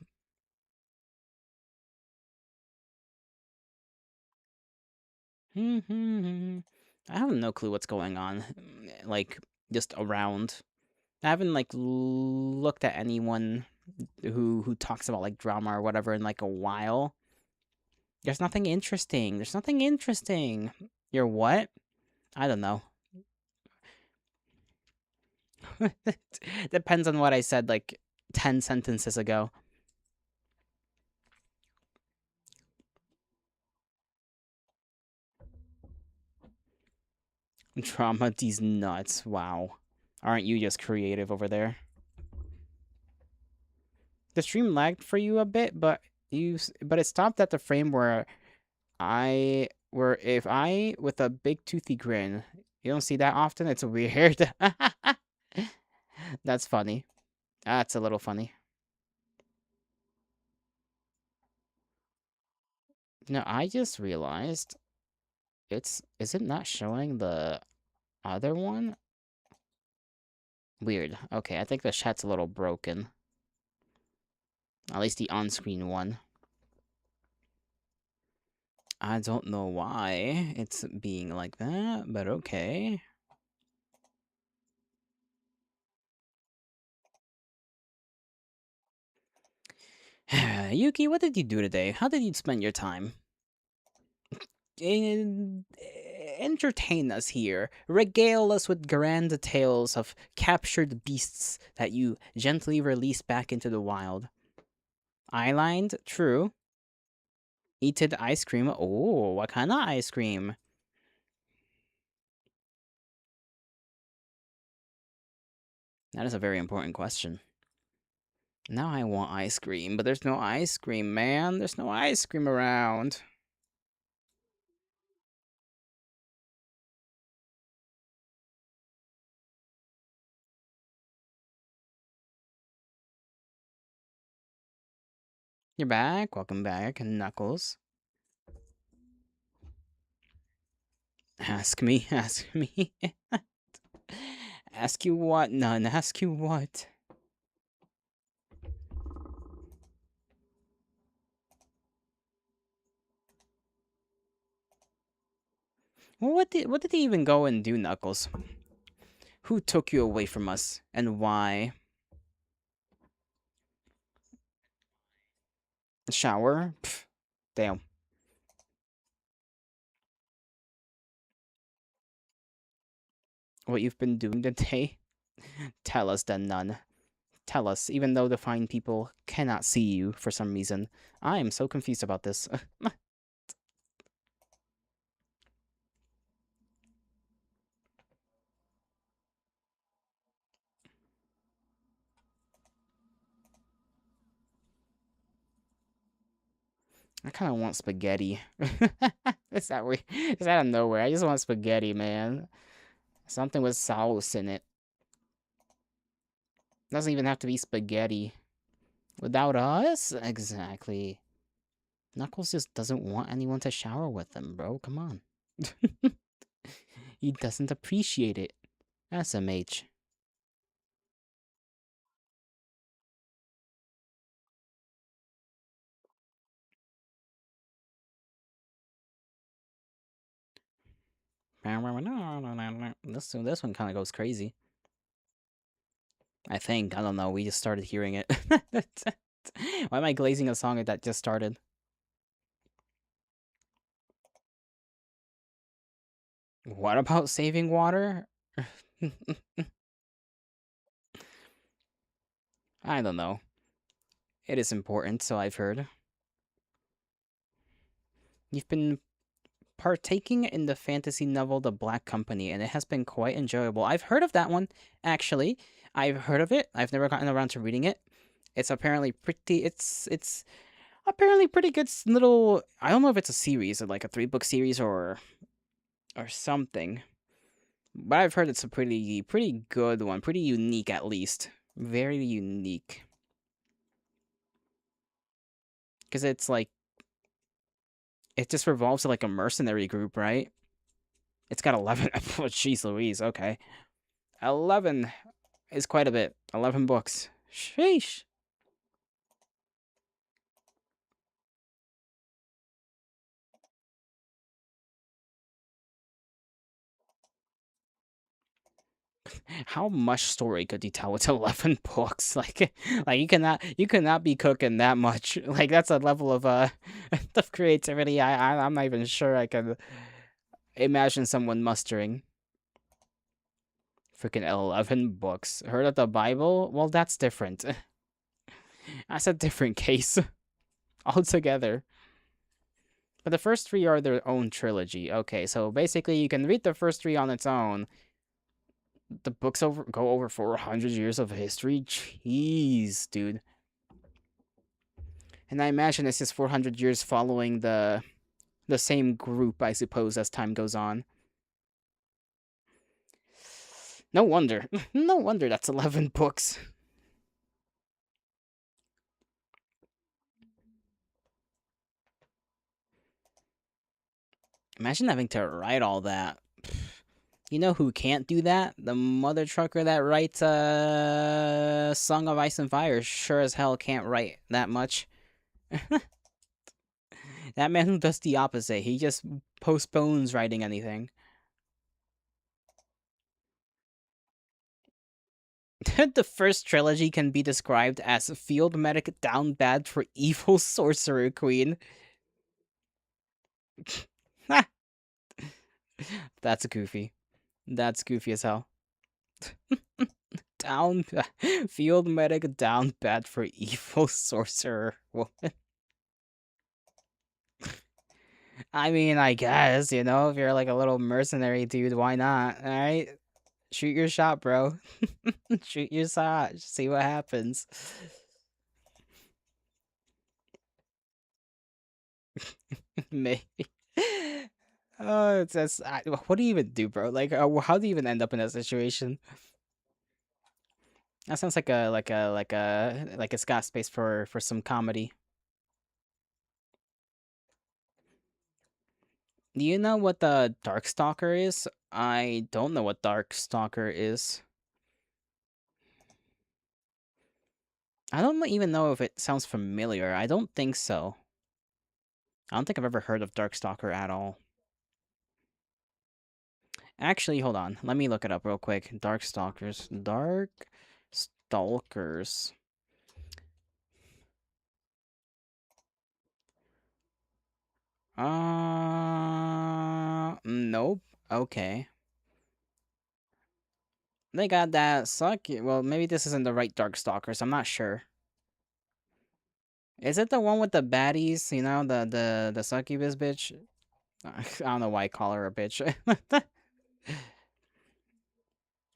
I have no clue what's going on. Like just around. I haven't like looked at anyone who talks about like drama or whatever in like a while. There's nothing interesting. There's nothing interesting. You're what? I don't know. Depends on what I said like 10 sentences ago. Drama these nuts. Wow. Aren't you just creative over there? The stream lagged for you a bit, but it stopped at the frame where if I with a big toothy grin. You don't see that often. It's weird. That's funny. That's a little funny. No, I just realized is it not showing the other one? Weird. Okay, I think the chat's a little broken. At least the on-screen one. I don't know why it's being like that, but okay. Yuki, what did you do today? How did you spend your time? Entertain us here. Regale us with grand tales of captured beasts that you gently release back into the wild. Eyelined? True. Eated ice cream? Oh, what kind of ice cream? That is a very important question. Now I want ice cream, but there's no ice cream, man. There's no ice cream around. You're back. Welcome back, Knuckles. Ask me. Ask me. Ask you what? None. Ask you what? Well, what did he even go and do, Knuckles? Who took you away from us, and why? Shower? Pff, damn. What you've been doing today? Tell us then, none. Tell us, even though the fine people cannot see you for some reason. I am so confused about this. I kind of want spaghetti. Is that weird? It's out of nowhere. I just want spaghetti, man. Something with sauce in it. Doesn't even have to be spaghetti. Without us? Exactly. Knuckles just doesn't want anyone to shower with him, bro. Come on. He doesn't appreciate it. SMH. This one kind of goes crazy. I think. I don't know. We just started hearing it. Why am I glazing a song that just started? What about saving water? I don't know. It is important, so I've heard. You've been partaking in the fantasy novel The Black Company, and it has been quite enjoyable. I've heard of that one, actually. I've heard of it. I've never gotten around to reading it. It's apparently pretty. It's apparently pretty good. Little. I don't know if it's a series or like a 3-book series or something. But I've heard it's a pretty good one. Pretty unique, at least. Very unique. Because it's like it just revolves like a mercenary group, right? It's got 11. Oh, jeez Louise. Okay. 11 is quite a bit. 11 books. Sheesh. How much story could you tell with 11 books? Like you cannot be cooking that much. Like that's a level of of creativity I'm not even sure I can imagine someone mustering. Freaking 11 books. Heard of the Bible? Well, that's different. That's a different case altogether. But the first three are their own trilogy. Okay, so basically you can read the first three on its own. The books go over 400 years of history. Jeez, dude. And I imagine it's just 400 years following the same group, I suppose, as time goes on. No wonder. No wonder that's 11 books. Imagine having to write all that. You know who can't do that? The mother trucker that writes Song of Ice and Fire sure as hell can't write that much. That man who does the opposite. He just postpones writing anything. The first trilogy can be described as field medic down bad for evil sorcerer queen. That's goofy. That's goofy as hell. Down field medic down bad for evil sorcerer woman. I mean, I guess, you know, if you're like a little mercenary dude, why not? Alright? Shoot your shot, bro. Shoot your shot. See what happens. Maybe. Oh, it's just, what do you even do, bro? Like, how do you even end up in that situation? That sounds like it's got space for some comedy. Do you know what the Darkstalker is? I don't know what Darkstalker is. I don't even know if it sounds familiar. I don't think so. I don't think I've ever heard of Darkstalker at all. Actually, hold on. Let me look it up real quick. Darkstalkers. Darkstalkers. Nope. Okay. They got that suck. Well, maybe this isn't the right Darkstalkers. I'm not sure. Is it the one with the baddies? You know, the succubus bitch. I don't know why I call her a bitch.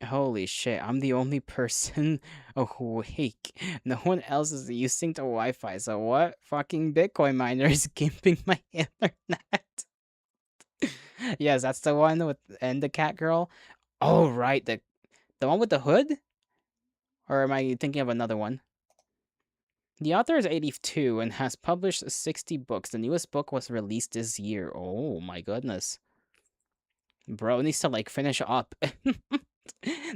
Holy shit! I'm the only person awake. No one else is using the Wi-Fi. So what? Fucking Bitcoin miner is gimping my internet. Yes, that's the one with and the cat girl. Oh right, the one with the hood? Or am I thinking of another one? The author is 82 and has published 60 books. The newest book was released this year. Oh my goodness. Bro needs to like finish up.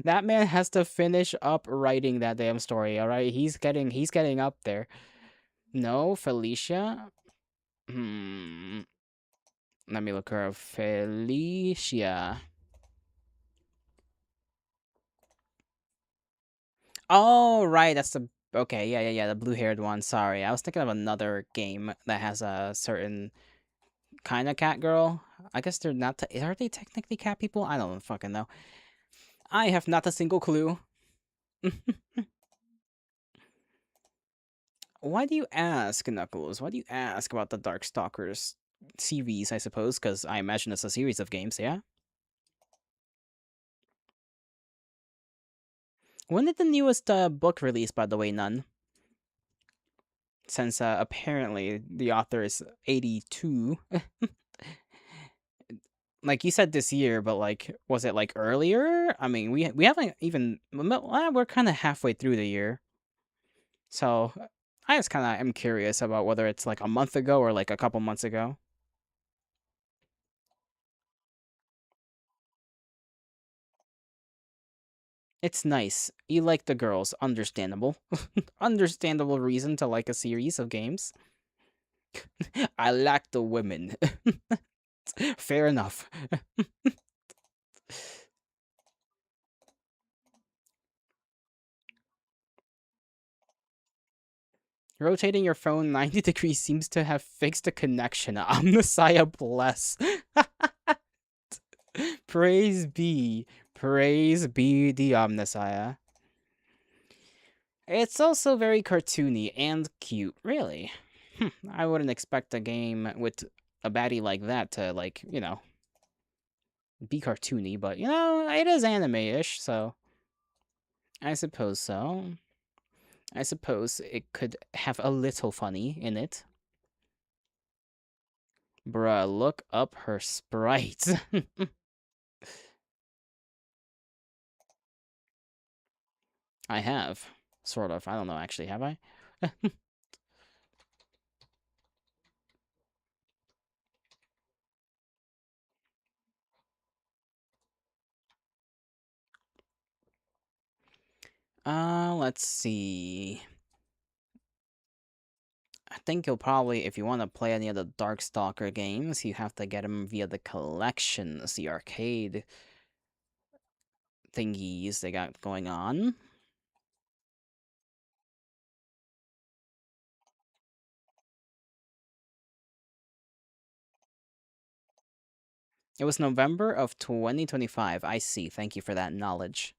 That man has to finish up writing that damn story, alright? He's getting up there. No, Felicia? Hmm. Let me look her up. Felicia. Oh, right. That's the. Okay, yeah. The blue haired one. Sorry. I was thinking of another game that has a certain kind of cat girl. I guess they're not. Are they technically cat people? I don't fucking know. I have not a single clue. Why do you ask, Knuckles? Why do you ask about the Darkstalkers series, I suppose? Because I imagine it's a series of games, yeah? When did the newest book release, by the way, None? Since apparently the author is 82. Like you said this year, but like, was it like earlier? I mean, we haven't even, we're kind of halfway through the year. So I just kind of am curious about whether it's like a month ago or like a couple months ago. It's nice. You like the girls. Understandable. Understandable reason to like a series of games. I like the women. Fair enough. Rotating your phone 90 degrees seems to have fixed the connection. Omnissiah bless. Praise be. Praise be the Omnissiah. It's also very cartoony and cute, really. I wouldn't expect a game with a baddie like that to, like, you know, be cartoony, but, you know, it is anime-ish, so I suppose so. I suppose it could have a little funny in it. Bruh, look up her sprites. I have. Sort of. I don't know, actually, have I? Let's see. I think you'll probably, if you want to play any of the Darkstalker games, you have to get them via the collections, the arcade thingies they got going on. It was November of 2025. I see. Thank you for that knowledge.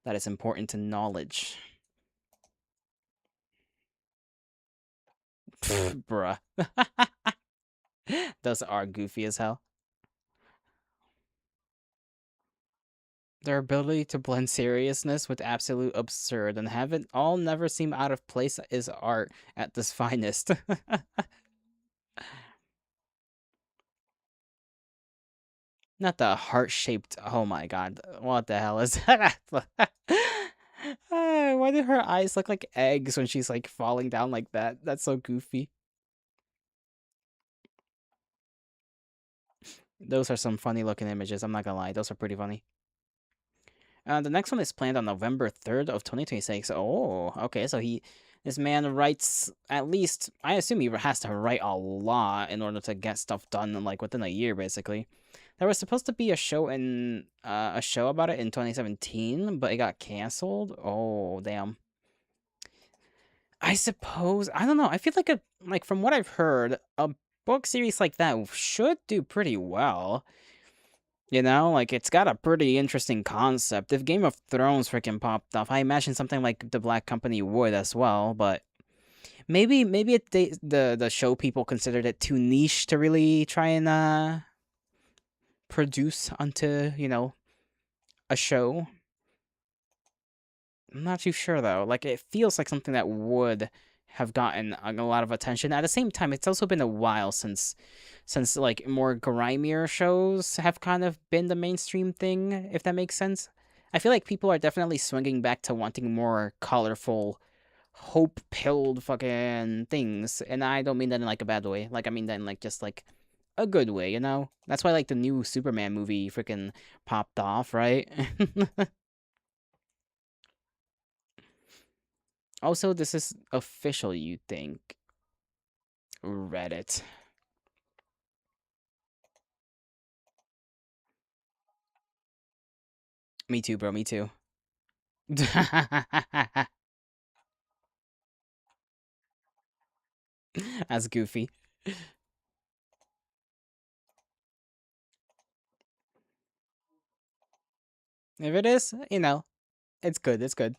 That is important to knowledge. Bruh. Those are goofy as hell. Their ability to blend seriousness with absolute absurd and have it all never seem out of place is art at its finest. Not the heart-shaped... Oh my god. What the hell is that? Why do her eyes look like eggs when she's, like, falling down like that? That's so goofy. Those are some funny-looking images, I'm not gonna lie. Those are pretty funny. The next one is planned on November 3rd of 2026. Oh, okay, so this man writes at least... I assume he has to write a lot in order to get stuff done, like, within a year, basically. There was supposed to be a show about it in 2017, but it got canceled. Oh, damn. I suppose, I don't know. I feel like from what I've heard, a book series like that should do pretty well. You know, like, it's got a pretty interesting concept. If Game of Thrones freaking popped off, I imagine something like The Black Company would as well, but maybe the show people considered it too niche to really try and produce onto, you know, a show. I'm not too sure though. Like, it feels like something that would have gotten a lot of attention. At the same time, it's also been a while since like more grimier shows have kind of been the mainstream thing, if that makes sense. I feel like people are definitely swinging back to wanting more colorful, hope-pilled fucking things, and I don't mean that in like a bad way. Like, I mean that in like just like a good way, you know? That's why like the new Superman movie freaking popped off, right? Also, this is official, you think. Reddit. Me too, bro, me too. That's goofy. If it is, you know, it's good, it's good.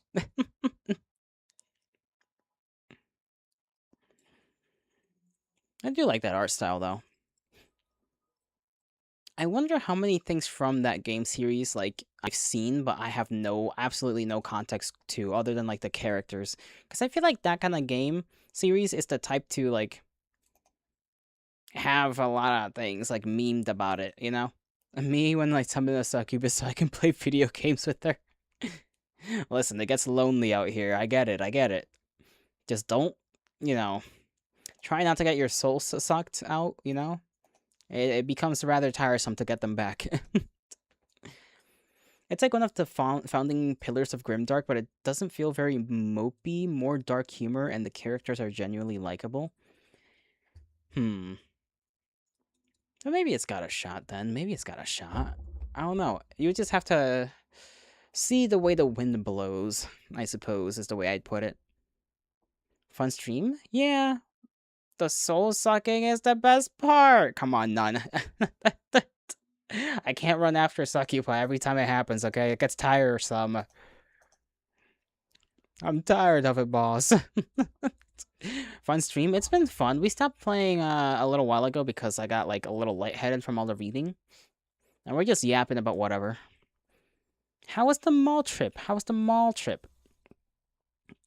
I do like that art style, though. I wonder how many things from that game series, like, I've seen, but I have absolutely no context to, other than, like, the characters. Because I feel like that kind of game series is the type to, like, have a lot of things, like, memed about it, you know? Me, when, like, summon a succubus so I can play video games with her. Listen, it gets lonely out here. I get it, I get it. Just don't, you know, try not to get your soul sucked out, you know? It becomes rather tiresome to get them back. It's like one of the founding pillars of Grimdark, but it doesn't feel very mopey, more dark humor, and the characters are genuinely likable. But maybe it's got a shot then. Maybe it's got a shot. I don't know. You just have to see the way the wind blows, I suppose, is the way I'd put it. Fun stream? Yeah. The soul sucking is the best part. Come on, none. I can't run after Succubus every time it happens, okay? It gets tiresome. I'm tired of it, boss. Fun stream. It's been fun. We stopped playing a little while ago because I got like a little lightheaded from all the reading, and we're just yapping about whatever. How was the mall trip? How was the mall trip?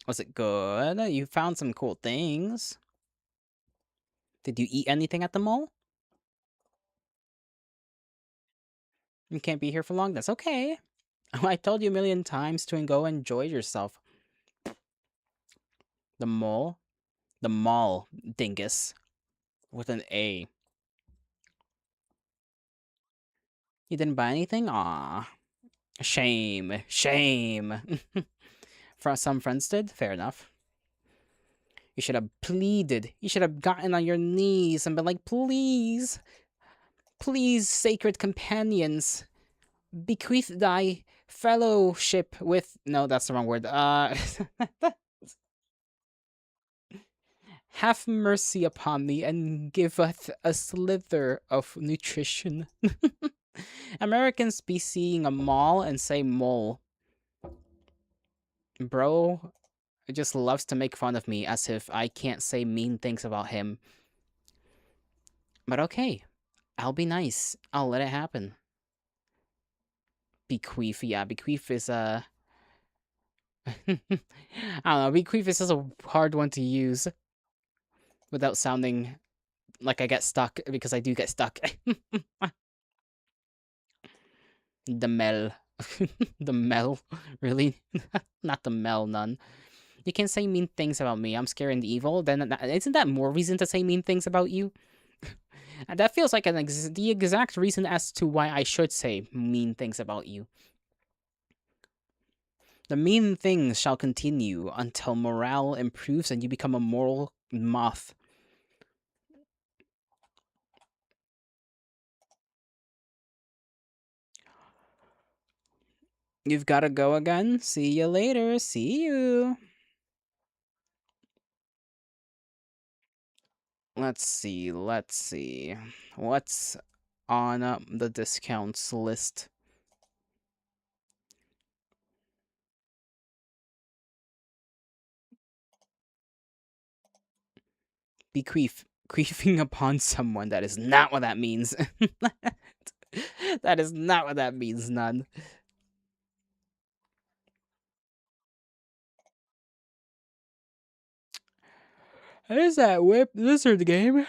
Was it good? You found some cool things. Did you eat anything at the mall? You can't be here for long. That's okay. I told you a million times to go enjoy yourself. The mall? The mall, dingus. With an A. You didn't buy anything? Aw. Shame. Shame. Some friends did? Fair enough. You should have pleaded. You should have gotten on your knees and been like, please, please, sacred companions, bequeath thy fellowship with. No, that's the wrong word. Have mercy upon me and giveth a slither of nutrition. Americans be seeing a mall and say mole. Bro just loves to make fun of me as if I can't say mean things about him. But okay, I'll be nice. I'll let it happen. Bequeath, yeah, bequeath is I don't know, bequeath is just a hard one to use without sounding like I get stuck, because I do get stuck. The Mel. The Mel. Really? Not the Mel, none. You can say mean things about me. I'm scary and evil. Then isn't that more reason to say mean things about you? And that feels like the exact reason as to why I should say mean things about you. The mean things shall continue until morale improves and you become a moral moth. You've got to go again? See you later. See you. Let's see. Let's see. What's on the discounts list? Bequeath. Queefing upon someone. That is not what that means. That is not what that means, none. Is that Whip Lizard game?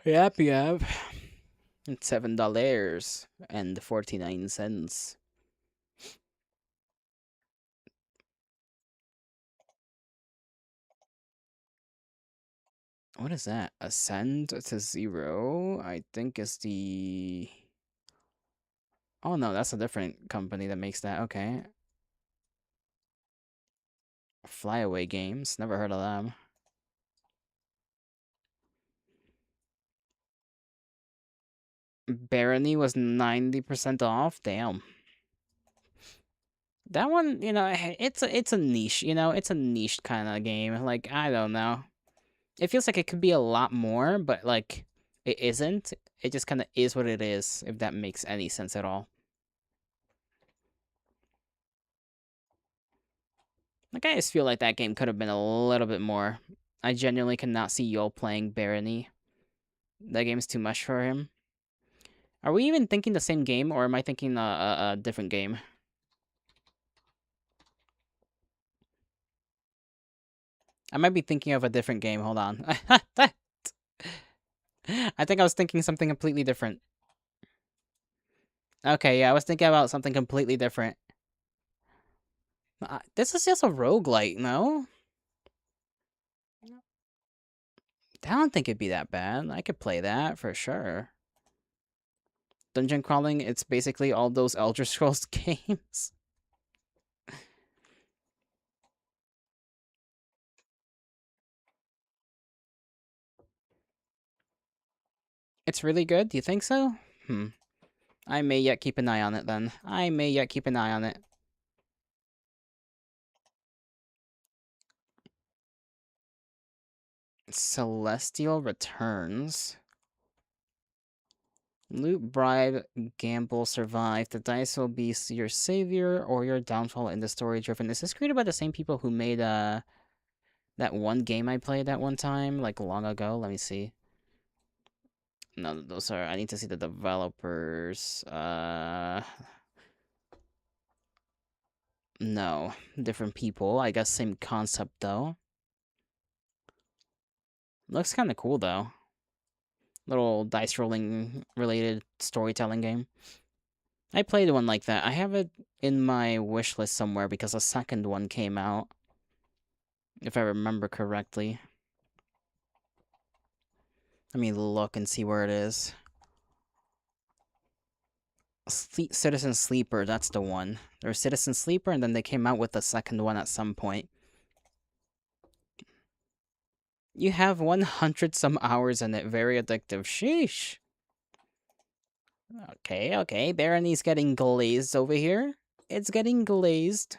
Yep, yep. It's $7 and 49 cents. What is that? Ascend to 0? I think it's the... Oh no, that's a different company that makes that. Okay. Flyaway Games. Never heard of them. Barony was 90% off? Damn. That one, it's a niche, it's a niche kind of game. Like, I don't know. It feels like it could be a lot more, but like it isn't. It just kind of is what it is, if that makes any sense at all. Like, I just feel like that game could have been a little bit more. I genuinely cannot see Yo playing Barony. That game's too much for him. Are we even thinking the same game, or am I thinking a different game? I might be thinking of a different game. Hold on. I think I was thinking something completely different. Okay, yeah, I was thinking about something completely different. This is just a roguelite, no? I don't think it'd be that bad. I could play that for sure. Dungeon crawling, it's basically all those Elder Scrolls games. It's really good? Do you think so? I may yet keep an eye on it then. I may yet keep an eye on it. Celestial Returns. Loot, bribe, gamble, survive. The dice will be your savior or your downfall in the story driven. Is this created by the same people who made That one game I played that one time, like long ago. Let me see. No, those are. I need to see the developers. No, different people. I guess same concept though. Looks kind of cool though. Little dice rolling related storytelling game. I played one like that. I have it in my wish list somewhere because a second one came out, if I remember correctly. Let me look and see where it is. Citizen Sleeper, that's the one. There's Citizen Sleeper, and then they came out with the second one at some point. You have 100 some hours in it. Very addictive. Sheesh. Okay, okay. Barony's getting glazed over here. It's getting glazed.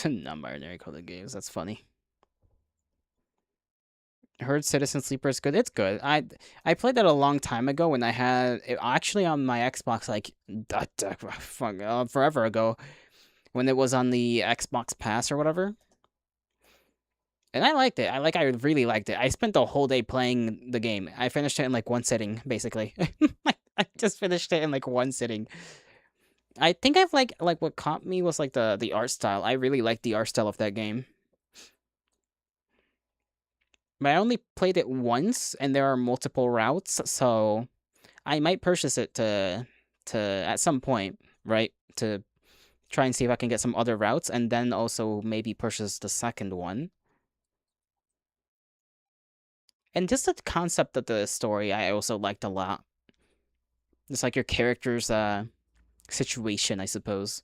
Non-binary coded games. That's funny. Heard Citizen Sleeper is good. It's good. I played that a long time ago when I had it actually on my Xbox like forever ago when it was on the Xbox Pass or whatever. And I liked it. I really liked it. I spent the whole day playing the game. I finished it in like one sitting, basically. I just finished it in like one sitting. I think I've like what caught me was like the art style. I really liked the art style of that game. But I only played it once, and there are multiple routes, so I might purchase it to at some point, right? To try and see if I can get some other routes, and then also maybe purchase the second one. And just the concept of the story, I also liked a lot. It's like your character's situation, I suppose.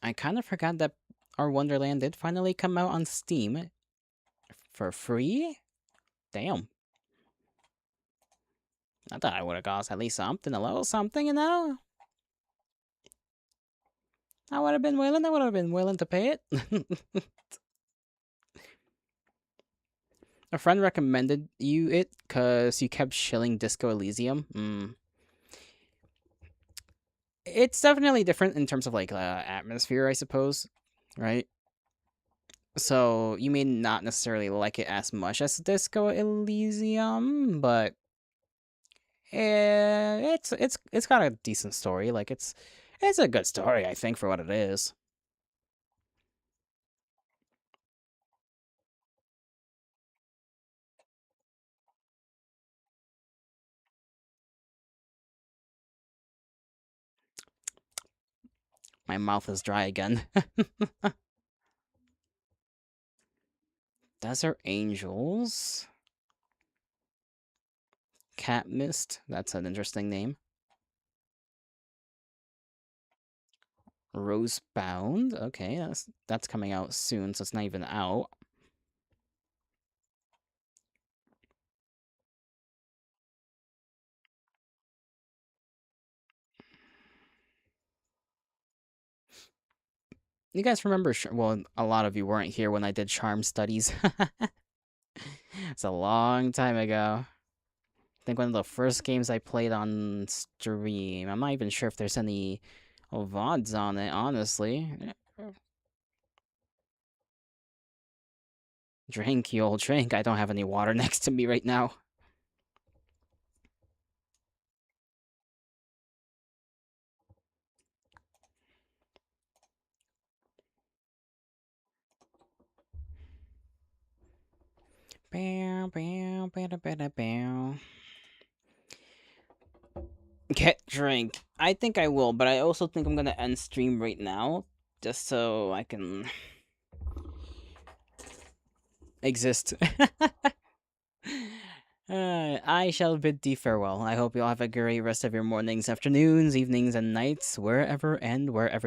I kind of forgot that our Wonderland did finally come out on Steam for free. Damn. I thought I would have cost at least something, a little something, you know? I would have been willing. I would have been willing to pay it. A friend recommended you it because you kept shilling Disco Elysium. It's definitely different in terms of like atmosphere, I suppose, right? So you may not necessarily like it as much as Disco Elysium, but it's got a decent story. Like it's a good story, I think, for what it is. My mouth is dry again. Desert Angels, Cat Mist. That's an interesting name. Rosebound. Okay, that's coming out soon, so it's not even out. You guys remember? Well, a lot of you weren't here when I did charm studies. It's a long time ago. I think one of the first games I played on stream. I'm not even sure if there's any VODs on it, honestly. Drink, you old drink. I don't have any water next to me right now. Bow, bow, bow, bow, bow. Get drink. I think I will, but I also think I'm gonna end stream right now, just so I can exist. I shall bid thee farewell. I hope you'll have a great rest of your mornings, afternoons, evenings, and nights, wherever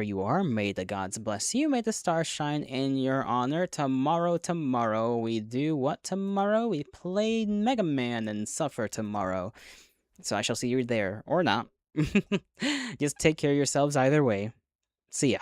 you are. May the gods bless you. May the stars shine in your honor. Tomorrow, we do what tomorrow? We play Mega Man and suffer tomorrow. So I shall see you there, or not. Just take care of yourselves either way. See ya.